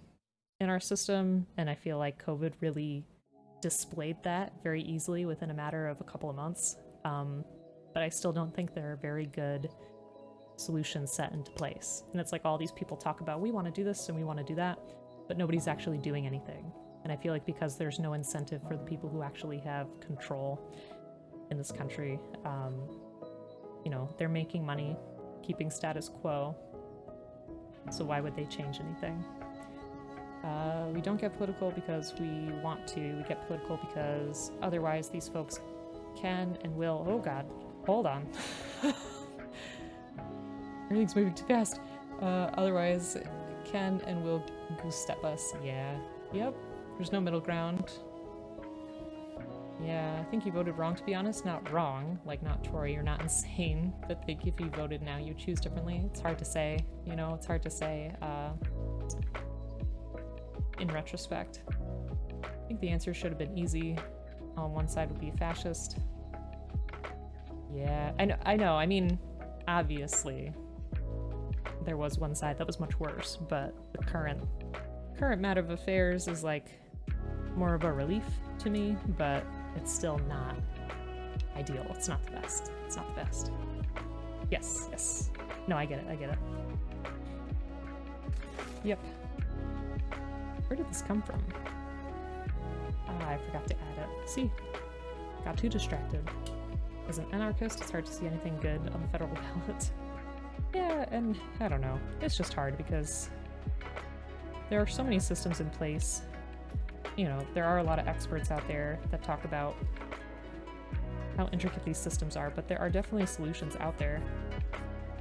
Speaker 1: in our system, and I feel like COVID really displayed that very easily within a matter of a couple of months. But I still don't think there are very good solutions set into place. And it's like all these people talk about, we want to do this and we want to do that, but nobody's actually doing anything. And I feel like because there's no incentive for the people who actually have control in this country, you know, they're making money, keeping status quo. So why would they change anything? We don't get political because we want to. We get political because otherwise these folks can and will. Oh god, hold on. Everything's moving too fast. Otherwise can and will goose step us. Yeah. Yep. There's no middle ground. Yeah, I think you voted wrong, to be honest. Not wrong, like not Tori, you're not insane. But I think if you voted now, you choose differently. It's hard to say, you know, it's hard to say in retrospect. I think the answer should have been easy. On one side would be fascist. Yeah, I know, I mean, obviously, there was one side that was much worse, but the current matter of affairs is like more of a relief to me, but it's still not ideal. It's not the best. It's not the best. Yes, yes. No, I get it, I get it. Yep. Where did this come from? Ah, I forgot to add it. See? Got too distracted. As an anarchist, it's hard to see anything good on the federal ballot. Yeah, and I don't know. It's just hard because there are so many systems in place. You know, there are a lot of experts out there that talk about how intricate these systems are, but there are definitely solutions out there.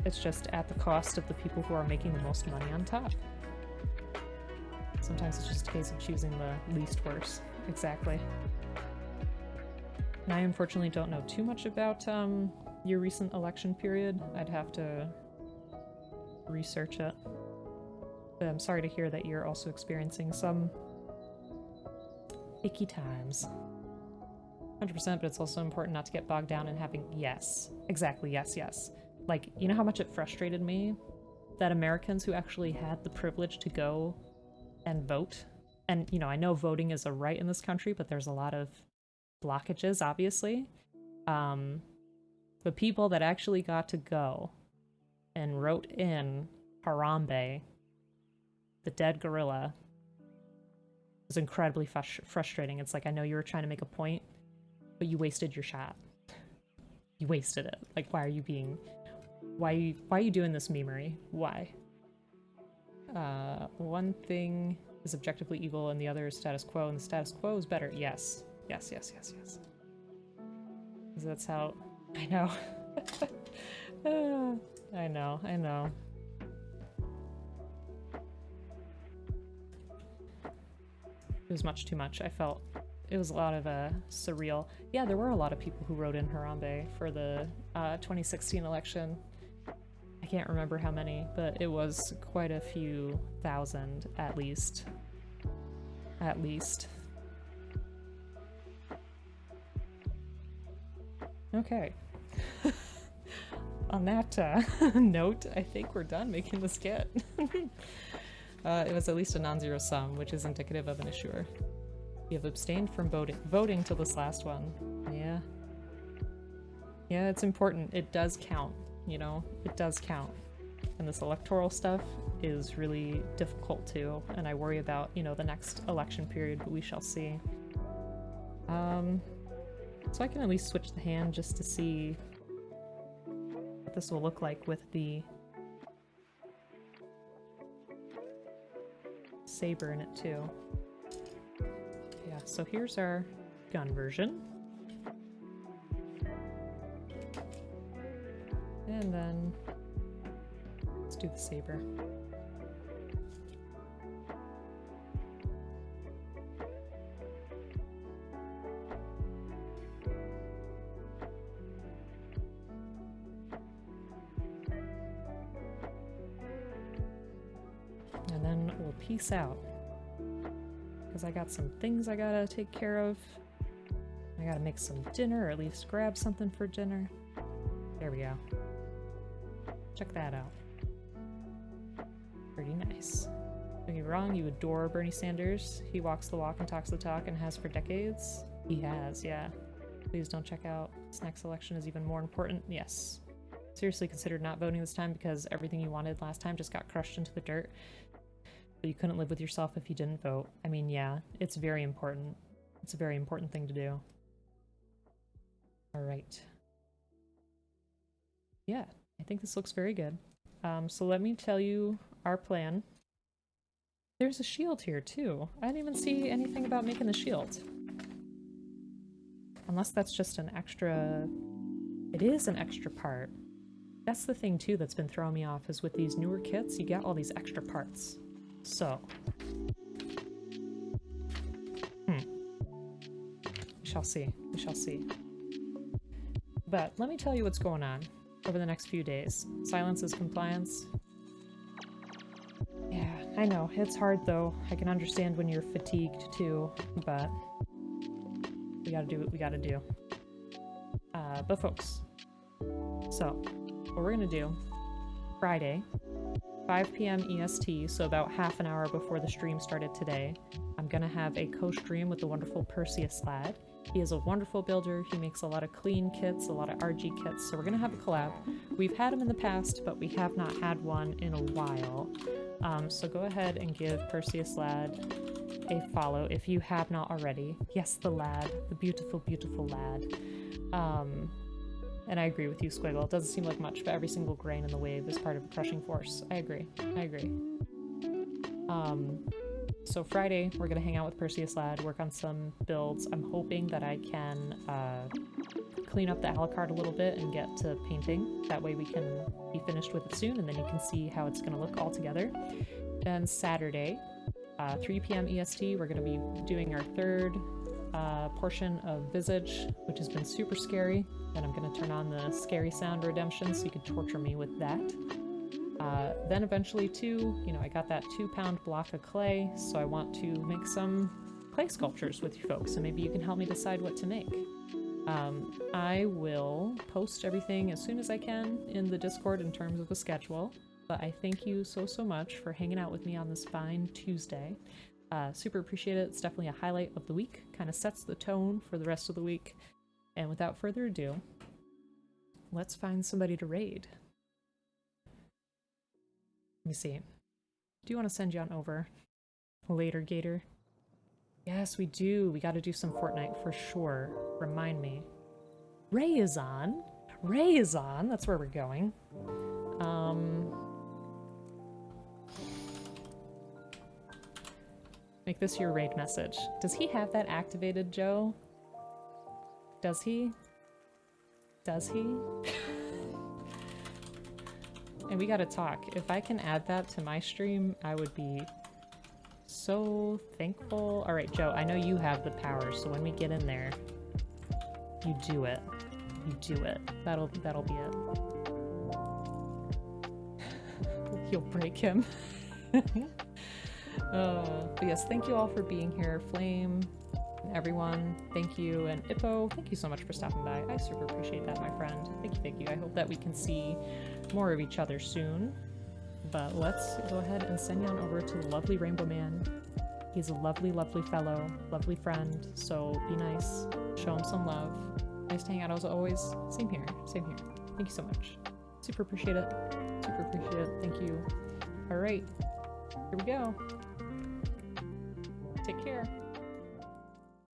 Speaker 1: It's just at the cost of the people who are making the most money on top. Sometimes it's just a case of choosing the least worst. Exactly. And I unfortunately don't know too much about your recent election period. I'd have to research it. But I'm sorry to hear that you're also experiencing some icky times. 100%, but it's also important not to get bogged down in having, yes, exactly, yes, yes. Like, you know how much it frustrated me that Americans who actually had the privilege to go and vote, and, you know, I know voting is a right in this country, but there's a lot of blockages, obviously. The people that actually got to go and wrote in Harambe, the dead gorilla. It was incredibly frustrating. It's like, I know you were trying to make a point, but you wasted your shot. You wasted it. Like, why are you being... Why are you doing this memery? Why? One thing is objectively evil and the other is status quo, and the status quo is better. Yes. Yes, yes, yes, yes. Because that's how... I know. I know, I know. It was much too much. I felt it was a lot of surreal. Yeah, there were a lot of people who wrote in Harambe for the 2016 election. I can't remember how many, but it was quite a few thousand at least. At least. Okay. On that note, I think we're done making this skit. It was at least a non-zero sum, which is indicative of an issuer. You have abstained from voting till this last one. Yeah. Yeah, it's important. It does count, you know? It does count. And this electoral stuff is really difficult too, and I worry about, you know, the next election period, but we shall see. So I can at least switch the hand just to see what this will look like with the saber in it too. Yeah, so here's our gun version. And then let's do the saber. And then we'll peace out. Because I got some things I gotta take care of. I gotta make some dinner, or at least grab something for dinner. There we go. Check that out. Pretty nice. Don't get me wrong, you adore Bernie Sanders. He walks the walk and talks the talk and has for decades. He has, yeah. Please don't check out. This next election is even more important. Yes. Seriously considered not voting this time because everything you wanted last time just got crushed into the dirt. But you couldn't live with yourself if you didn't vote. I mean, yeah, it's very important. It's a very important thing to do. Alright. Yeah, I think this looks very good. So let me tell you our plan. There's a shield here too. I didn't even see anything about making the shield. Unless that's just an extra... It is an extra part. That's the thing too that's been throwing me off, is with these newer kits, you get all these extra parts. So. We shall see. We shall see. But let me tell you what's going on over the next few days. Silence is compliance. Yeah, I know. It's hard though. I can understand when you're fatigued too, but we gotta do what we gotta do. But folks, so what we're gonna do, Friday, 5 p.m. EST, so about half an hour before the stream started today, I'm gonna have a co-stream with the wonderful Perseus lad. He is a wonderful builder. He makes a lot of clean kits, a lot of RG kits, so we're gonna have a collab. We've had him in the past, but we have not had one in a while. So go ahead and give Perseus lad a follow if you have not already. Yes, the lad, the beautiful, beautiful lad. And I agree with you, Squiggle. It doesn't seem like much, but every single grain in the wave is part of a crushing force. I agree. I agree. So Friday, we're gonna hang out with Perseus lad, work on some builds. I'm hoping that I can clean up the Alucard a little bit and get to painting. That way we can be finished with it soon, and then you can see how it's gonna look all together. Then Saturday, 3 p.m. EST, we're gonna be doing our third portion of Visage, which has been super scary. And I'm gonna turn on the scary sound redemption so you can torture me with that. Then eventually too, you know, I got that 2-pound block of clay, so I want to make some clay sculptures with you folks, and maybe you can help me decide what to make. I will post everything as soon as I can in the Discord in terms of a schedule, but I thank you so much for hanging out with me on this fine Tuesday. Super appreciate it. It's definitely a highlight of the week, kind of sets the tone for the rest of the week. And without further ado, let's find somebody to raid. me see. Do you want to send you on over later, Gator? Yes, we do. We got to do some Fortnite for sure. Remind me. Ray is on. Ray is on. That's where we're going. Make this your raid message. Does he have that activated, Joe? Does he? Does he? And we gotta talk. If I can add that to my stream, I would be so thankful. Alright, Joe, I know you have the power, so when we get in there, you do it. You do it. That'll be it. You'll break him. But yes, thank you all for being here. Flame, everyone, thank you. And Ippo, thank you so much for stopping by. I super appreciate that, my friend. Thank you, thank you. I hope that we can see more of each other soon. But let's go ahead and send you on over to the lovely Rainbow Man. He's a lovely, lovely fellow, lovely friend. So be nice, show him some love. Nice to hang out as always. Same here, same here. Thank you so much. Super appreciate it. Super appreciate it. Thank you. All right, here we go. Take care.